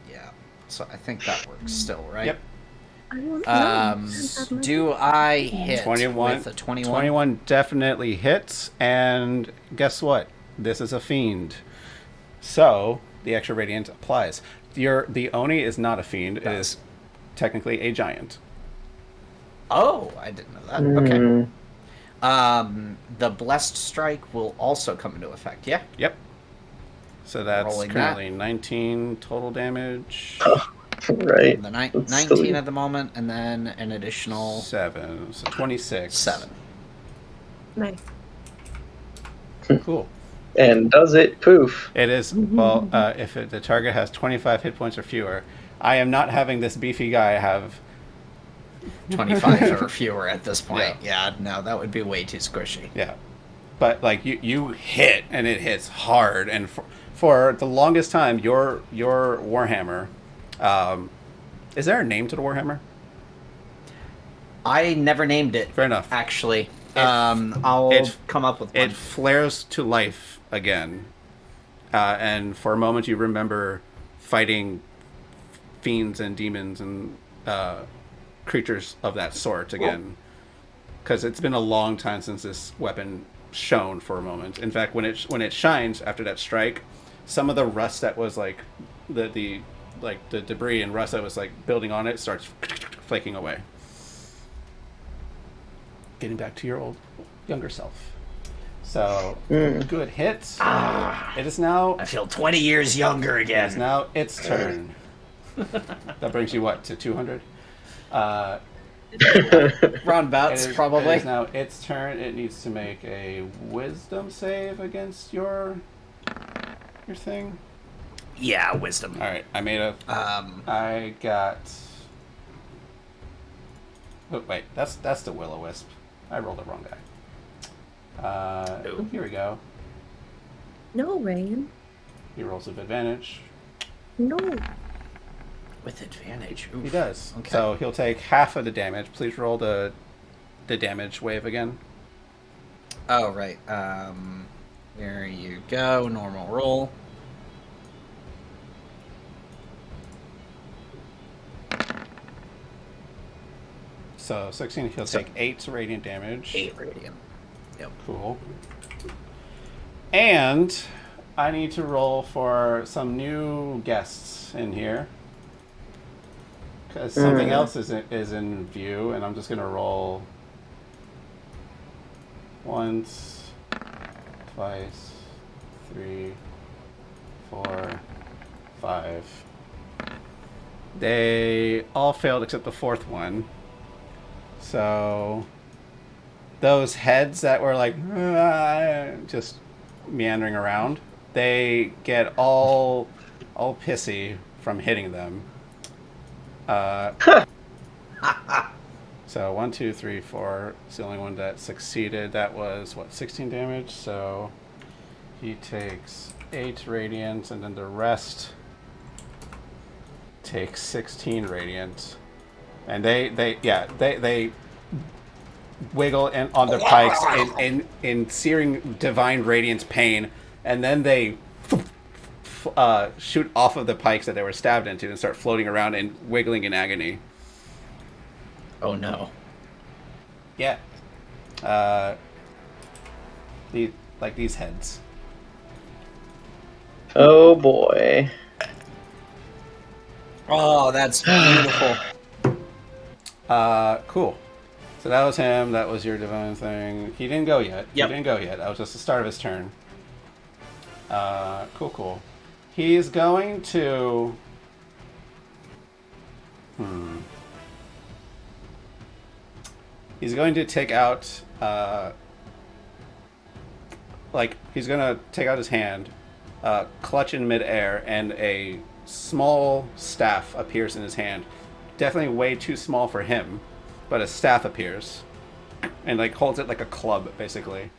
yeah. So I think that works still, right? Yep. I don't know. Do I hit 21. with a 21? 21 definitely hits, and guess what? This is a fiend. So, the extra radiant applies. The Oni is not a fiend. It is technically a giant. Oh, I didn't know that. Okay. The blessed strike will also come into effect. Yeah. Yep. So that's Rolling currently 19 total damage. Right. The That's 19 silly. at the moment, and then an additional 7. So 26. 7. Nice. Cool. And does it poof? It is, well, if the target has 25 hit points or fewer, I am not having this beefy guy have 25 or fewer at this point. Yeah, no, that would be way too squishy. Yeah, but like you hit and it hits hard, and for the longest time, your Warhammer, is there a name to the Warhammer? I never named it. Fair enough. Actually, I'll come up with one. It flares to life again, and for a moment you remember fighting fiends and demons and creatures of that sort again, because it's been a long time since this weapon shone for a moment. In fact, when it shines after that strike, some of the rust that was like the debris and rust that was like building on it starts flaking away. Getting back to your younger self. So good hits. It is now. I feel 20 years younger It is again. now its turn. That brings you what, to 200? Roundabouts, probably. It is now its turn. It needs to make a wisdom save against your thing. Yeah, wisdom. All right, I made a. I got. Oh, wait, that's the will-o-wisp. I rolled the wrong guy. Here we go. No, Rain. He rolls with advantage. No. With advantage. He Oof. does. Okay. So he'll take half of the damage. Please roll the damage wave again. Oh, right. There you go. Normal roll. So 16, he'll take 8 radiant damage. 8 radiant. Yep. Cool. And I need to roll for some new guests in here. Because something else is in view, and I'm just going to roll once, twice, 3, 4, 5. They all failed except the fourth one. So those heads that were like just meandering around, they get all pissy from hitting them. So 1, 2, 3, 4. It's the only one that succeeded. That was what, 16 damage. So he takes 8 radiant, and then the rest takes 16 radiant. And they wiggle on their pikes in searing divine radiance pain, and then they shoot off of the pikes that they were stabbed into and start floating around and wiggling in agony. Oh, no. Yeah. these heads. Oh boy. Oh, that's beautiful. Cool. So that was him. That was your divine thing. He didn't go yet. Yep. He didn't go yet. That was just the start of his turn. Cool. He's going to... He's going to take out... he's going to take out his hand, clutch in midair, and a small staff appears in his hand. Definitely way too small for him, but a staff appears. And, holds it like a club, basically.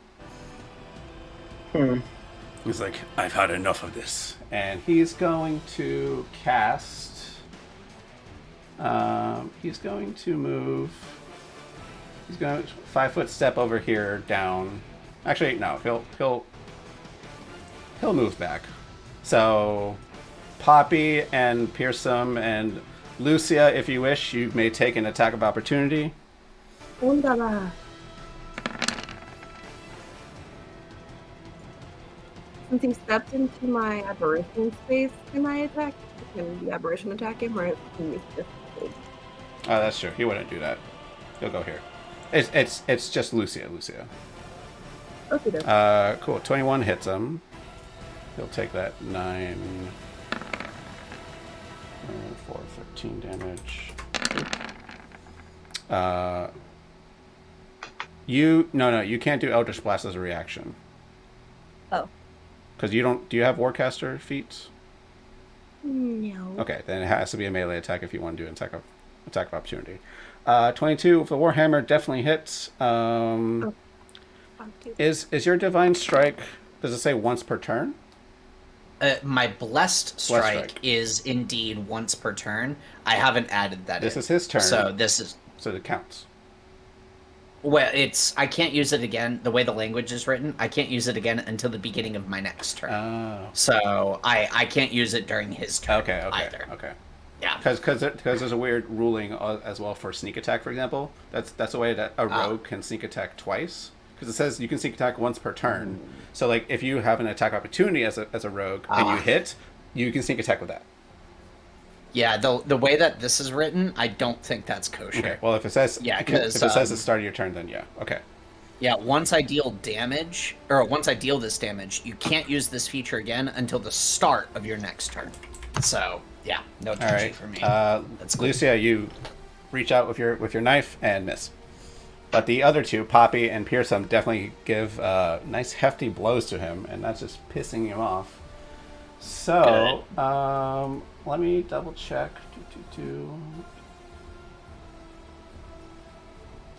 He's like, I've had enough of this. And he's going to cast... he's going to move... He's going to 5-foot step over here, down... Actually, no, he'll move back. So, Poppy and Pearson and Lucia, if you wish, you may take an attack of opportunity. Undala. Since he stepped into my aberration space, can I attack? Can the aberration attack him, or can we just... Oh, that's true. He wouldn't do that. He'll go here. It's just Lucia. Okay, Cool. 21 hits him. He'll take that 9, 4, 13 damage. You can't do Eldritch Blast as a reaction. Oh. Because you don't. Do you have Warcaster feats? No. Okay, then it has to be a melee attack if you want to do an attack of opportunity. 22 with the Warhammer definitely hits. Is your Divine Strike? Does it say once per turn? My Blessed Strike is indeed once per turn. I haven't added that. This is his turn. So it counts. Well, I can't use it again. The way the language is written, I can't use it again until the beginning of my next turn. Oh. So I can't use it during his turn either. Okay. Yeah. Because there's a weird ruling as well for sneak attack, for example. That's a way that a rogue can sneak attack twice. Because it says you can sneak attack once per turn. So if you have an attack opportunity as a rogue and you hit, you can sneak attack with that. Yeah, the way that this is written, I don't think that's kosher. Okay. Well, if it says if it says at the start of your turn, then yeah. Okay. Yeah, once I deal this damage, you can't use this feature again until the start of your next turn. So yeah, no touchy for me. That's cool. Lucia, you reach out with your knife and miss. But the other two, Poppy and Pearson, definitely give nice hefty blows to him, and that's just pissing him off. So, let me double check.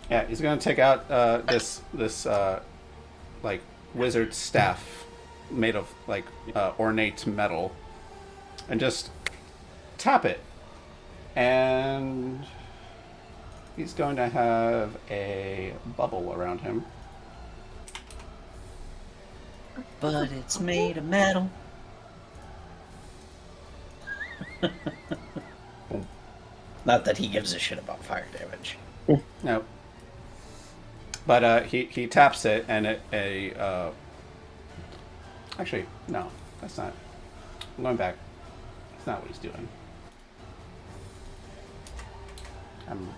Yeah, he's going to take out this wizard staff made of ornate metal, and just tap it, and he's going to have a bubble around him. But it's made of metal. Not that he gives a shit about fire damage. No. But he taps it, and actually, no, that's not. I'm going back. That's not what he's doing. I'm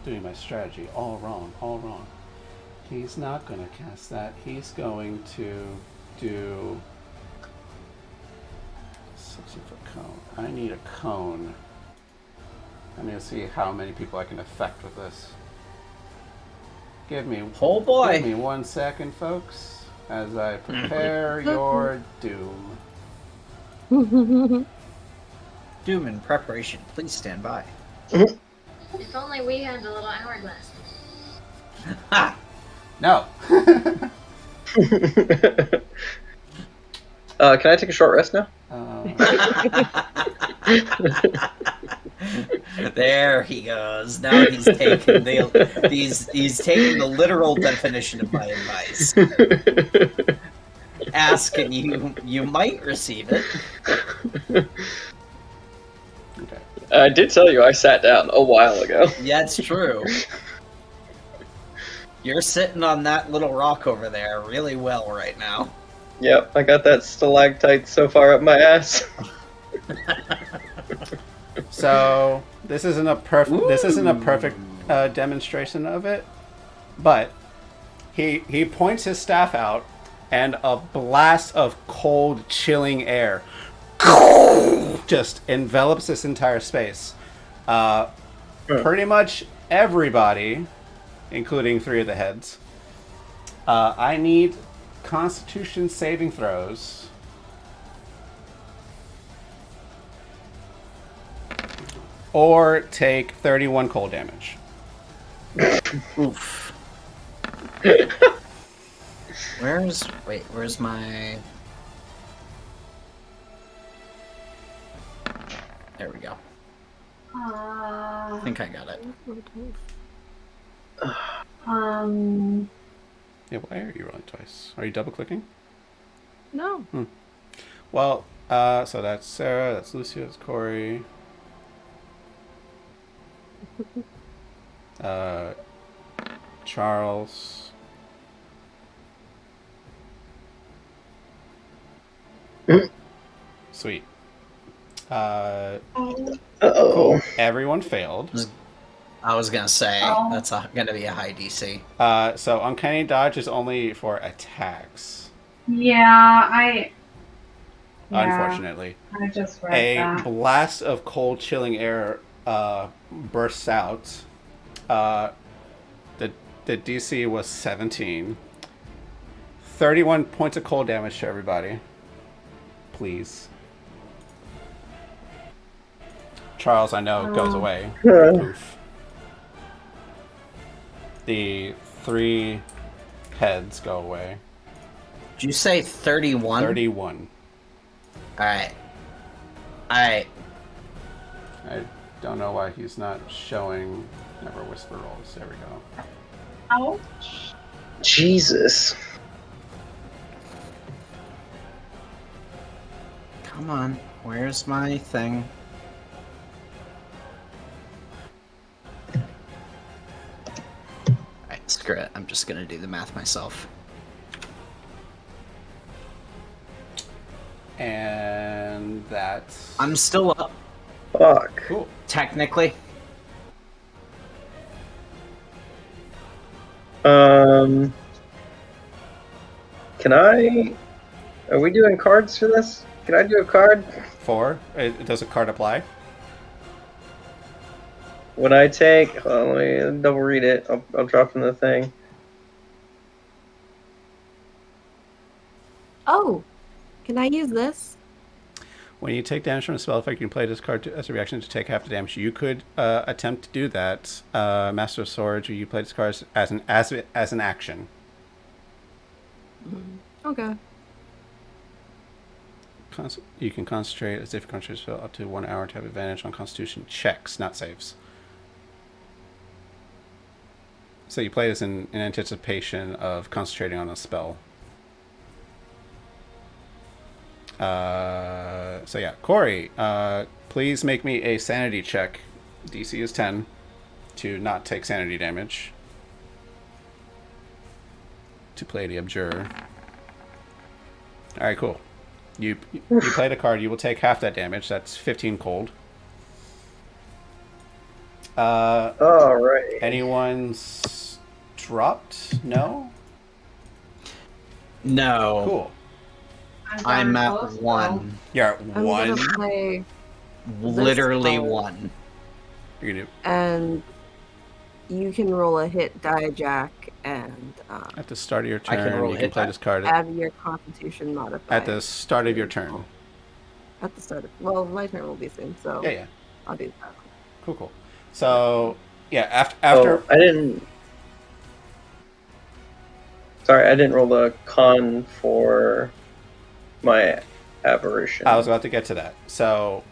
doing my strategy all wrong. He's not going to cast that. He's going to do 60-foot cone. I need a cone. I need to see how many people I can affect with this. Give me 1 second, folks, as I prepare your doom. Doom in preparation. Please stand by. If only we had the little hourglass. Ha! No. Can I take a short rest now? There he goes. Now he's taking he's taking the literal definition of my advice. Ask and you might receive it. Okay. I did tell you I sat down a while ago. Yeah, it's true. You're sitting on that little rock over there really well right now. Yep, I got that stalactite so far up my ass. So this isn't a perfect demonstration of it, but he points his staff out, and a blast of cold, chilling air just envelops this entire space. Pretty much everybody, including 3 of the heads. I need Constitution saving throws. Or take 31 cold damage. Oof. Where's my... There we go. I think I got it. Yeah, why are you rolling twice? Are you double clicking? No. Well, so that's Sarah, that's Lucia, that's Corey. Charles. Sweet. Cool. Everyone failed. I was gonna say, that's gonna be a high DC. So Uncanny Dodge is only for attacks. Yeah. Unfortunately. I just read that. Blast of cold, chilling air bursts out. The DC was 17. 31 points of cold damage to everybody. Please. Charles, I know, goes away. Poof. The 3 heads go away. Did you say 31? 31. Alright. I don't know why he's not showing Never Whisper rolls. There we go. Ouch. Jesus. Come on. Where's my thing? Alright, screw it. I'm just gonna do the math myself. And that's... I'm still up, Fuck. Cool. technically. Can I... Are we doing cards for this? Can I do a card? 4. Does a card apply? When I take... Hold on, let me double read it. I'll drop in the thing. Oh, can I use this? When you take damage from a spell effect, you can play this card as a reaction to take half the damage. You could attempt to do that. Master of Swords, or you play this card as an action. Okay. You can concentrate as if you concentrate spell up to 1 hour to have advantage on Constitution checks, not saves. So you play this in anticipation of concentrating on a spell. So yeah, Corey, please make me a sanity check. DC is 10 to not take sanity damage. To play the Abjurer. Alright, cool. You played a card, you will take half that damage. That's 15 cold. Alright. Anyone's dropped? No? No. Cool. I'm at close, 1. You're at I'm 1. gonna play Literally card. 1. You're gonna do and you can roll a hit die jack and at the start of your I can turn, roll you a can hit play die. this card add your Constitution modifier. at the start of your turn. At the start of, well, my turn will be soon, so Yeah. I'll do that. Cool. So, yeah, after Oh, I didn't... Sorry, I didn't roll the con for my aberration. I was about to get to that. So,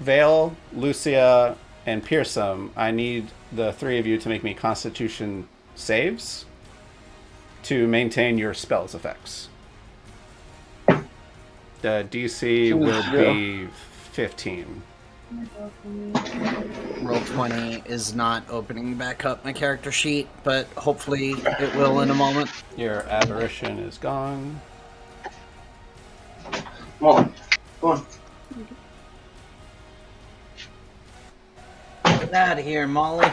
Vale, Lucia, and Pearson, I need the 3 of you to make me Constitution saves to maintain your spell's effects. The DC will be 15. Roll 20 is not opening back up my character sheet, but hopefully it will in a moment. Your aberration is gone. Come on. Go on. Get out of here, Molly.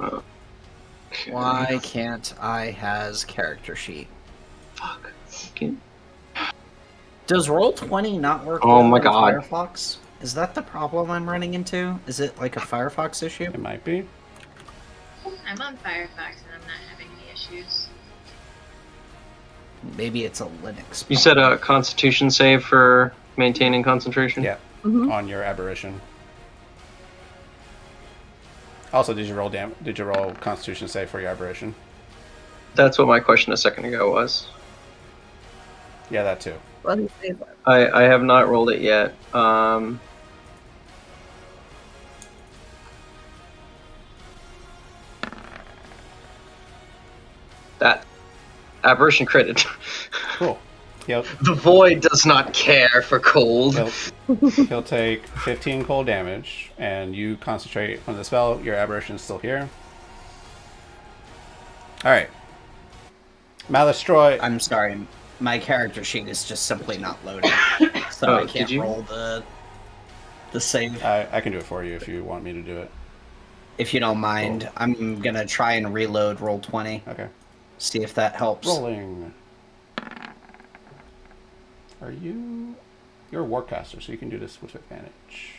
Okay. Why can't I has character sheet? Fuck. Okay. Does roll 20 not work Oh well my in God. Firefox? Is that the problem I'm running into? Is it like a Firefox issue? It might be. I'm on Firefox and I'm not having any issues. Maybe it's a Linux. You said a Constitution save for maintaining concentration? Yeah. Mhm. On your aberration. Also, did you roll Constitution save for your aberration? That's what my question a second ago was. Yeah, that too. Well, he says that. I have not rolled it yet. That aberration critted. Cool. He'll The void does not care for cold. he'll take 15 cold damage, and you concentrate on the spell. Your aberration is still here. All right. Malestroy. I'm sorry, my character sheet is just simply not loading, so Oh, I did can't you? roll the save. I can do it for you if you want me to do it. If you don't mind, I'm gonna try and reload roll 20. Okay. See if that helps. Rolling. You're a warcaster, so you can do this with advantage.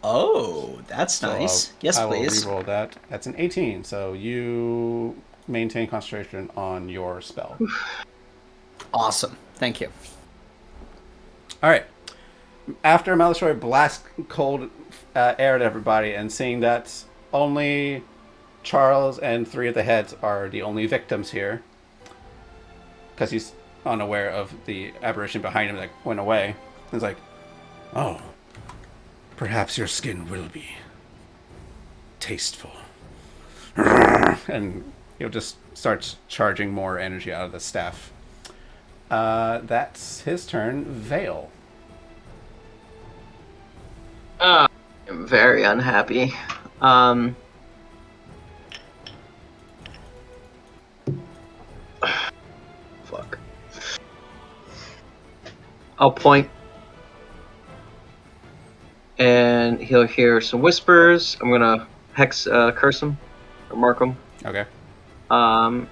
Oh, that's So nice. Yes, I will please. re-roll that. That's an 18, so you maintain concentration on your spell. Awesome. Thank you. All right. After Malestroy blasts cold air at everybody, and seeing that only Charles and 3 of the heads are the only victims here, because he's unaware of the aberration behind him that went away, he's like, Oh, perhaps your skin will be tasteful. and he'll just starts charging more energy out of the staff. That's his turn. Vale. I'm very unhappy. Fuck. I'll point, and he'll hear some whispers. I'm gonna hex curse him or mark him. Okay. I'm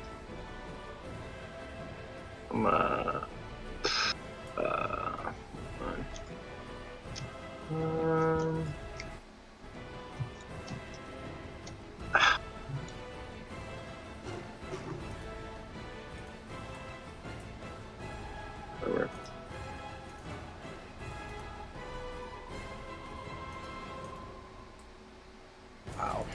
whatever. Wow.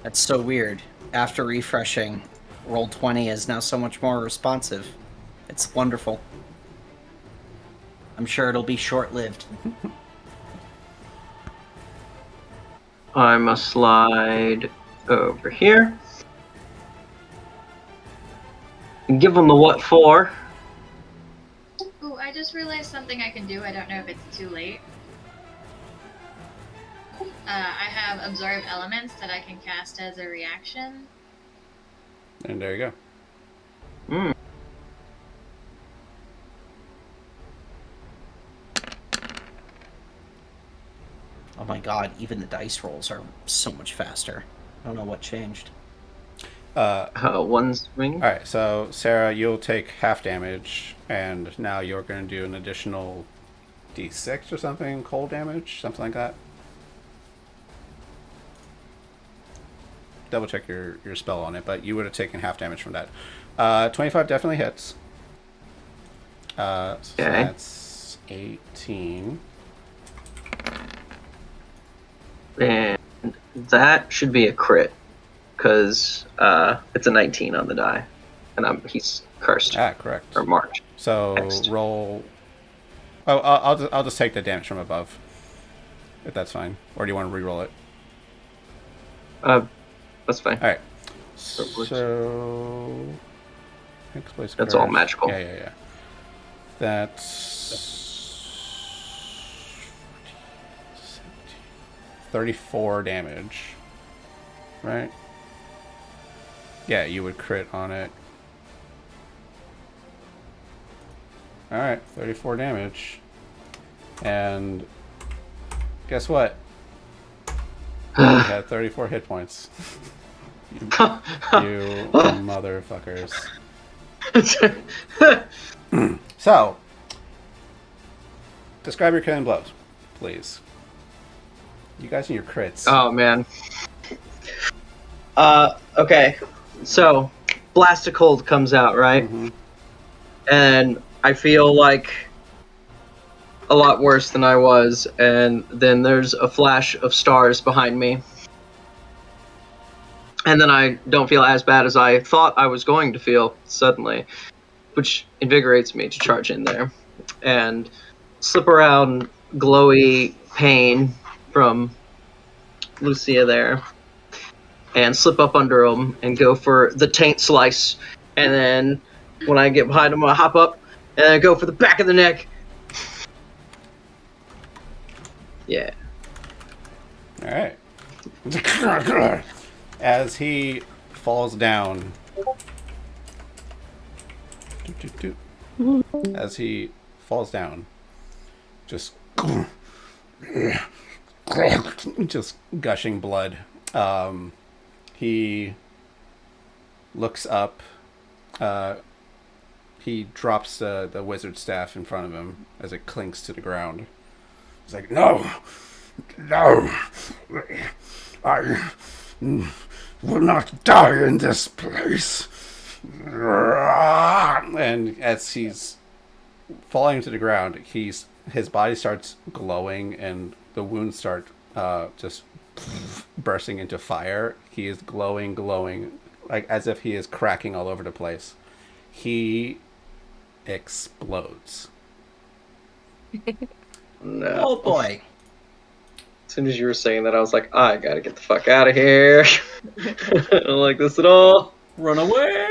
That's so weird. After refreshing, roll 20 is now so much more responsive. It's wonderful. I'm sure it'll be short-lived. I must slide over here. And give him the what for. Ooh, I just realized something I can do. I don't know if it's too late. I have Absorb Elements that I can cast as a reaction. And there you go. Mm. Oh my god, even the dice rolls are so much faster. I don't know what changed. One swing. All right, so Sarah, you'll take half damage, and now you're going to do an additional d6 or something, cold damage, something like that. Double check your spell on it, but you would have taken half damage from that. 25 definitely hits. So Okay. that's 18. And that should be a crit, because it's a 19 on the die, and he's cursed Ah, correct. or marked. So Next. roll. Oh, I'll just take the damage from above, if that's fine. Or do you want to re-roll it? That's fine. All right. That works. So Exploits That's all curse. magical. Yeah. That's 34 damage. Right? Yeah, you would crit on it. Alright, 34 damage. And guess what? You had 34 hit points. You motherfuckers. So, describe your killing blows, please. You guys and your crits. Oh man. Okay. So, Blast of Cold comes out, right? Mm-hmm. And I feel like a lot worse than I was, and then there's a flash of stars behind me. And then I don't feel as bad as I thought I was going to feel suddenly, which invigorates me to charge in there and slip around glowy pain from Lucia there and slip up under him and go for the taint slice. And then when I get behind him, I hop up and I go for the back of the neck. Yeah. All right. As he falls down. As he falls down. Just gushing blood. He looks up. He drops the wizard staff in front of him as it clinks to the ground. He's like, No! I will not die in this place. and as he's falling to the ground, his body starts glowing, and the wounds start just bursting into fire. He is glowing, like as if he is cracking all over the place. He explodes. No. Oh boy. As soon as you were saying that, I was like, I gotta get the fuck out of here. I don't like this at all. Run away!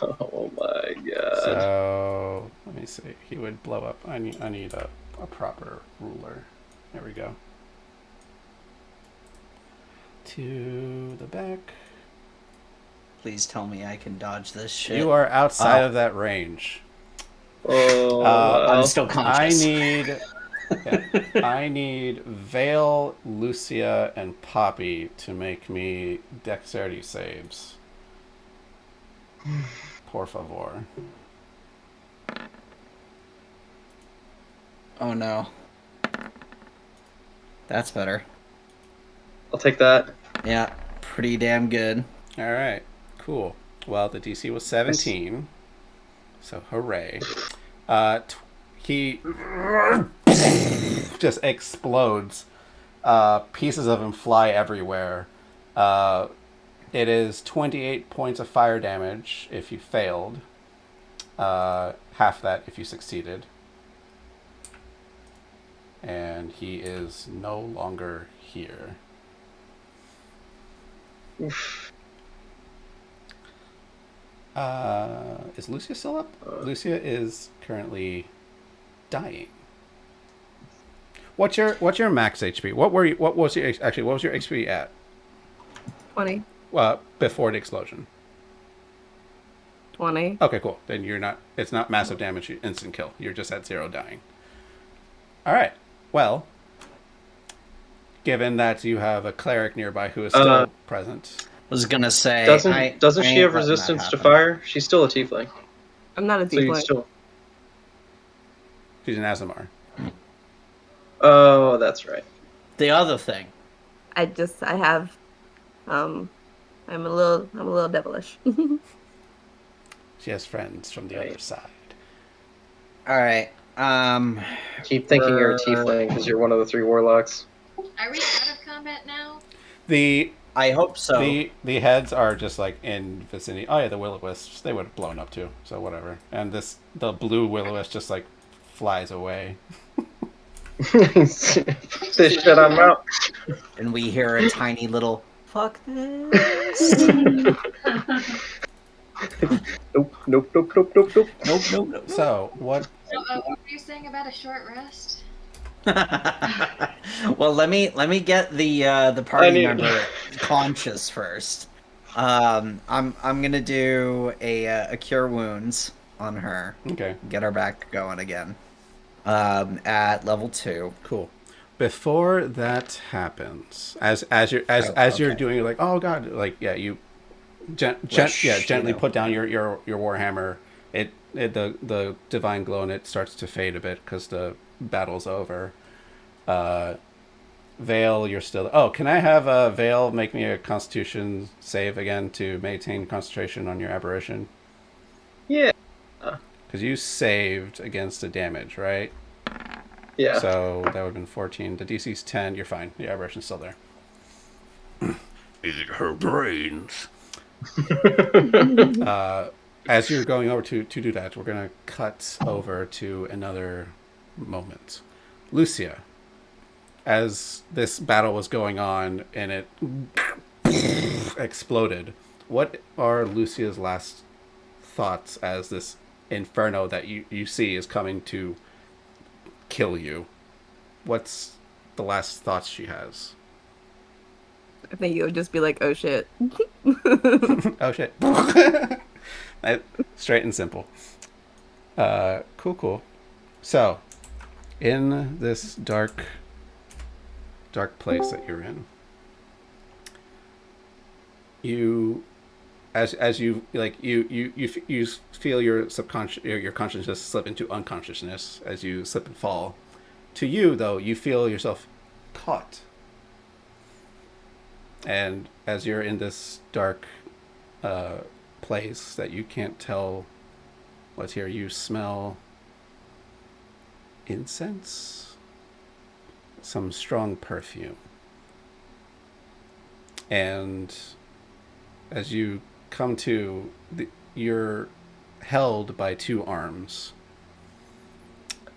Oh my god. So let me see. He would blow up. I need a proper ruler. There we go. To the back. Please tell me I can dodge this shit. You are outside of that range. Oh, I'm still conscious. I need Vale, Lucia, and Poppy to make me dexterity saves. Por favor. Oh no. That's better. I'll take that. Yeah, pretty damn good. All right, cool. Well, the DC was 17, so hooray. He just explodes. Pieces of him fly everywhere. It is 28 points of fire damage if you failed. Half that if you succeeded. And he is no longer here. Oof. Is Lucia still up? Lucia is currently dying. What's your max HP? What was your HP at? 20. Before the explosion. 20. Okay, cool. Then it's not massive damage, instant kill. You're just at 0 dying. All right. Well, given that you have a cleric nearby who is still present. Was gonna say, doesn't she have resistance to fire? She's still a tiefling. I'm not a So you tiefling. still. She's an Azamar. Oh, that's right. The other thing. I have, I'm a little devilish. She has friends from the other side. All right. Keep thinking you're a tiefling because you're one of the 3 warlocks. Are we out of combat now? I hope so. The heads are just like in vicinity. Oh yeah, the will-o-wisps, they would have blown up too, so whatever. And the blue will-o-wisp just like flies away. This shit, I'm out. And we hear a tiny little fuck this. Nope, nope, nope, nope, nope, nope. Nope. So what? So, what were you saying about a short rest? Well, let me get the party member conscious first. I'm gonna do a cure wounds on her. Okay, Get her back going again. At level 2. cool. Before that happens, as you're Okay. doing, you're like, oh god, like yeah, you Wish, gently you know. put down your warhammer. The divine glow in it starts to fade a bit because the battle's over. Vale, you're still. Oh, can I have Vale make me a Constitution save again to maintain concentration on your aberration? Yeah. Because you saved against the damage, right? Yeah. So that would have been 14. The DC's 10. You're fine. Your aberration's still there. Eat her brains. As you're going over to do that, we're going to cut over to another moment. Lucia, as this battle was going on and it exploded, what are Lucia's last thoughts as this inferno that you see is coming to kill you? What's the last thoughts she has? I think you'll just be like, oh shit. Oh shit. Straight and simple. Cool. So, in this dark place that you're in, you, as you like, you feel your subconscious, your consciousness slip into unconsciousness as you slip and fall. To you, though, you feel yourself caught, and as you're in this dark place that you can't tell what's here, you smell incense, some strong perfume. And as you come to, you're held by two arms.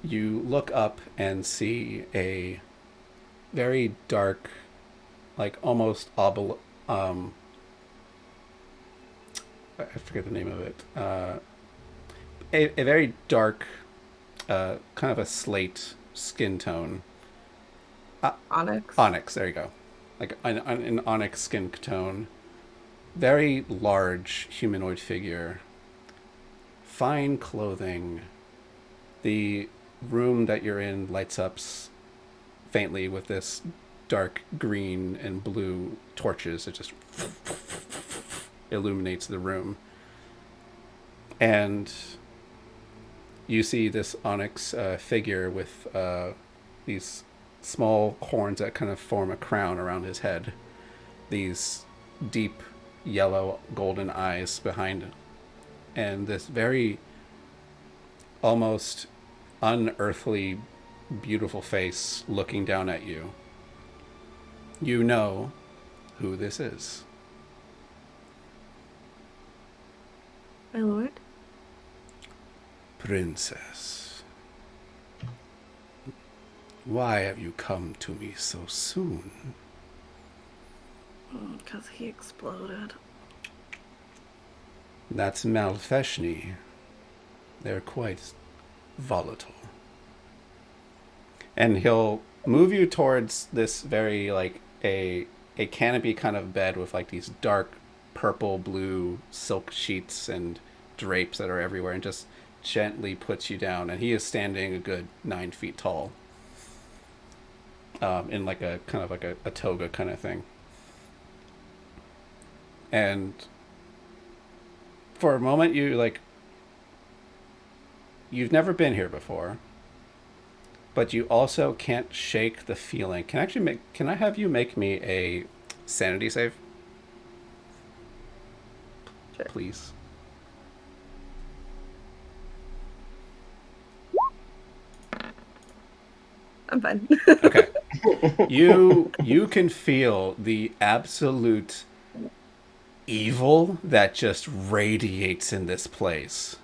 You look up and see a very dark, like almost I forget the name of it. A very dark, kind of a slate skin tone. Onyx. Onyx, there you go. Like an onyx skin tone. Very large humanoid figure. Fine clothing. The room that you're in lights up faintly with this dark green and blue torches. It just illuminates the room. And you see this onyx figure with these small horns that kind of form a crown around his head. These deep yellow golden eyes behind, and this very almost unearthly beautiful face looking down at you. You know who this is. My lord? Princess, why have you come to me so soon? Because he exploded. That's Malfeshni. They're quite volatile. And he'll move you towards this very like a canopy kind of bed with like these dark purple blue silk sheets and drapes that are everywhere, and just gently puts you down. And he is standing a good 9 feet tall, in like a kind of like a toga kind of thing. And for a moment you've never been here before, but you also can't shake the feeling. Can I have you make me a sanity save? Sure. Please. I'm fine. Okay. You can feel the absolute evil that just radiates in this place.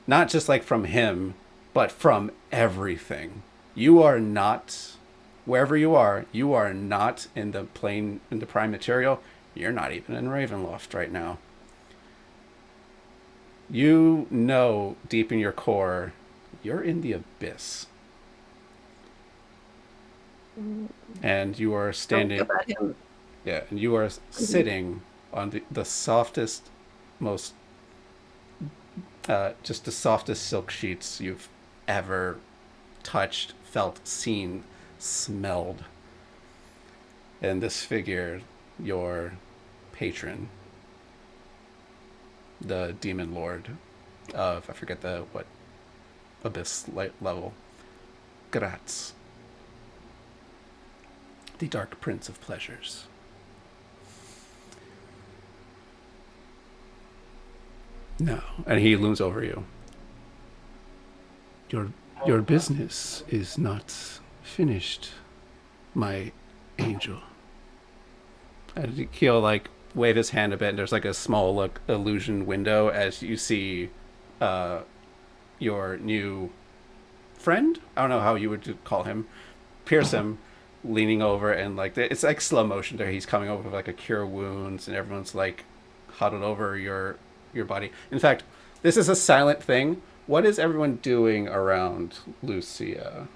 Not just like from him, but from everything. You are not, wherever you are not in the prime material. You're not even in Ravenloft right now. You know deep in your core, you're in the abyss. And you are Don't standing... feel about him. Yeah, and you are sitting on the softest, most... just the softest silk sheets you've ever touched, felt, seen, smelled. And this figure, your patron, the demon lord of, I forget what abyss level, Gratz, the dark prince of pleasures. No, and he looms over you. Your business is not finished, my angel. And he'll like wave his hand a bit, and there's like a small illusion window as you see your new friend. I don't know how you would call him. Pearson leaning over, and like it's like slow motion there. He's coming over with like a cure wounds, and everyone's like huddled over your body. In fact, this is a silent thing. What is everyone doing around Lucia?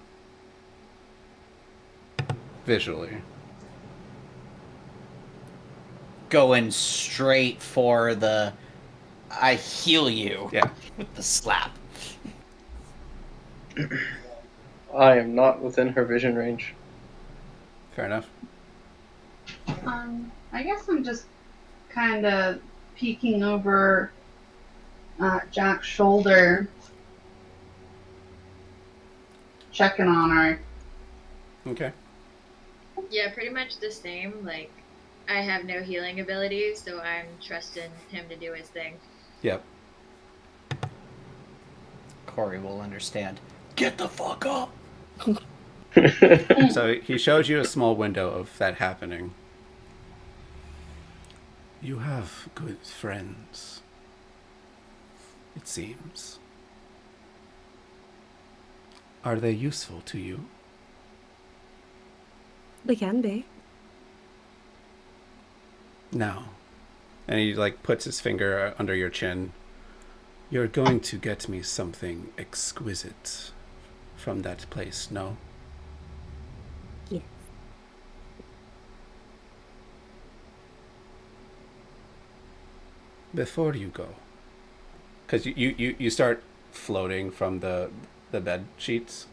Visually. Going straight for the I heal you. Yeah. With the slap. I am not within her vision range. Fair enough. I guess I'm just kind of peeking over Jack's shoulder, checking on her. Okay. Yeah, pretty much the same. Like, I have no healing abilities, so I'm trusting him to do his thing. Yep. Corey will understand. Get the fuck up! So he shows you a small window of that happening. You have good friends, it seems. Are they useful to you? They can be. Now. And he like puts his finger under your chin. You're going to get me something exquisite from that place, no? Yes. Before you go, because you start floating from the bed sheets.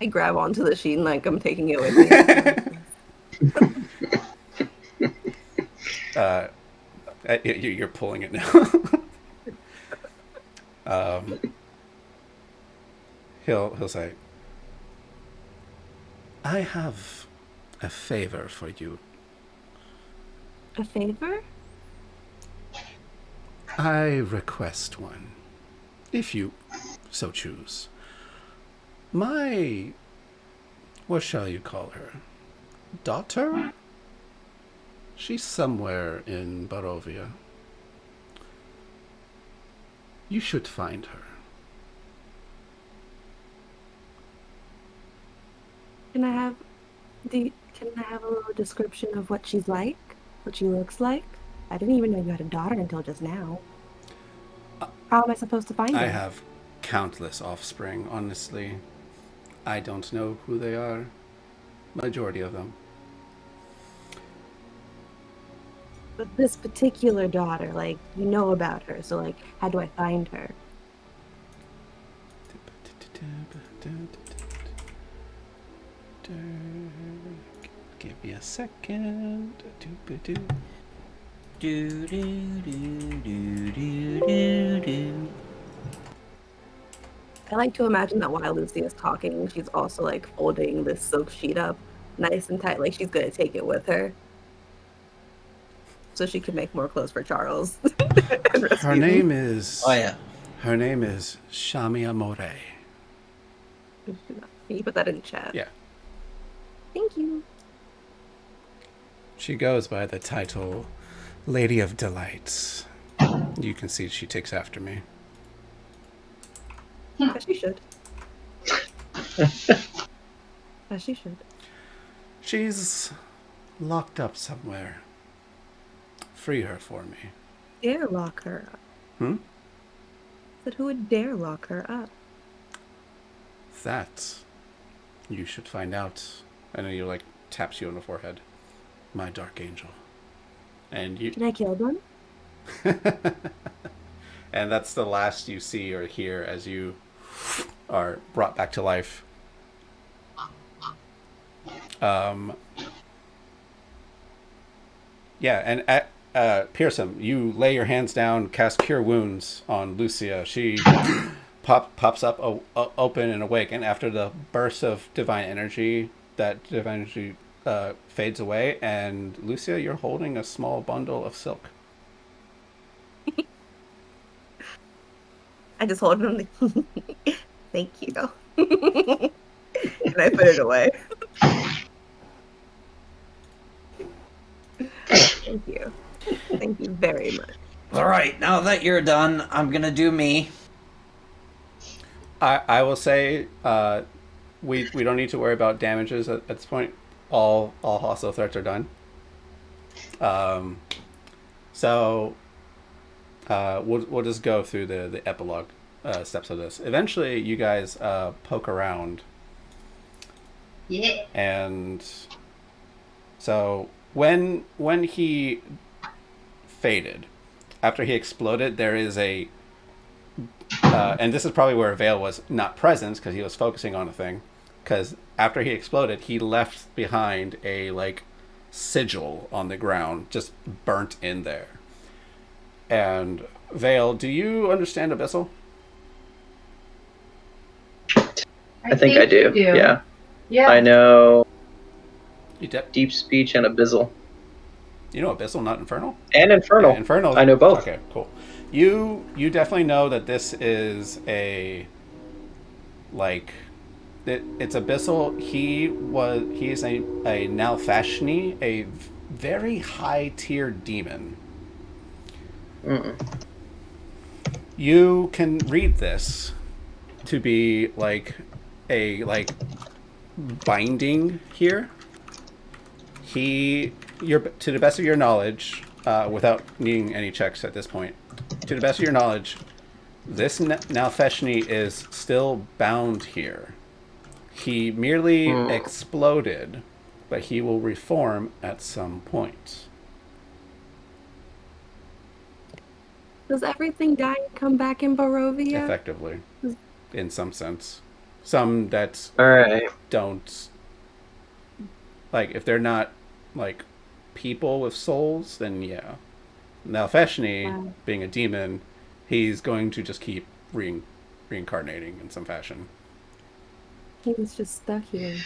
I grab onto the sheet and like I'm taking it with me. You're pulling it now. He'll say, I have a favor for you. A favor? I request one, if you so choose. My, what shall you call her? Daughter? She's somewhere in Barovia. You should find her. Can I have a little description of what she's like? What she looks like? I didn't even know you had a daughter until just now. How am I supposed to find her? I have countless offspring, honestly. I don't know who they are. Majority of them. But this particular daughter, like, you know about her, so like, how do I find her? Give me a second. Do do do do do do do. I like to imagine that while Lucy is talking, she's also like folding this silk sheet up nice and tight, like she's gonna take it with her. So she can make more clothes for Charles. Her name is... Oh yeah. Her name is Shamia More. Can you put that in chat? Yeah. Thank you. She goes by the title Lady of Delights. You can see she takes after me. As she should. As she should. She's locked up somewhere. Free her for me. Dare lock her up. Hmm? But who would dare lock her up? That you should find out. And then he like taps you on the forehead. My dark angel. And you Can I kill them? and that's the last you see or hear as you are brought back to life. Yeah, and at Pearson, you lay your hands down, cast Cure Wounds on Lucia. She pops up open and awake, and after the burst of divine energy, that divine energy fades away, and Lucia, you're holding a small bundle of silk. I just hold them. Thank you. And I put it away. Thank you. Thank you very much. All right, now that you're done, I'm gonna do me. I will say we don't need to worry about damages at this point. All hostile threats are done. So we'll just go through the epilogue steps of this. Eventually, you guys poke around. Yeah. And so when he faded, after he exploded, there is a and this is probably where Vale was not present because he was focusing on a thing. Because after he exploded, he left behind a like sigil on the ground, just burnt in there. And Vale, do you understand Abyssal? I think I do. you Yeah. Yeah. I know You Deep Speech and Abyssal. You know Abyssal, not Infernal? And Infernal. Yeah, Infernal. I know both. Okay, cool. You definitely know that this is a like it's Abyssal. He is a Nalfashni, a very high tier demon. Mm-mm. You can read this to be like a binding here. To the best of your knowledge, without needing any checks at this point, to the best of your knowledge, this Nalfeshni is still bound here. He merely exploded, but he will reform at some point. Does everything die and come back in Barovia? Effectively, in some sense. Some that All right. don't, like, if they're not like people with souls, then yeah. Nalfeshni, being a demon, he's going to just keep reincarnating in some fashion. He was just stuck here.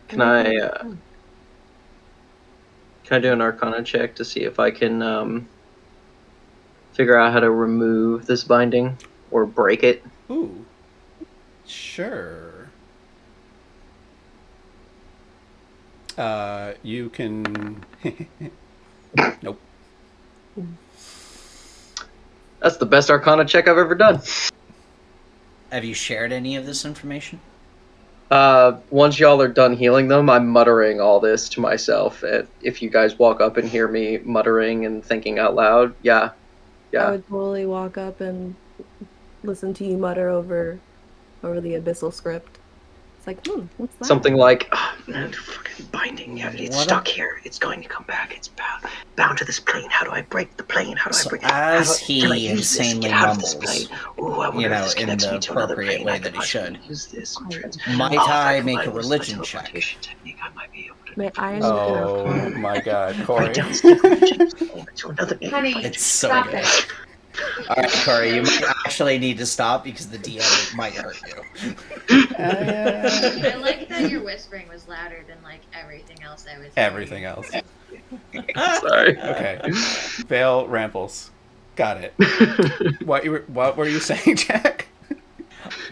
Can I do an Arcana check to see if I can figure out how to remove this binding or break it? Ooh, sure. You can. Nope. That's the best Arcana check I've ever done. Have you shared any of this information? Once y'all are done healing them, I'm muttering all this to myself. If you guys walk up and hear me muttering and thinking out loud, yeah. I would totally walk up and listen to you mutter over the Abyssal script. It's like, what's that? Something like, oh, man, fucking binding. Yeah, it's stuck here. It's going to come back. It's bound to this plane. How do I break the plane? How do I break it? As he insanely mumbles, Ooh, you know, in the appropriate way that he should, might I make a religion check? May I Oh my god, Corey. Honey, It's so stop good. it. Alright, Corey, you might actually need to stop because the DM might hurt you. I like that your whispering was louder than like everything else I was saying. Everything else. Sorry. Okay. Vale Ramples. Got it. What were you saying, Jack?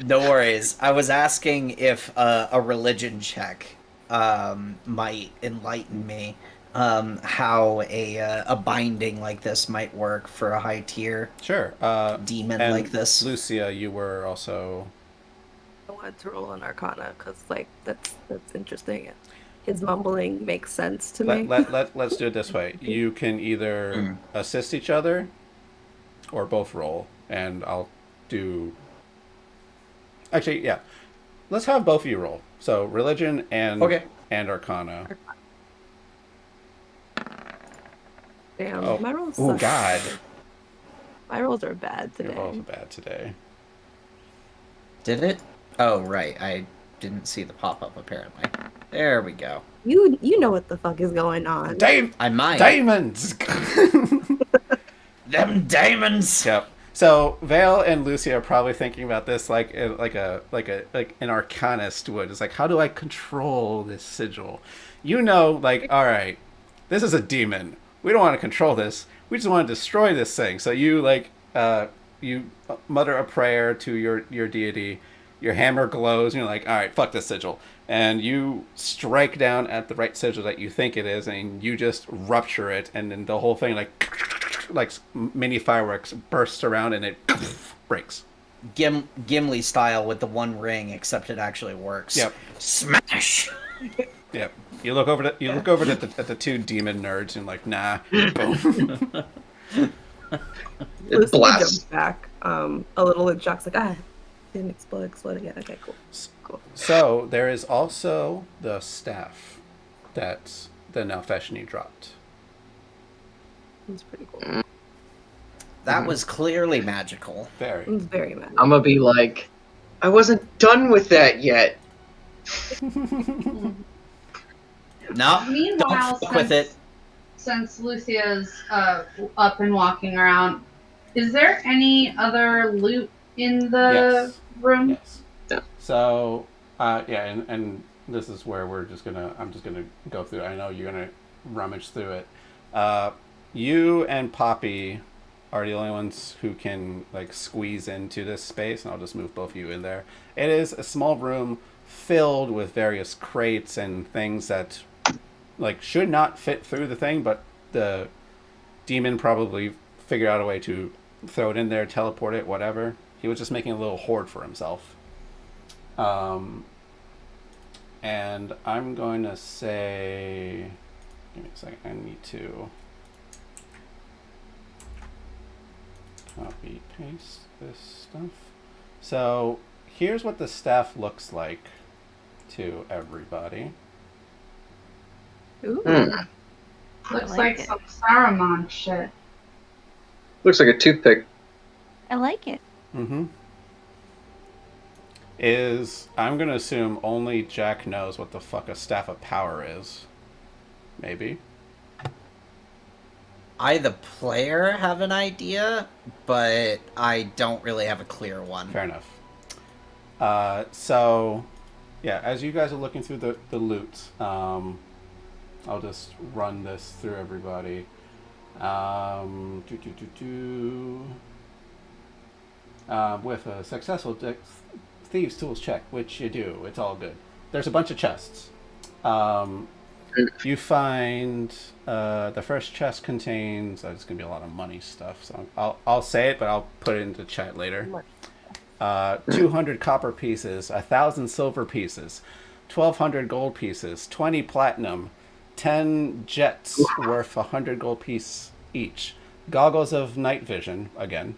No worries. I was asking if a religion check might enlighten me how a binding like this might work for a high tier Sure. demon And like this. Lucia, you were also. I wanted to roll an Arcana because, like, that's interesting. His mumbling makes sense to me. Let's do it this way. You can either assist each other or both roll. and I'll do. Actually, yeah. Let's have both of you roll. So religion and Okay. and Arcana. Damn, Oh, my rolls oh suck. God, My rolls are bad your today. rolls are bad today. Did it? Oh, right. I didn't see the pop-up, apparently. There we go. You know what the fuck is going on. I might. Diamonds. Them diamonds! Yep. So Vale and Lucy are probably thinking about this like an arcanist would. It's like, how do I control this sigil? You know, like, all right, this is a demon. We don't want to control this. We just want to destroy this thing. So you you mutter a prayer to your deity. Your hammer glows, and you're like, all right, fuck this sigil. And you strike down at the right sigil that you think it is, and you just rupture it, and then the whole thing like mini fireworks bursts around, and it breaks. Gimli style with the one ring, except it actually works. Yep. Smash! Yep. You look over at the two demon nerds, and like, nah. Boom. It Lucy blasts. jumps back a little in shock, like, didn't explode again. Okay, cool. So there is also the staff that the Nalfeshni dropped. It's pretty cool. That was clearly magical. Very. It's very mad. I'm gonna be like, I wasn't done with that yet. No, Meanwhile, don't fuck with it. Since Lucia's up and walking around, is there any other loot in the room? Yes. Yeah. So, and this is where I'm just gonna go through it. I know you're gonna rummage through it. You and Poppy are the only ones who can like squeeze into this space, and I'll just move both of you in there. It is a small room filled with various crates and things that like should not fit through the thing, but the demon probably figured out a way to throw it in there, teleport it, whatever. He was just making a little hoard for himself. And I'm going to say, give me a second, I need to copy paste this stuff. So here's what the staff looks like to everybody. Ooh. Looks I like like it. some Saruman shit. Looks like a toothpick. I like it. Mm-hmm. I'm going to assume only Jack knows what the fuck a Staff of Power is. Maybe. I, the player, have an idea, but I don't really have a clear one. Fair enough. So, yeah, as you guys are looking through the loot, I'll just run this through everybody. With a successful Thieves' Tools check, which you do, it's all good. There's a bunch of chests. You find the first chest contains. It's gonna be a lot of money stuff, so I'll say it, but I'll put it into chat later. 200 copper pieces, 1,000 silver pieces, 1,200 gold pieces, 20 platinum, 10 jets worth 100 gold piece each. Goggles of night vision again,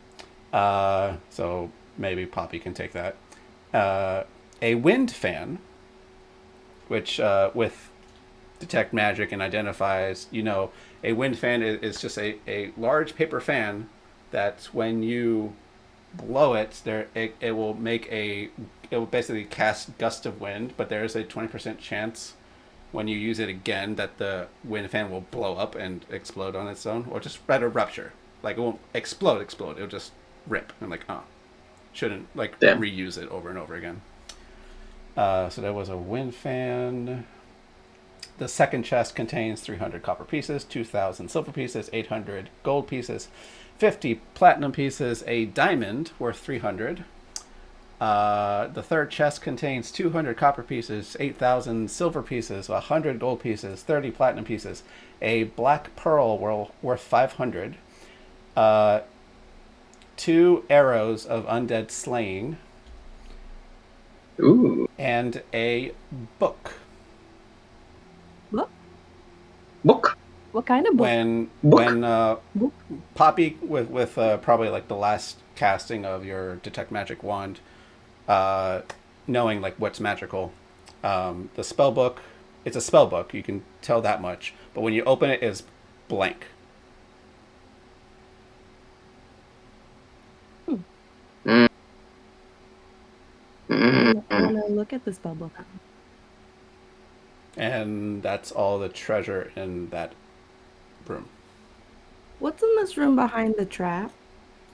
so maybe Poppy can take that. A wind fan, which with detect magic and identifies, a wind fan is just a large paper fan that when you blow it, it will basically cast gust of wind, but there is a 20% chance when you use it again that the wind fan will blow up and explode on its own, or just rather rupture. Like it won't explode, it'll just rip. And like, shouldn't reuse it over and over again. So there was a wind fan. The second chest contains 300 copper pieces, 2,000 silver pieces, 800 gold pieces, 50 platinum pieces, a diamond worth 300. The third chest contains 200 copper pieces, 8,000 silver pieces, 100 gold pieces, 30 platinum pieces, a black pearl worth 500, 2 arrows of undead slaying, Ooh. and a book. Book. What kind of book? When Book? Poppy with probably like the last casting of your detect magic wand, knowing like what's magical. The spell book, it's a spell book. You can tell that much. But when you open it, it's blank. I want to look at the spell book. And that's all the treasure in that room. What's in this room behind the trap,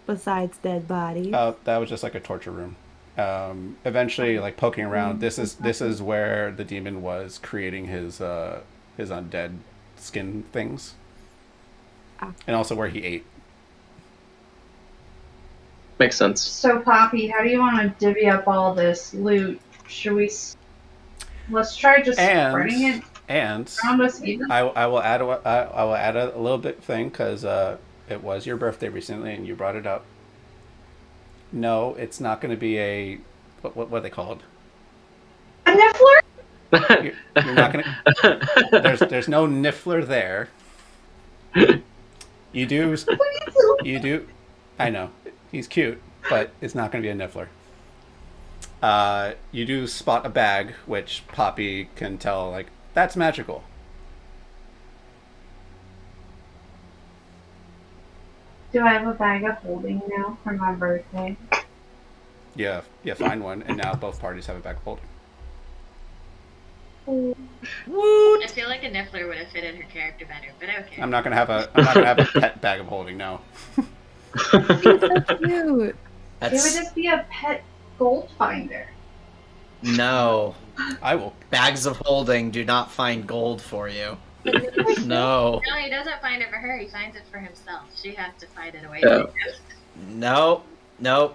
besides dead bodies? That was just like a torture room. Eventually, like poking around, this is where the demon was creating his undead skin things, and also where he ate. Makes sense. So, Poppy, how do you want to divvy up all this loot? Should we? Let's try just spreading it And around us even. I will add a little bit thing because it was your birthday recently and you brought it up. No, it's not going to be a what are they called? A niffler? You're not going to. There's no niffler there. You do. I know he's cute, but it's not going to be a niffler. You do spot a bag, which Poppy can tell, like, that's magical. Do I have a bag of holding now for my birthday? Yeah, find one, and now both parties have a bag of holding. I feel like a Niffler would have fitted her character better, but okay. I'm not gonna have a pet bag of holding. No. He's so cute. It would just be a pet gold finder. No. I will. Bags of holding do not find gold for you. No. No, he doesn't find it for her. He finds it for himself. She has to find it away. Yeah. No.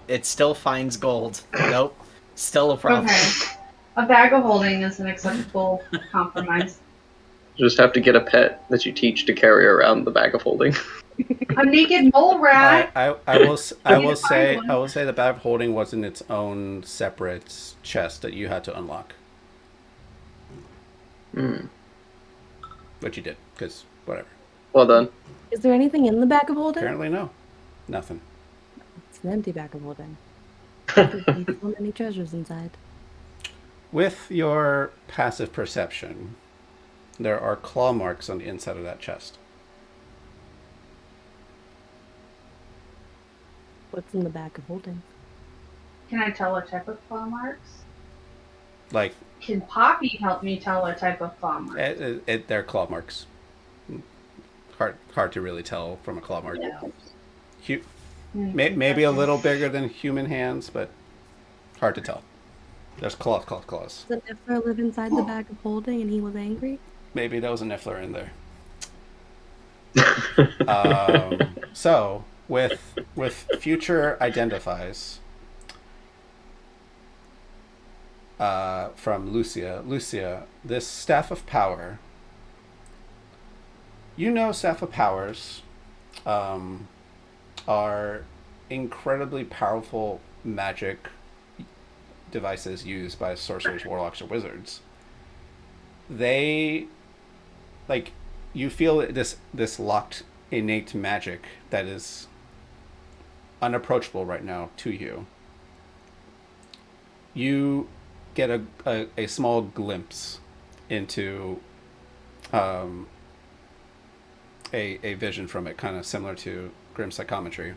It still finds gold. Nope. Still a problem. Okay. A bag of holding is an acceptable compromise. You just have to get a pet that you teach to carry around the bag of holding. A naked mole rat. I will say the bag of holding wasn't its own separate chest that you had to unlock. But you did, because whatever. Well done. Is there anything in the bag of holding? Apparently, no. Nothing. It's an empty bag of holding. There's so many treasures inside. With your passive perception, there are claw marks on the inside of that chest. What's in the bag of holding? Can I tell what type of claw marks? Like, Can Poppy help me tell what type of claw marks? they're claw marks. Hard to really tell from a claw mark. Yeah. Maybe a little bigger than human hands, but hard to tell. There's claws. Does the Niffler live inside the bag of holding and he was angry? Maybe there was a Niffler in there. So, with future identifies from Lucia. Lucia, this Staff of Power, Staff of Powers are incredibly powerful magic devices used by sorcerers, warlocks, or wizards. They, like, you feel this locked innate magic that is unapproachable right now to you. You get a small glimpse into a vision from it, kind of similar to Grim Psychometry.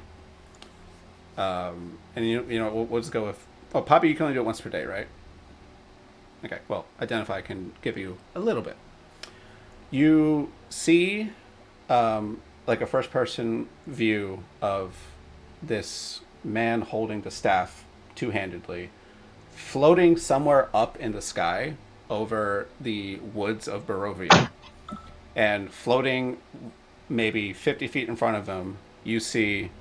And we'll just go with, Poppy, you can only do it once per day, right? Okay, well, Identify can give you a little bit. You see like a first-person view of this man holding the staff two-handedly, floating somewhere up in the sky over the woods of Barovia. And floating maybe 50 feet in front of him, you see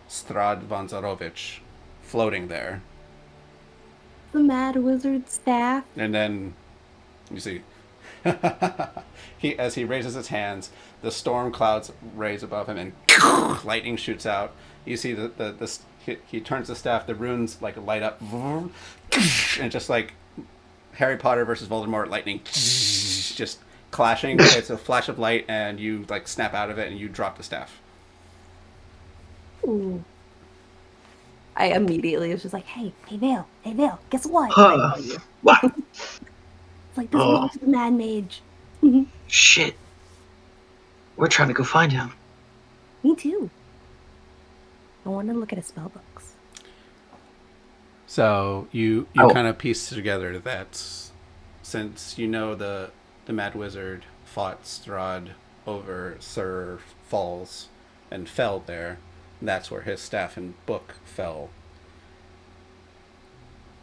Strad Vanzarovich floating there. The Mad Wizard staff. And then you see as he raises his hands, the storm clouds raise above him and lightning shoots out. You see he turns the staff, the runes like light up, and just like Harry Potter versus Voldemort, lightning just clashing. It's a flash of light, and you like snap out of it, and you drop the staff. Ooh. I immediately was just like, hey, Vale, guess what? Huh. And I tell you. What? It's like, this Oh. belongs to the Mad Mage. Shit. We're trying to go find him. Me too. I want to look at his spell books. So you Oh. kind of piece together that since you know the Mad Wizard fought Strahd over Sir Falls and fell there, that's where his staff and book fell.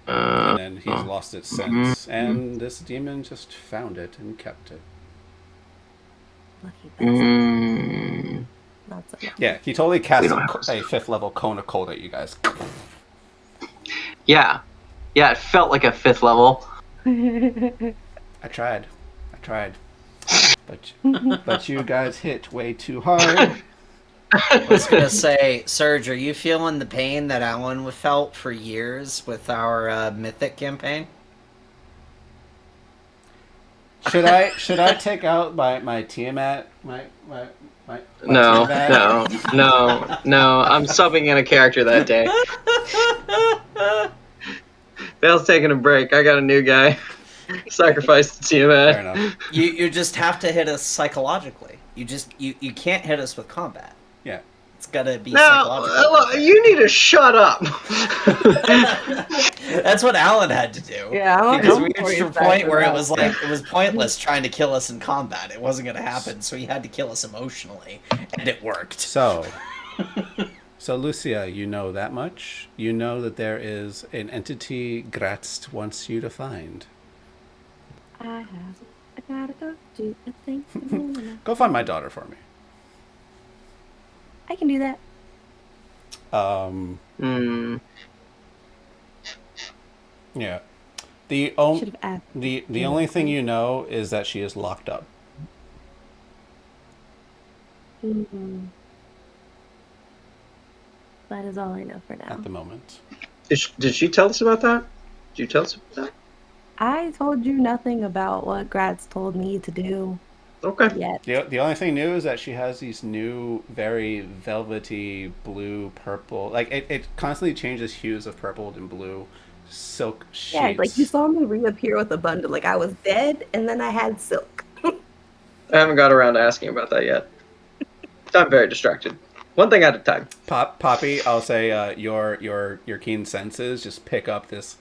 And then he's lost it since. And this demon just found it and kept it. Lucky bastard. Not so lucky. Yeah, he totally cast We don't a have to- 5th level cone of cold at you guys. Yeah. Yeah, it felt like a 5th level. I tried. But you guys hit way too hard. I was gonna say, Serge, are you feeling the pain that Alan felt for years with our Mythic campaign? Should I take out my Tiamat? My No, Tiamat? no. I'm subbing in a character that day. Vale's taking a break. I got a new guy. Sacrifice to Fair Tiamat. enough. You just have to hit us psychologically. You can't hit us with combat. Yeah. It's gotta be No, psychological. you need to shut up. That's what Alan had to do. Yeah, I'm because we for reached you a point for where it that. was like it was pointless trying to kill us in combat. It wasn't gonna happen, so he had to kill us emotionally, and it worked. So Lucia, you know that much. You know that there is an entity Gratz wants you to find. I gotta go do a thing. Go find my daughter for me. I can do that. Yeah. The Should have asked. the only thing you know is that she is locked up. Mm-hmm. That is all I know for now. At the moment. Did she tell us about that? Did you tell us about that? I told you nothing about what Gratz told me to do Okay. yet. The only thing new is that she has these new, very velvety blue, purple. Like it constantly changes hues of purple and blue, silk shades. Yeah, like you saw me reappear with a bundle. Like I was dead, and then I had silk. I haven't got around to asking about that yet. I'm very distracted. One thing at a time. Poppy, I'll say your keen senses just pick up this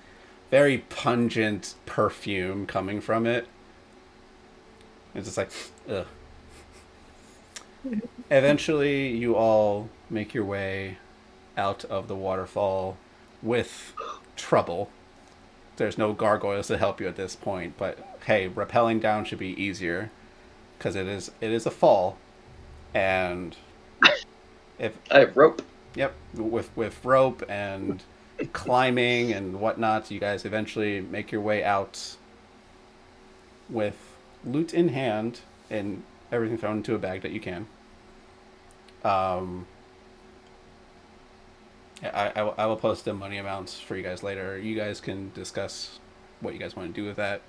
very pungent perfume coming from it. It's just like, ugh. Eventually, you all make your way out of the waterfall with trouble. There's no gargoyles to help you at this point, but hey, rappelling down should be easier because it is a fall, and if I have rope. Yep, with rope and climbing and whatnot, you guys eventually make your way out with loot in hand and everything thrown into a bag that you can. I will post the money amounts for you guys later. You guys can discuss what you guys want to do with that.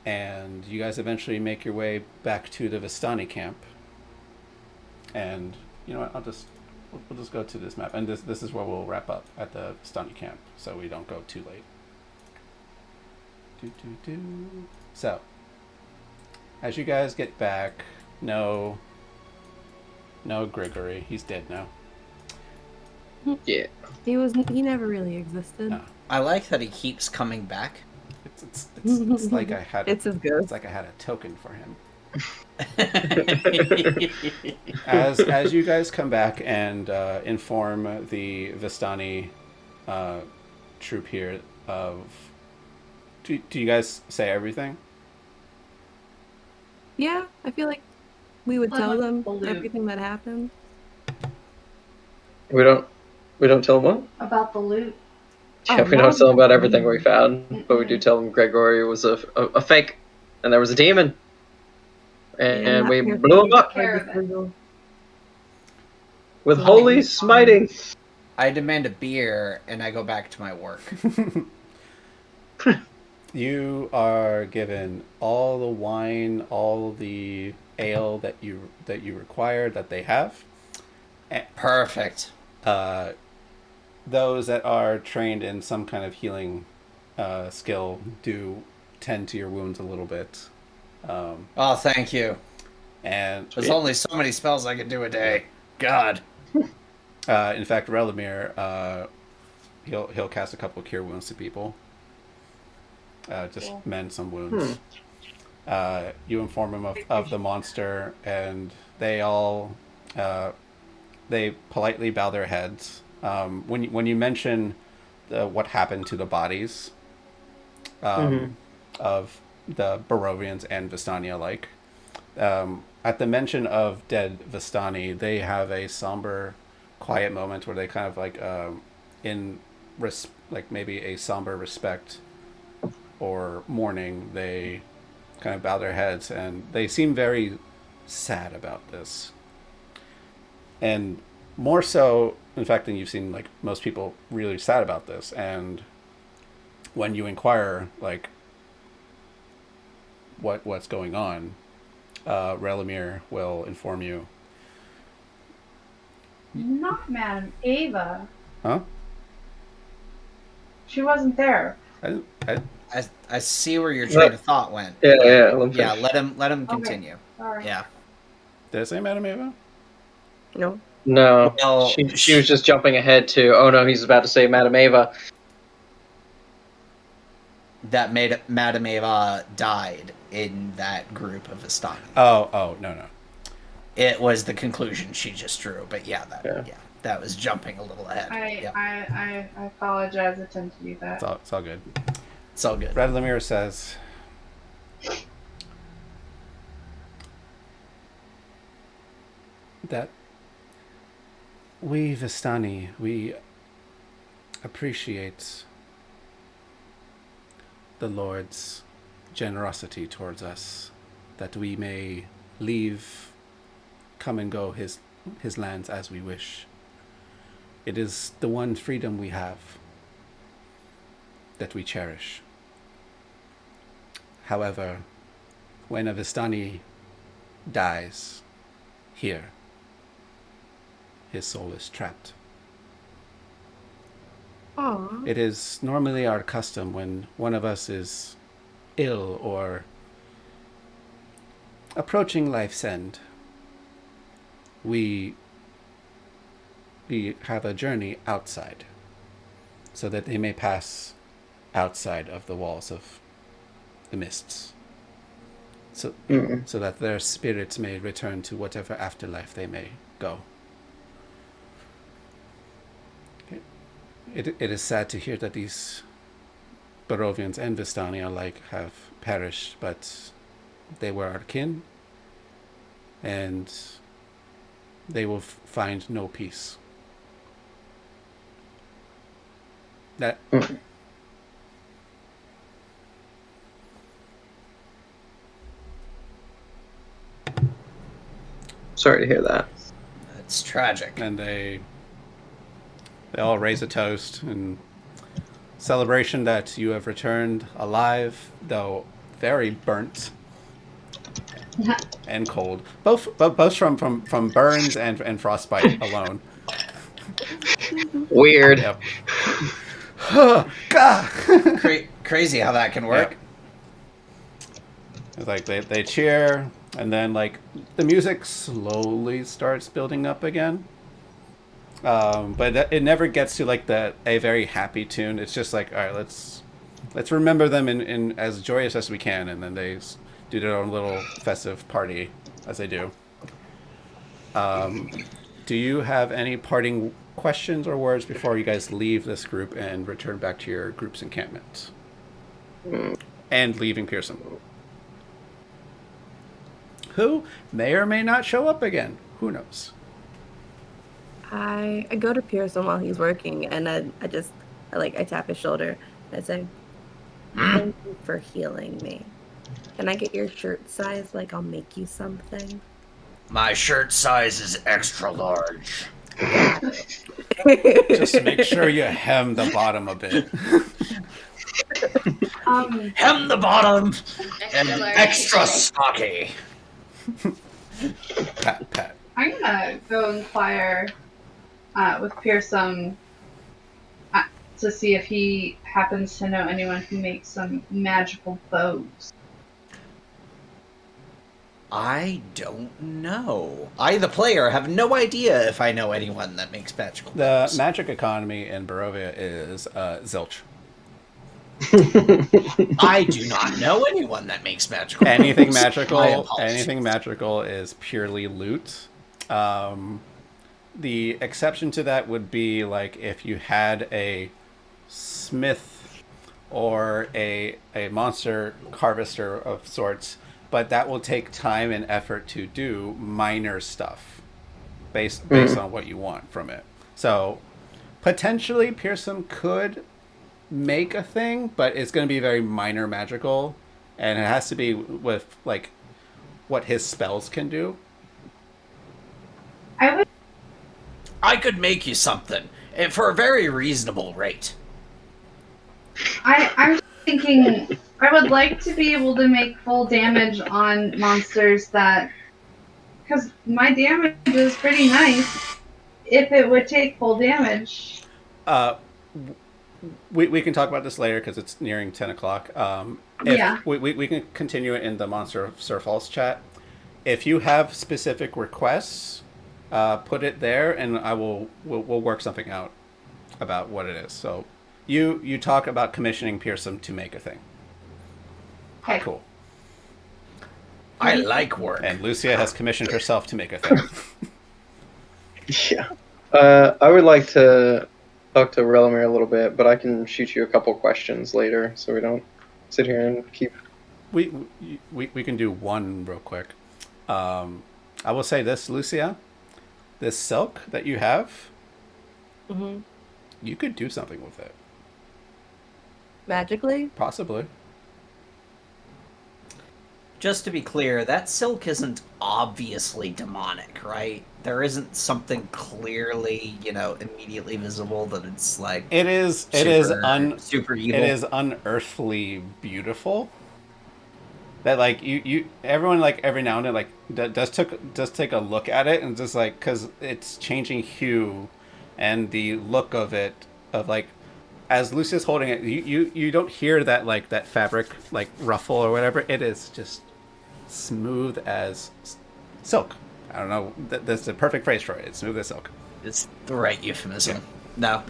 And you guys eventually make your way back to the Vistani camp. And you know what? We'll just go to this map, and this is where we'll wrap up at the Vistani camp, so we don't go too late. So, as you guys get back, no Grigory. He's dead now. Yeah. He never really existed. No. I like that he keeps coming back. It's like I had. It's his ghost. It's like I had a token for him. As you guys come back and inform the Vistani troop here of, do you guys say everything? Yeah, I feel like we would Like tell what them the loot. everything that happened. We don't tell them what? About the loot. Yeah, Oh, we don't tell them about everything we found, but we do tell them Gregory was a fake, and there was a demon, and we blew him up Care of it. with holy smiting. I demand a beer, and I go back to my work. You are given all the wine, all the ale that you require that they have. Perfect. those that are trained in some kind of healing skill do tend to your wounds a little bit. Oh, thank you. And There's only so many spells I can do a day. God. in fact, Relamir, he'll cast a couple of cure wounds to people. Just mend some wounds. You inform him of the monster, and they all they politely bow their heads. When you mention what happened to the bodies of the Barovians and Vistani alike, at the mention of dead Vistani, they have a somber, quiet moment where they kind of like like maybe a somber respect or mourning, they kind of bow their heads, and they seem very sad about this. And more so, in fact, than you've seen, like, most people really sad about this. And when you inquire, like, what's going on, Relamir will inform you. Not Madam Ava. Huh? She wasn't there. I see where your train of thought went. Yeah. Let him continue. Sorry. Yeah. Did I say Madame Ava? No. No, Well, she was just jumping ahead to, oh no, he's about to say Madam Ava. That made Madame Ava died in that group of Vistani. Oh, no. It was the conclusion she just drew, but that was jumping a little ahead. I apologize. I tend to do that. It's all good. It's all good. Relamir says, that we Vistani, we appreciate the Lord's generosity towards us, that we may leave, come and go his lands as we wish. It is the one freedom we have that we cherish. However, when a Vistani dies here, his soul is trapped. Aww. It is normally our custom when one of us is ill or approaching life's end, we have a journey outside so that they may pass outside of the walls of the mists, so that their spirits may return to whatever afterlife they may go. It is sad to hear that these Barovians and Vistani alike have perished, but they were our kin, and they will find no peace. That Sorry to hear that. It's tragic. and they all raise a toast in celebration that you have returned alive, though very burnt and cold, both from burns and frostbite alone. Weird. Yep. God. Crazy how that can work. Yep. It's like they cheer, and then like the music slowly starts building up again. But it never gets to like a very happy tune. It's just like, all right, let's remember them in as joyous as we can, and then they do their own little festive party as they do. Do you have any parting questions or words before you guys leave this group and return back to your group's encampment? And leaving Pearson, who may or may not show up again. Who knows? I go to Pearson while he's working, and I tap his shoulder and I say, "Thank you for healing me. Can I get your shirt size? Like, I'll make you something." My shirt size is extra large. Just make sure you hem the bottom a bit. Hem the bottom and Extra large. extra stocky. Pat. I'm gonna go inquire with Pearson to see if he happens to know anyone who makes some magical bows. I don't know. I, the player, have no idea if I know anyone that makes magical The bows. magic economy in Barovia is zilch. I do not know anyone that makes magical Anything bows. My magical, apologies. anything magical is purely loot. The exception to that would be like if you had a smith or a monster harvester of sorts, but that will take time and effort to do minor stuff based on what you want from it. So potentially Pearson could make a thing, but it's going to be very minor magical, and it has to be with like what his spells can do. I could make you something for a very reasonable rate. I'm thinking I would like to be able to make full damage on monsters that, because my damage is pretty nice. If it would take full damage. We can talk about this later because it's nearing 10 o'clock. Yeah. We can continue it in the Monster of Sir Falls chat. If you have specific requests, put it there, and we'll work something out about what it is. So you talk about commissioning Pearson to make a thing. Okay. Cool. I like work. And Lucia has commissioned herself to make a thing. Yeah. I would like to talk to Relamir a little bit, but I can shoot you a couple questions later, so we don't sit here and keep. We can do one real quick. I will say this, Lucia. This silk that you have, you could do something with it. Magically? Possibly. Just to be clear, that silk isn't obviously demonic, right? There isn't something clearly, immediately visible that it's like It is super evil. It is unearthly beautiful. That like you everyone like every now and then like does take a look at it and just like because it's changing hue, and the look of it of like as Lucia's holding it, you don't hear that like that fabric like ruffle or whatever. It is just smooth as silk. I don't know. That's the perfect phrase for it. It's smooth as silk. It's the right euphemism. Yeah.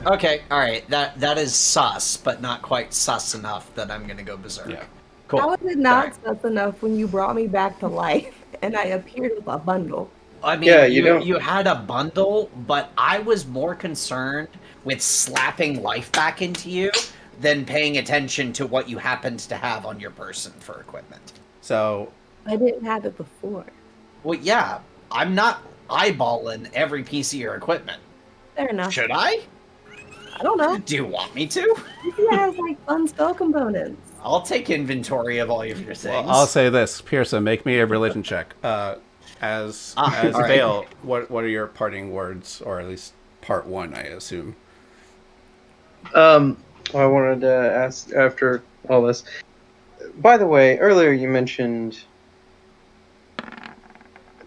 No. Okay. All right. That is sus, but not quite sus enough that I'm gonna go berserk. Yeah. Cool. How is it not sus enough when you brought me back to life and I appeared with a bundle? I mean, Yeah, you had a bundle, but I was more concerned with slapping life back into you than paying attention to what you happened to have on your person for equipment. So I didn't have it before. Well, yeah, I'm not eyeballing every piece of your equipment. Fair enough. Should I? I don't know. Do you want me to? It has like fun spell components. I'll take inventory of all of your things. well, I'll say this, Pearson, make me a religion check. As all right. Vale, what are your parting words, or at least part one, I assume. I wanted to ask after all this. By the way, earlier you mentioned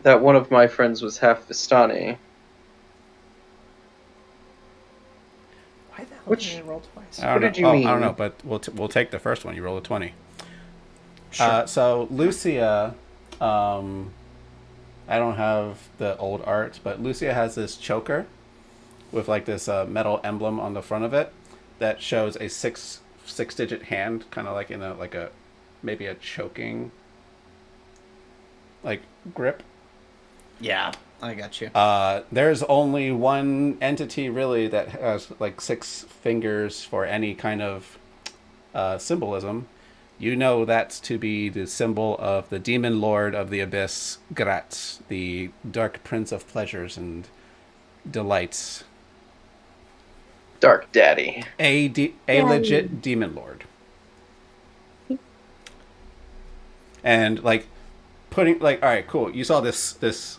that one of my friends was half Vistani. Why the hell Which- did I roll twice? I don't did know. you mean? I don't know, but we'll take the first one. You roll a 20. Sure. So Lucia, I don't have the old art, but Lucia has this choker with like this metal emblem on the front of it that shows a six-digit hand, kind of like in a maybe a choking like grip. Yeah, I got you. There's only one entity really that has like 6 fingers for any kind of symbolism. You know that's to be the symbol of the demon lord of the abyss, Gratz, the dark prince of pleasures and delights. Dark Daddy. A legit demon lord. And like putting like, all right, cool. You saw this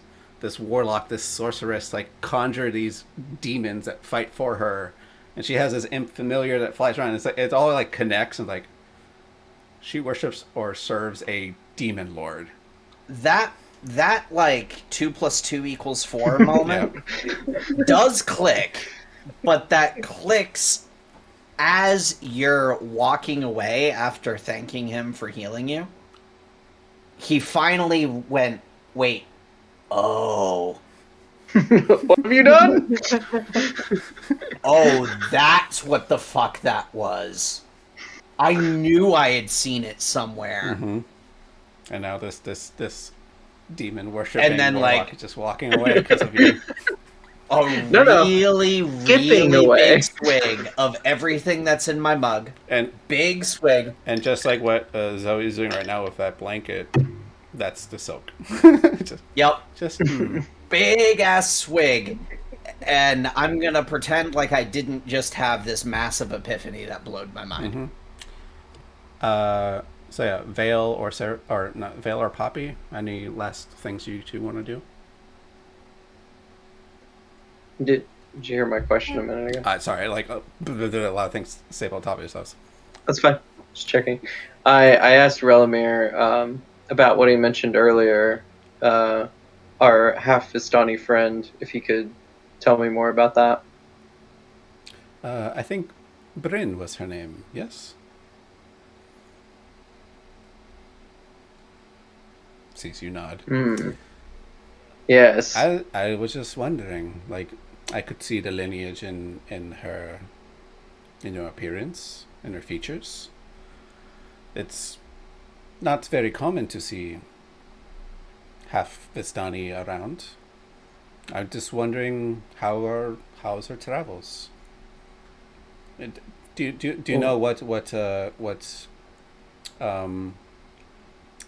warlock, this sorceress, like conjure these demons that fight for her, and she has this imp familiar that flies around. It's like it all like connects and like she worships or serves a demon lord. That that like 2 + 2 = 4 moment does click, but that clicks as you're walking away after thanking him for healing you. He finally went, wait, oh. What have you done? Oh, that's what the fuck that was. I knew I had seen it somewhere. Mm-hmm. And now this demon worshipping And then, warlock like- is just walking away because of you. A No, no. really, Skipping really away. big swig of everything that's in my mug. And Big swig. just like what Zoe's doing right now with that blanket, that's the soak. Yep. just Big ass swig. And I'm gonna pretend like I didn't just have this massive epiphany that blowed my mind. So yeah, Vale or Sarah, or not Vale or Poppy. Any last things you two want to do? Did you hear my question a minute ago? Sorry, like a lot of things to say about top of yourselves. That's fine. Just checking. I asked Relamir about what he mentioned earlier. Our half Vistani friend, if he could tell me more about that. I think Bryn was her name. Yes. Sees you nod. Yes. I was just wondering, like, I could see the lineage in her, in her appearance, in her features. It's not very common to see half Vistani around. I'm just wondering how's her travels. Do you know what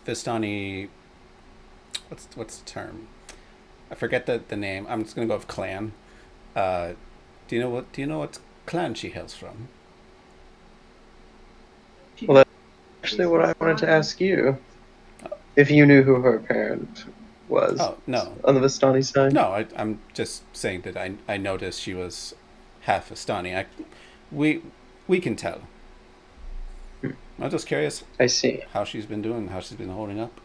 Vistani, what's the term? I forget the name. I'm just gonna go with clan. Do you know what clan she hails from? Well, that's actually what I wanted to ask you. If you knew who her parent was. Oh, no. On the Vistani side? No, I'm just saying that I noticed she was half Vistani. We can tell. I'm just curious I see. how she's been doing, how she's been holding up.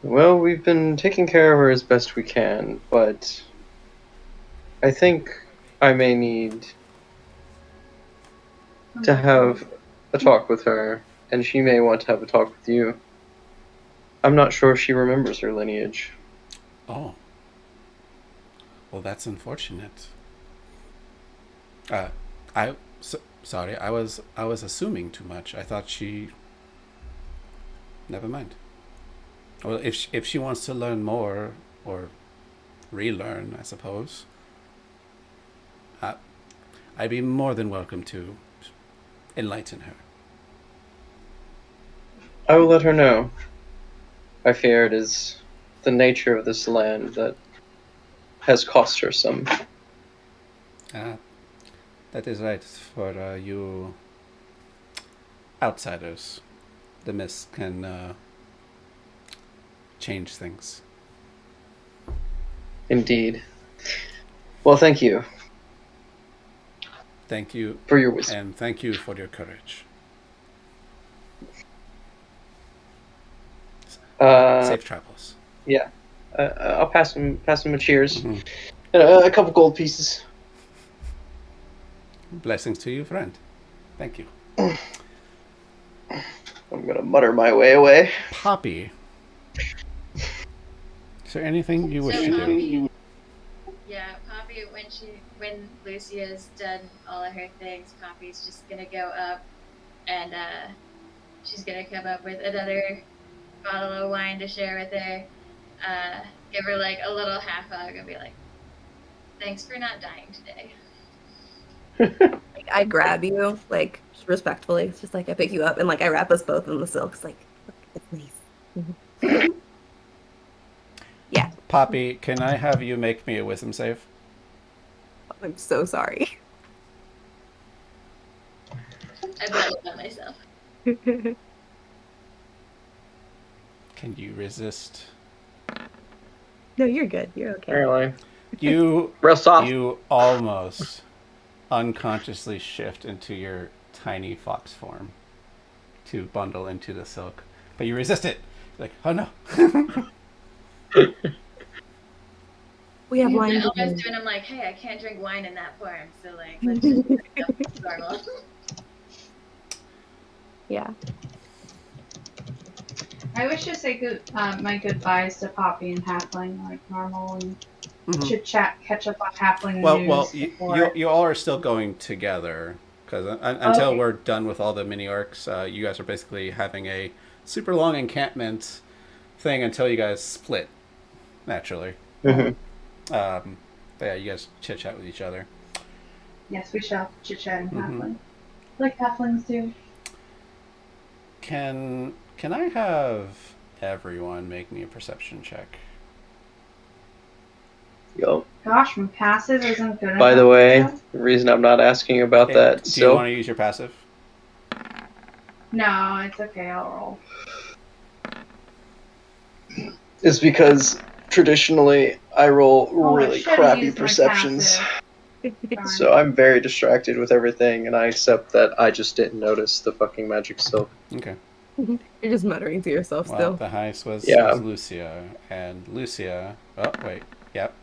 Well, we've been taking care of her as best we can, but I think I may need to have a talk with her, and she may want to have a talk with you. I'm not sure if she remembers her lineage. Oh. Well, that's unfortunate. Sorry, I was assuming too much. I thought she. Never mind. Well, if she wants to learn more or relearn, I suppose, I'd be more than welcome to enlighten her. I will let her know. I fear it is the nature of this land that has cost her some. That is right. For you outsiders, the mist can change things. Indeed. Well, thank you Thank you, for your wisdom. and thank you for your courage. Safe travels. Yeah. I'll pass him a cheers. Mhm. And a couple gold pieces. Blessings to you, friend. Thank you. I'm gonna mutter my way away. Poppy, is there anything you wish So to do? Poppy, yeah, Poppy, when Lucia's done all of her things, Poppy's just gonna go up and she's gonna come up with another bottle of wine to share with her. Give her like a little half hug and be like, "Thanks for not dying today." Like, I grab you, like, respectfully. It's just like I pick you up and like I wrap us both in the silk. It's like, look, it's nice. Yeah, Poppy, can I have you make me a wisdom save? I'm so sorry. I brought it on myself. Can you resist? No, you're good. You're okay. Apparently. You Rest off. you almost unconsciously shift into your tiny fox form to bundle into the silk, but you resist it. Like, oh no. We have wine. I to almost drink. doing. I'm like, hey, I can't drink wine in that form, so like, let's just drink normal. Yeah. I wish to say my goodbyes to Poppy and Halfling like normal and Mhm. chit chat, catch up on Halfling Well, news before. you all are still going together because until Okay. we're done with all the mini orcs, you guys are basically having a super long encampment thing until you guys split naturally. Mhm. But yeah, you guys chit chat with each other. Yes, we shall chit chat in Mhm. Halfling, like Halflings do. Can I have everyone make me a perception check? Yo. Gosh, my passive isn't good enough. By the way, though. the reason I'm not asking about that Do you still want to use your passive? No, it's okay. I'll roll. is because traditionally I roll Oh, I really should've crappy used my perceptions. Darn. So I'm very distracted with everything, and I accept that I just didn't notice the fucking magic silk. Okay. You're just muttering to yourself Well, still. the highest was Yeah. Lucia, and Lucia. Oh wait, yep.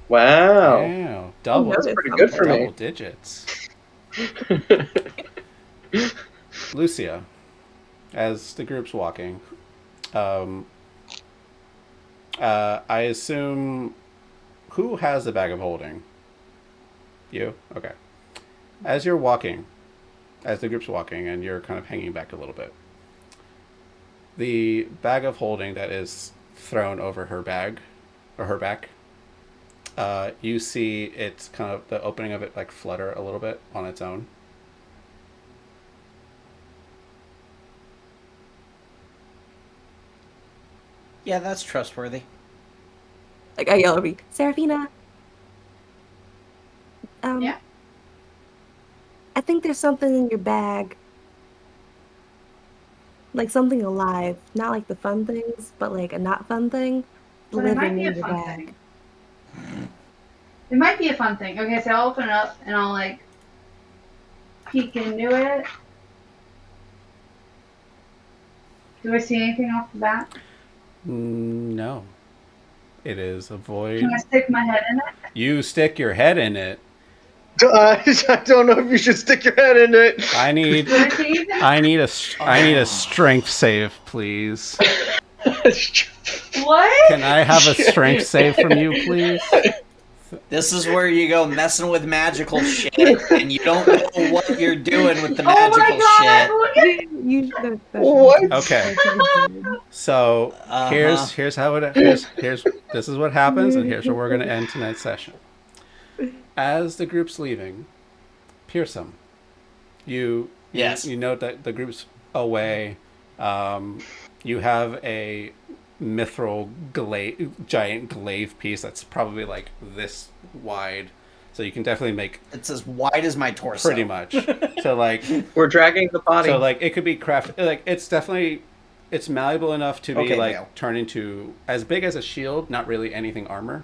Wow. Wow, double. Notice That's pretty good for Double me. digits. Lucia, as the group's walking, I assume who has the bag of holding? You? Okay. As you're walking, as the group's walking, and you're kind of hanging back a little bit, the bag of holding that is thrown over her bag, or her back, you see it's kind of the opening of it like flutter a little bit on its own. Yeah, that's trustworthy. Like I yell at me, Serafina. Yeah. I think there's something in your bag. Like something alive. Not like the fun things, but like a not fun thing But it might living be in a your fun bag. thing. It might be a fun thing. Okay, so I'll open it up and I'll like peek into it. Do I see anything off the bat? No. It is a void. Can I stick my head in it? You stick your head in it. I don't know if you should stick your head in it. I need Do I see anything? I need a strength save, please. What? Can I have a strength save from you, please? This is where you go messing with magical shit, and you don't know what you're doing with the Oh my magical god! shit. Look at You should What? Okay. So here's how it here's this is what happens, and here's where we're gonna end tonight's session. As the group's leaving, Pearson, you note that the group's away. You have a mithril giant glaive piece that's probably like this wide, so you can definitely make It's as wide as my torso. pretty much. So like We're dragging the body. so like it could be crafted, like it's definitely it's malleable enough to be Okay, like Dale. turned into as big as a shield, not really anything armor.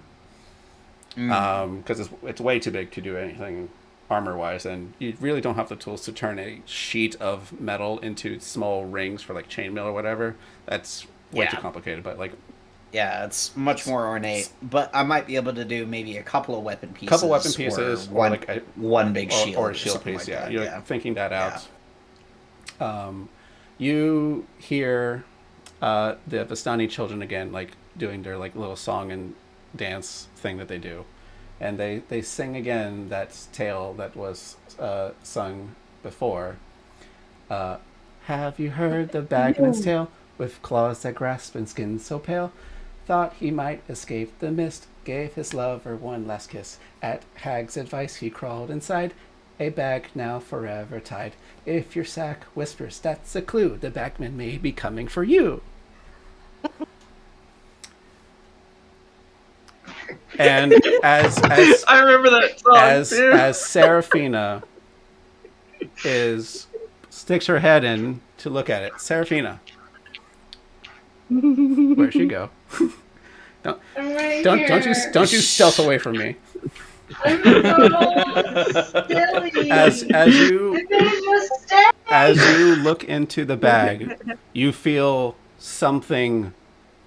Because it's way too big to do anything armor wise, and you really don't have the tools to turn a sheet of metal into small rings for like chainmail or whatever. That's way too complicated. But like Yeah, it's much more ornate. But I might be able to do maybe a couple of weapon pieces. or one, like one big shield. or a shield something piece. like Yeah, that, you're yeah. thinking that out. You hear the Vistani children again, like doing their like little song and dance thing that they do, and they sing again that tale that was sung before. Have you heard the bagman's tale, with claws that grasp and skin so pale? Thought he might escape the mist, gave his lover one last kiss. At Hag's advice he crawled inside, a bag now forever tied. If your sack whispers, that's a clue, the bagman may be coming for you. And as I remember that song as too. Serafina sticks her head in to look at it. Serafina, where'd she go? I'm right Don't here. you stealth away from me. I'm so silly. As you I could've just stayed. as you look into the bag, you feel something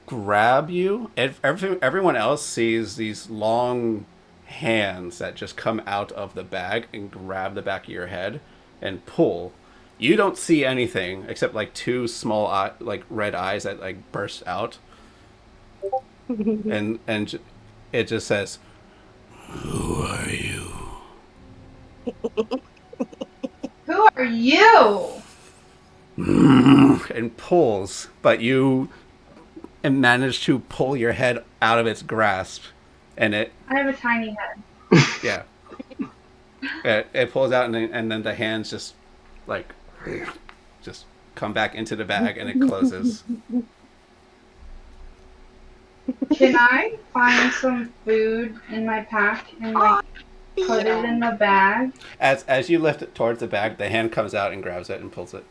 grab you. Everyone else sees these long hands that just come out of the bag and grab the back of your head and pull. You don't see anything except like two small like red eyes that like burst out, and it just says, "Who are you?" Who are you? And pulls, but you manage to pull your head out of its grasp, and it I have a tiny head. yeah, it pulls out, and then the hands just like just come back into the bag, and it closes. Can I find some food in my pack and like put it in the bag? As you lift it towards the bag, the hand comes out and grabs it and pulls it.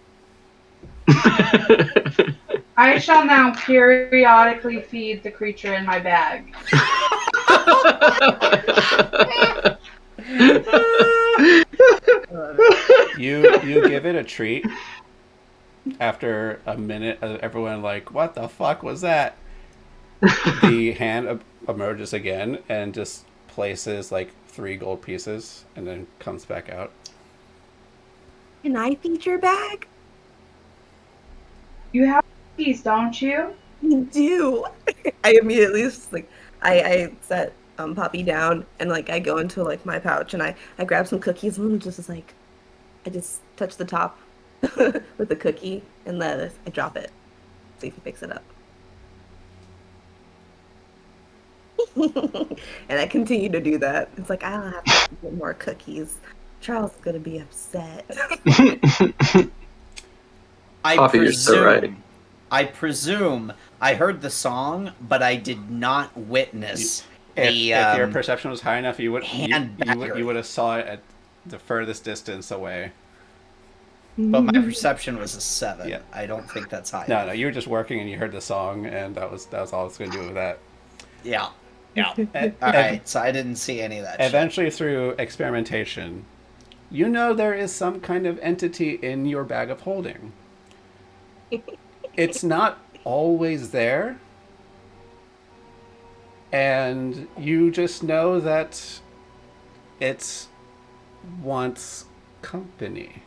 I shall now periodically feed the creature in my bag. You give it a treat. After a minute, everyone like, what the fuck was that? The hand emerges again and just places like 3 gold pieces and then comes back out. Can I feed your bag? You have these, don't you? You do. I immediately just like I set Poppy down and like I go into like my pouch and I grab some cookies and just like I just touch the top with the cookie and then I drop it. See if he picks it up. And I continue to do that. It's like I'll have to get more cookies. Charles is gonna be upset. Poppy, you're so right. I presume I heard the song, but I did not witness If your perception was high enough, you would have saw it at the furthest distance away. But my perception was a 7. Yeah. I don't think that's high. No, you were just working and you heard the song, and that was all it's going to do with that. Yeah. Alright, so I didn't see any of that Eventually, through experimentation, you know there is some kind of entity in your bag of holding. It's not always there, and you just know that it wants company.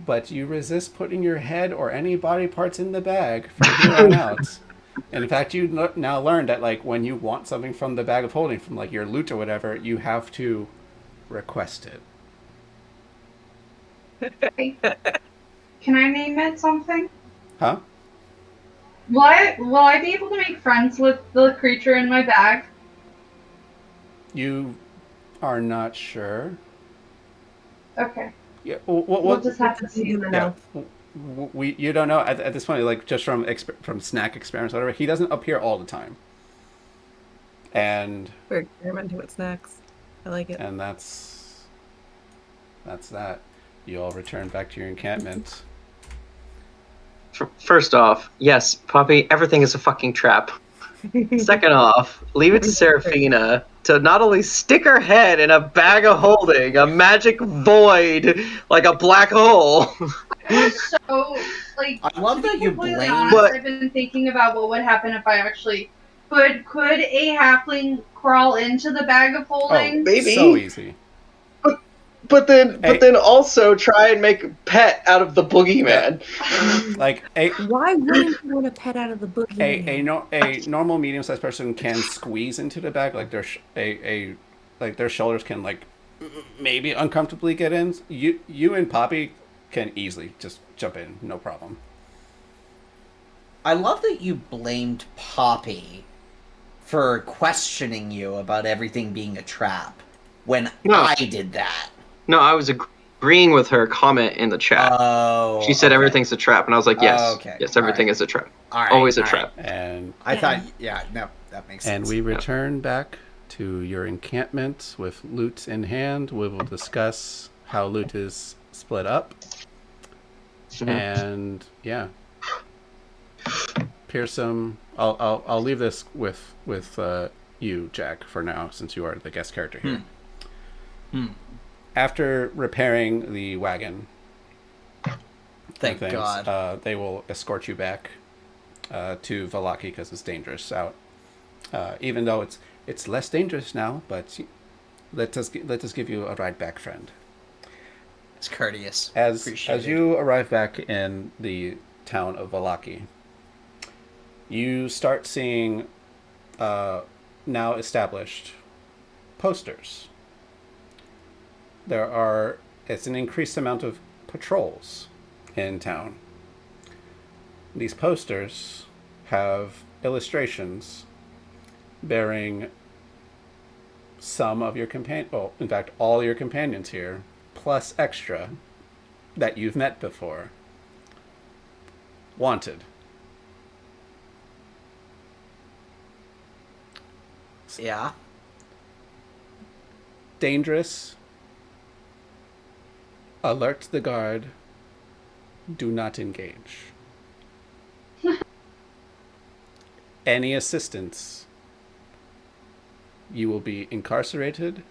But you resist putting your head or any body parts in the bag from here on out. And in fact, you now learned that like when you want something from the bag of holding, from like your loot or whatever, you have to request it. Can I name it something? Huh? Will I be able to make friends with the creature in my bag? You are not sure. Okay. Yeah. We'll just have to see. Yeah. You don't know at this point, like just from snack experiments, or whatever. He doesn't appear all the time. And we're experimenting with snacks. I like it. And that's that. You all return back to your encampment. First off, yes, Poppy, everything is a fucking trap. Second off, leave it to Seraphina to not only stick her head in a bag of holding, a magic void, like a black hole. So, like, I love that you blame. I've been thinking about what would happen if I actually could a halfling crawl into the bag of holding? Oh, maybe. So easy. But then also try and make a pet out of the boogeyman. Like why wouldn't you want a pet out of the boogeyman? A normal medium-sized person can squeeze into the bag, like their shoulders can like maybe uncomfortably get in. You and Poppy can easily just jump in, no problem. I love that you blamed Poppy for questioning you about everything being a trap when I did that. No, I was agreeing with her comment in the chat. Oh, she said everything's a trap, and I was like, yes, yes, everything is a trap. Always a trap. And I thought, no, that makes sense. And we return back to your encampment with loot in hand. We will discuss how loot is split up. And yeah, Pearson, I'll leave this with you, Jack, for now, since you are the guest character here. After repairing the wagon, Thank things, God. they will escort you back to Valaki because it's dangerous out. Even though it's less dangerous now, but let us give you a ride back, friend. It's courteous. As Appreciated. you arrive back in the town of Valaki, you start seeing now established posters. It's an increased amount of patrols in town. These posters have illustrations bearing some of your in fact, all your companions here, plus extra that you've met before. Wanted. Yeah. Dangerous. Alert the guard. Do not engage. Any assistance, you will be incarcerated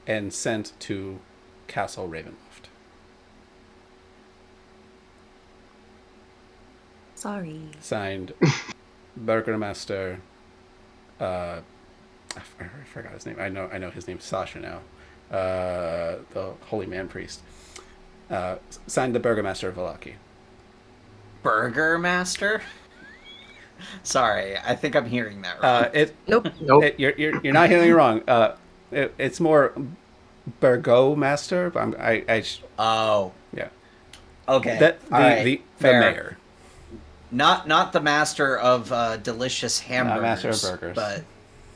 and sent to Castle Ravenloft. Sorry. Signed, Burgermaster. I forgot his name. I know his name's Sasha now. The Holy Man Priest. Signed, the Burgermaster of Valaki. Burgermaster? Sorry, I think I'm hearing that wrong. Nope. You're not hearing it wrong. It's more Burgomaster. But Oh. Yeah. Okay. The mayor. Not the master of delicious hamburgers. Not master of burgers. But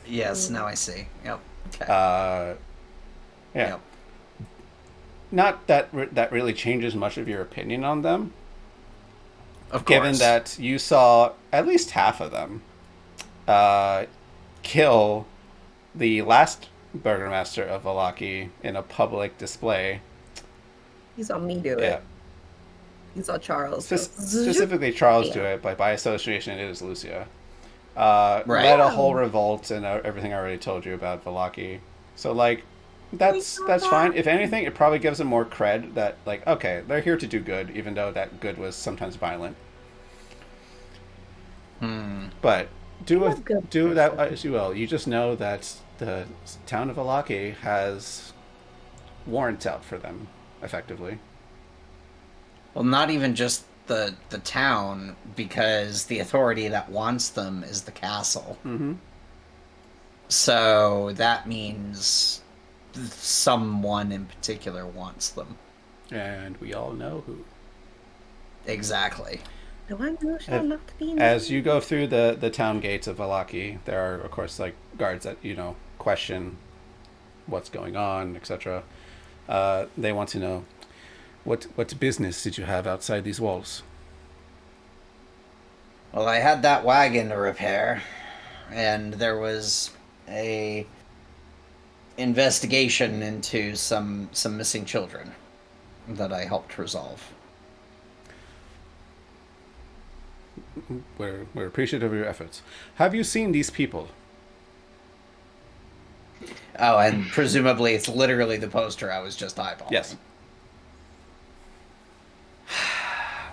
yes, now I see. Yep. Okay. Yeah. Yep. Not that that really changes much of your opinion on them. Of course. Given that you saw at least half of them kill the last Burgermaster of Valaki in a public display. You saw me do it. You saw Charles. Specifically, Charles do it, but by association, it is Lucia. Right. Led a whole revolt and everything I already told you about Valaki. So, like, that's fine. If anything, it probably gives them more cred that, like, okay, they're here to do good, even though that good was sometimes violent. But do that as you will. You just know that the town of Valaki has warrants out for them, effectively. Well, not even just the town, because the authority that wants them is the castle. Mm-hmm. So that means someone in particular wants them. And we all know who. Exactly. Do I know shall not be named? As you go through the town gates of Valaki, there are, of course, like guards that, question what's going on, etc. They want to know, what business did you have outside these walls? Well, I had that wagon to repair, and there was a investigation into some missing children that I helped resolve. We're appreciative of your efforts. Have you seen these people? Oh, and presumably it's literally the poster I was just eyeballing. Yes.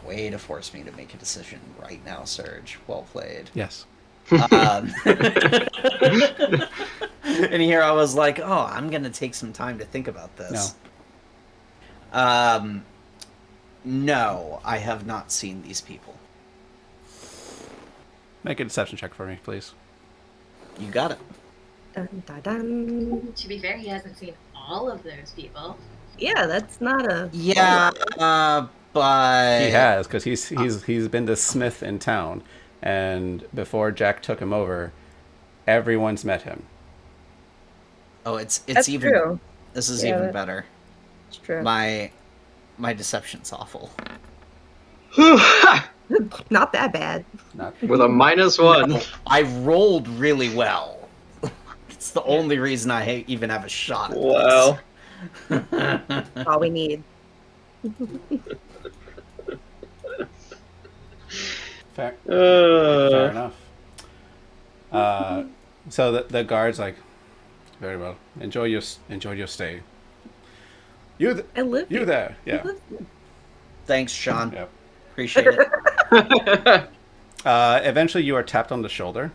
Way to force me to make a decision right now, Serge. Well played. Yes. And here I was like, oh, I'm going to take some time to think about this. No. No, I have not seen these people. Make a deception check for me, please. You got it. Dun, dun, dun. To be fair, he hasn't seen all of those people. Yeah, that's not a. Yeah, but He has, because he's been the smith in town, and before Jack took him over, everyone's met him. Oh, it's That's even. true. This is Yeah, even better. It's true. My deception's awful. Not that bad. Not With a -1. No, I rolled really well. It's the only reason I even have a shot at Wow. this. All we need. fair. Fair enough. So the guard's like, very well. Enjoy your stay. I live You here. there? He Yeah. lives here. Thanks, Sean. Yep. Appreciate it. Eventually, you are tapped on the shoulder.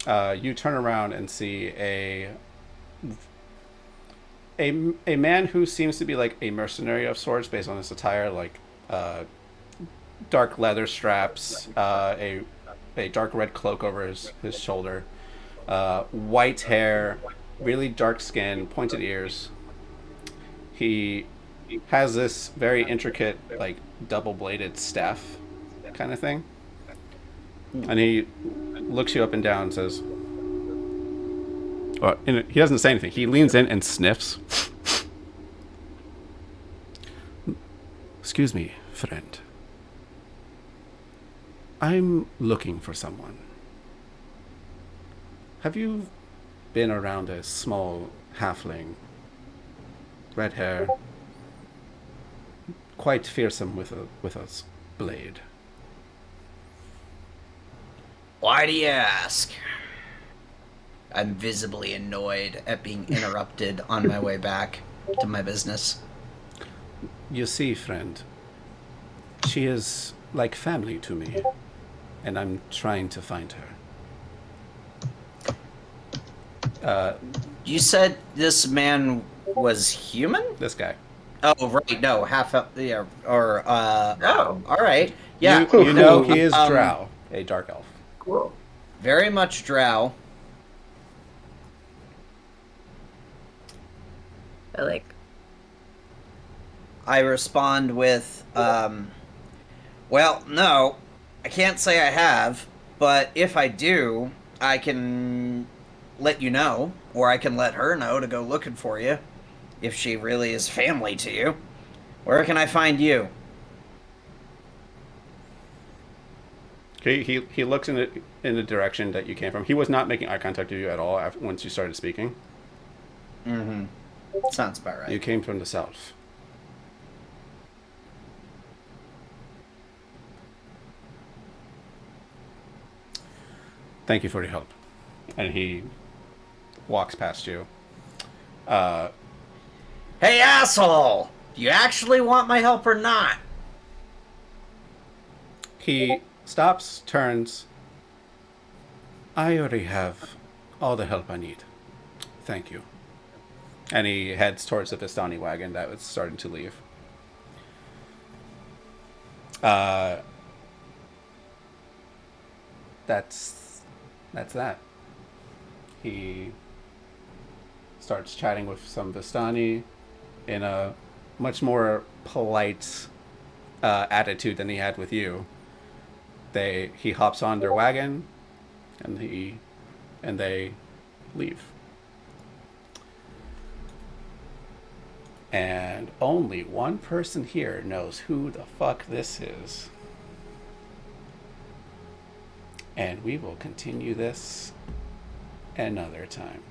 You turn around and see a man who seems to be like a mercenary of sorts based on his attire, like dark leather straps, a dark red cloak over his shoulder, white hair, really dark skin, pointed ears. He has this very intricate, like double bladed staff kind of thing, and he looks you up and down and says, well, he doesn't say anything. He leans in and sniffs. Excuse me, friend. I'm looking for someone. Have you been around a small halfling? Red hair. Quite fearsome with a blade. Why do you ask? I'm visibly annoyed at being interrupted on my way back to my business. You see, friend, she is like family to me, and I'm trying to find her. You said this man was human? This guy. Oh, right. No, half up. Yeah, or oh, all right. Yeah, You know he is um, Drow, a dark elf. Cool. very much drow. I like. I respond with, well, no, I can't say I have, but if I do, I can let you know, or I can let her know to go looking for you, if she really is family to you. Where can I find you? He looks in the direction that you came from. He was not making eye contact with you at all once you started speaking. Mm-hmm. Sounds about right. You came from the south. Thank you for your help. And he walks past you. Hey, asshole! Do you actually want my help or not? He stops, turns. I already have all the help I need. Thank you. And he heads towards the Vistani wagon that was starting to leave. That's that. He starts chatting with some Vistani in a much more polite attitude than he had with you. He hops on their wagon, and they leave. And only one person here knows who the fuck this is. And we will continue this another time.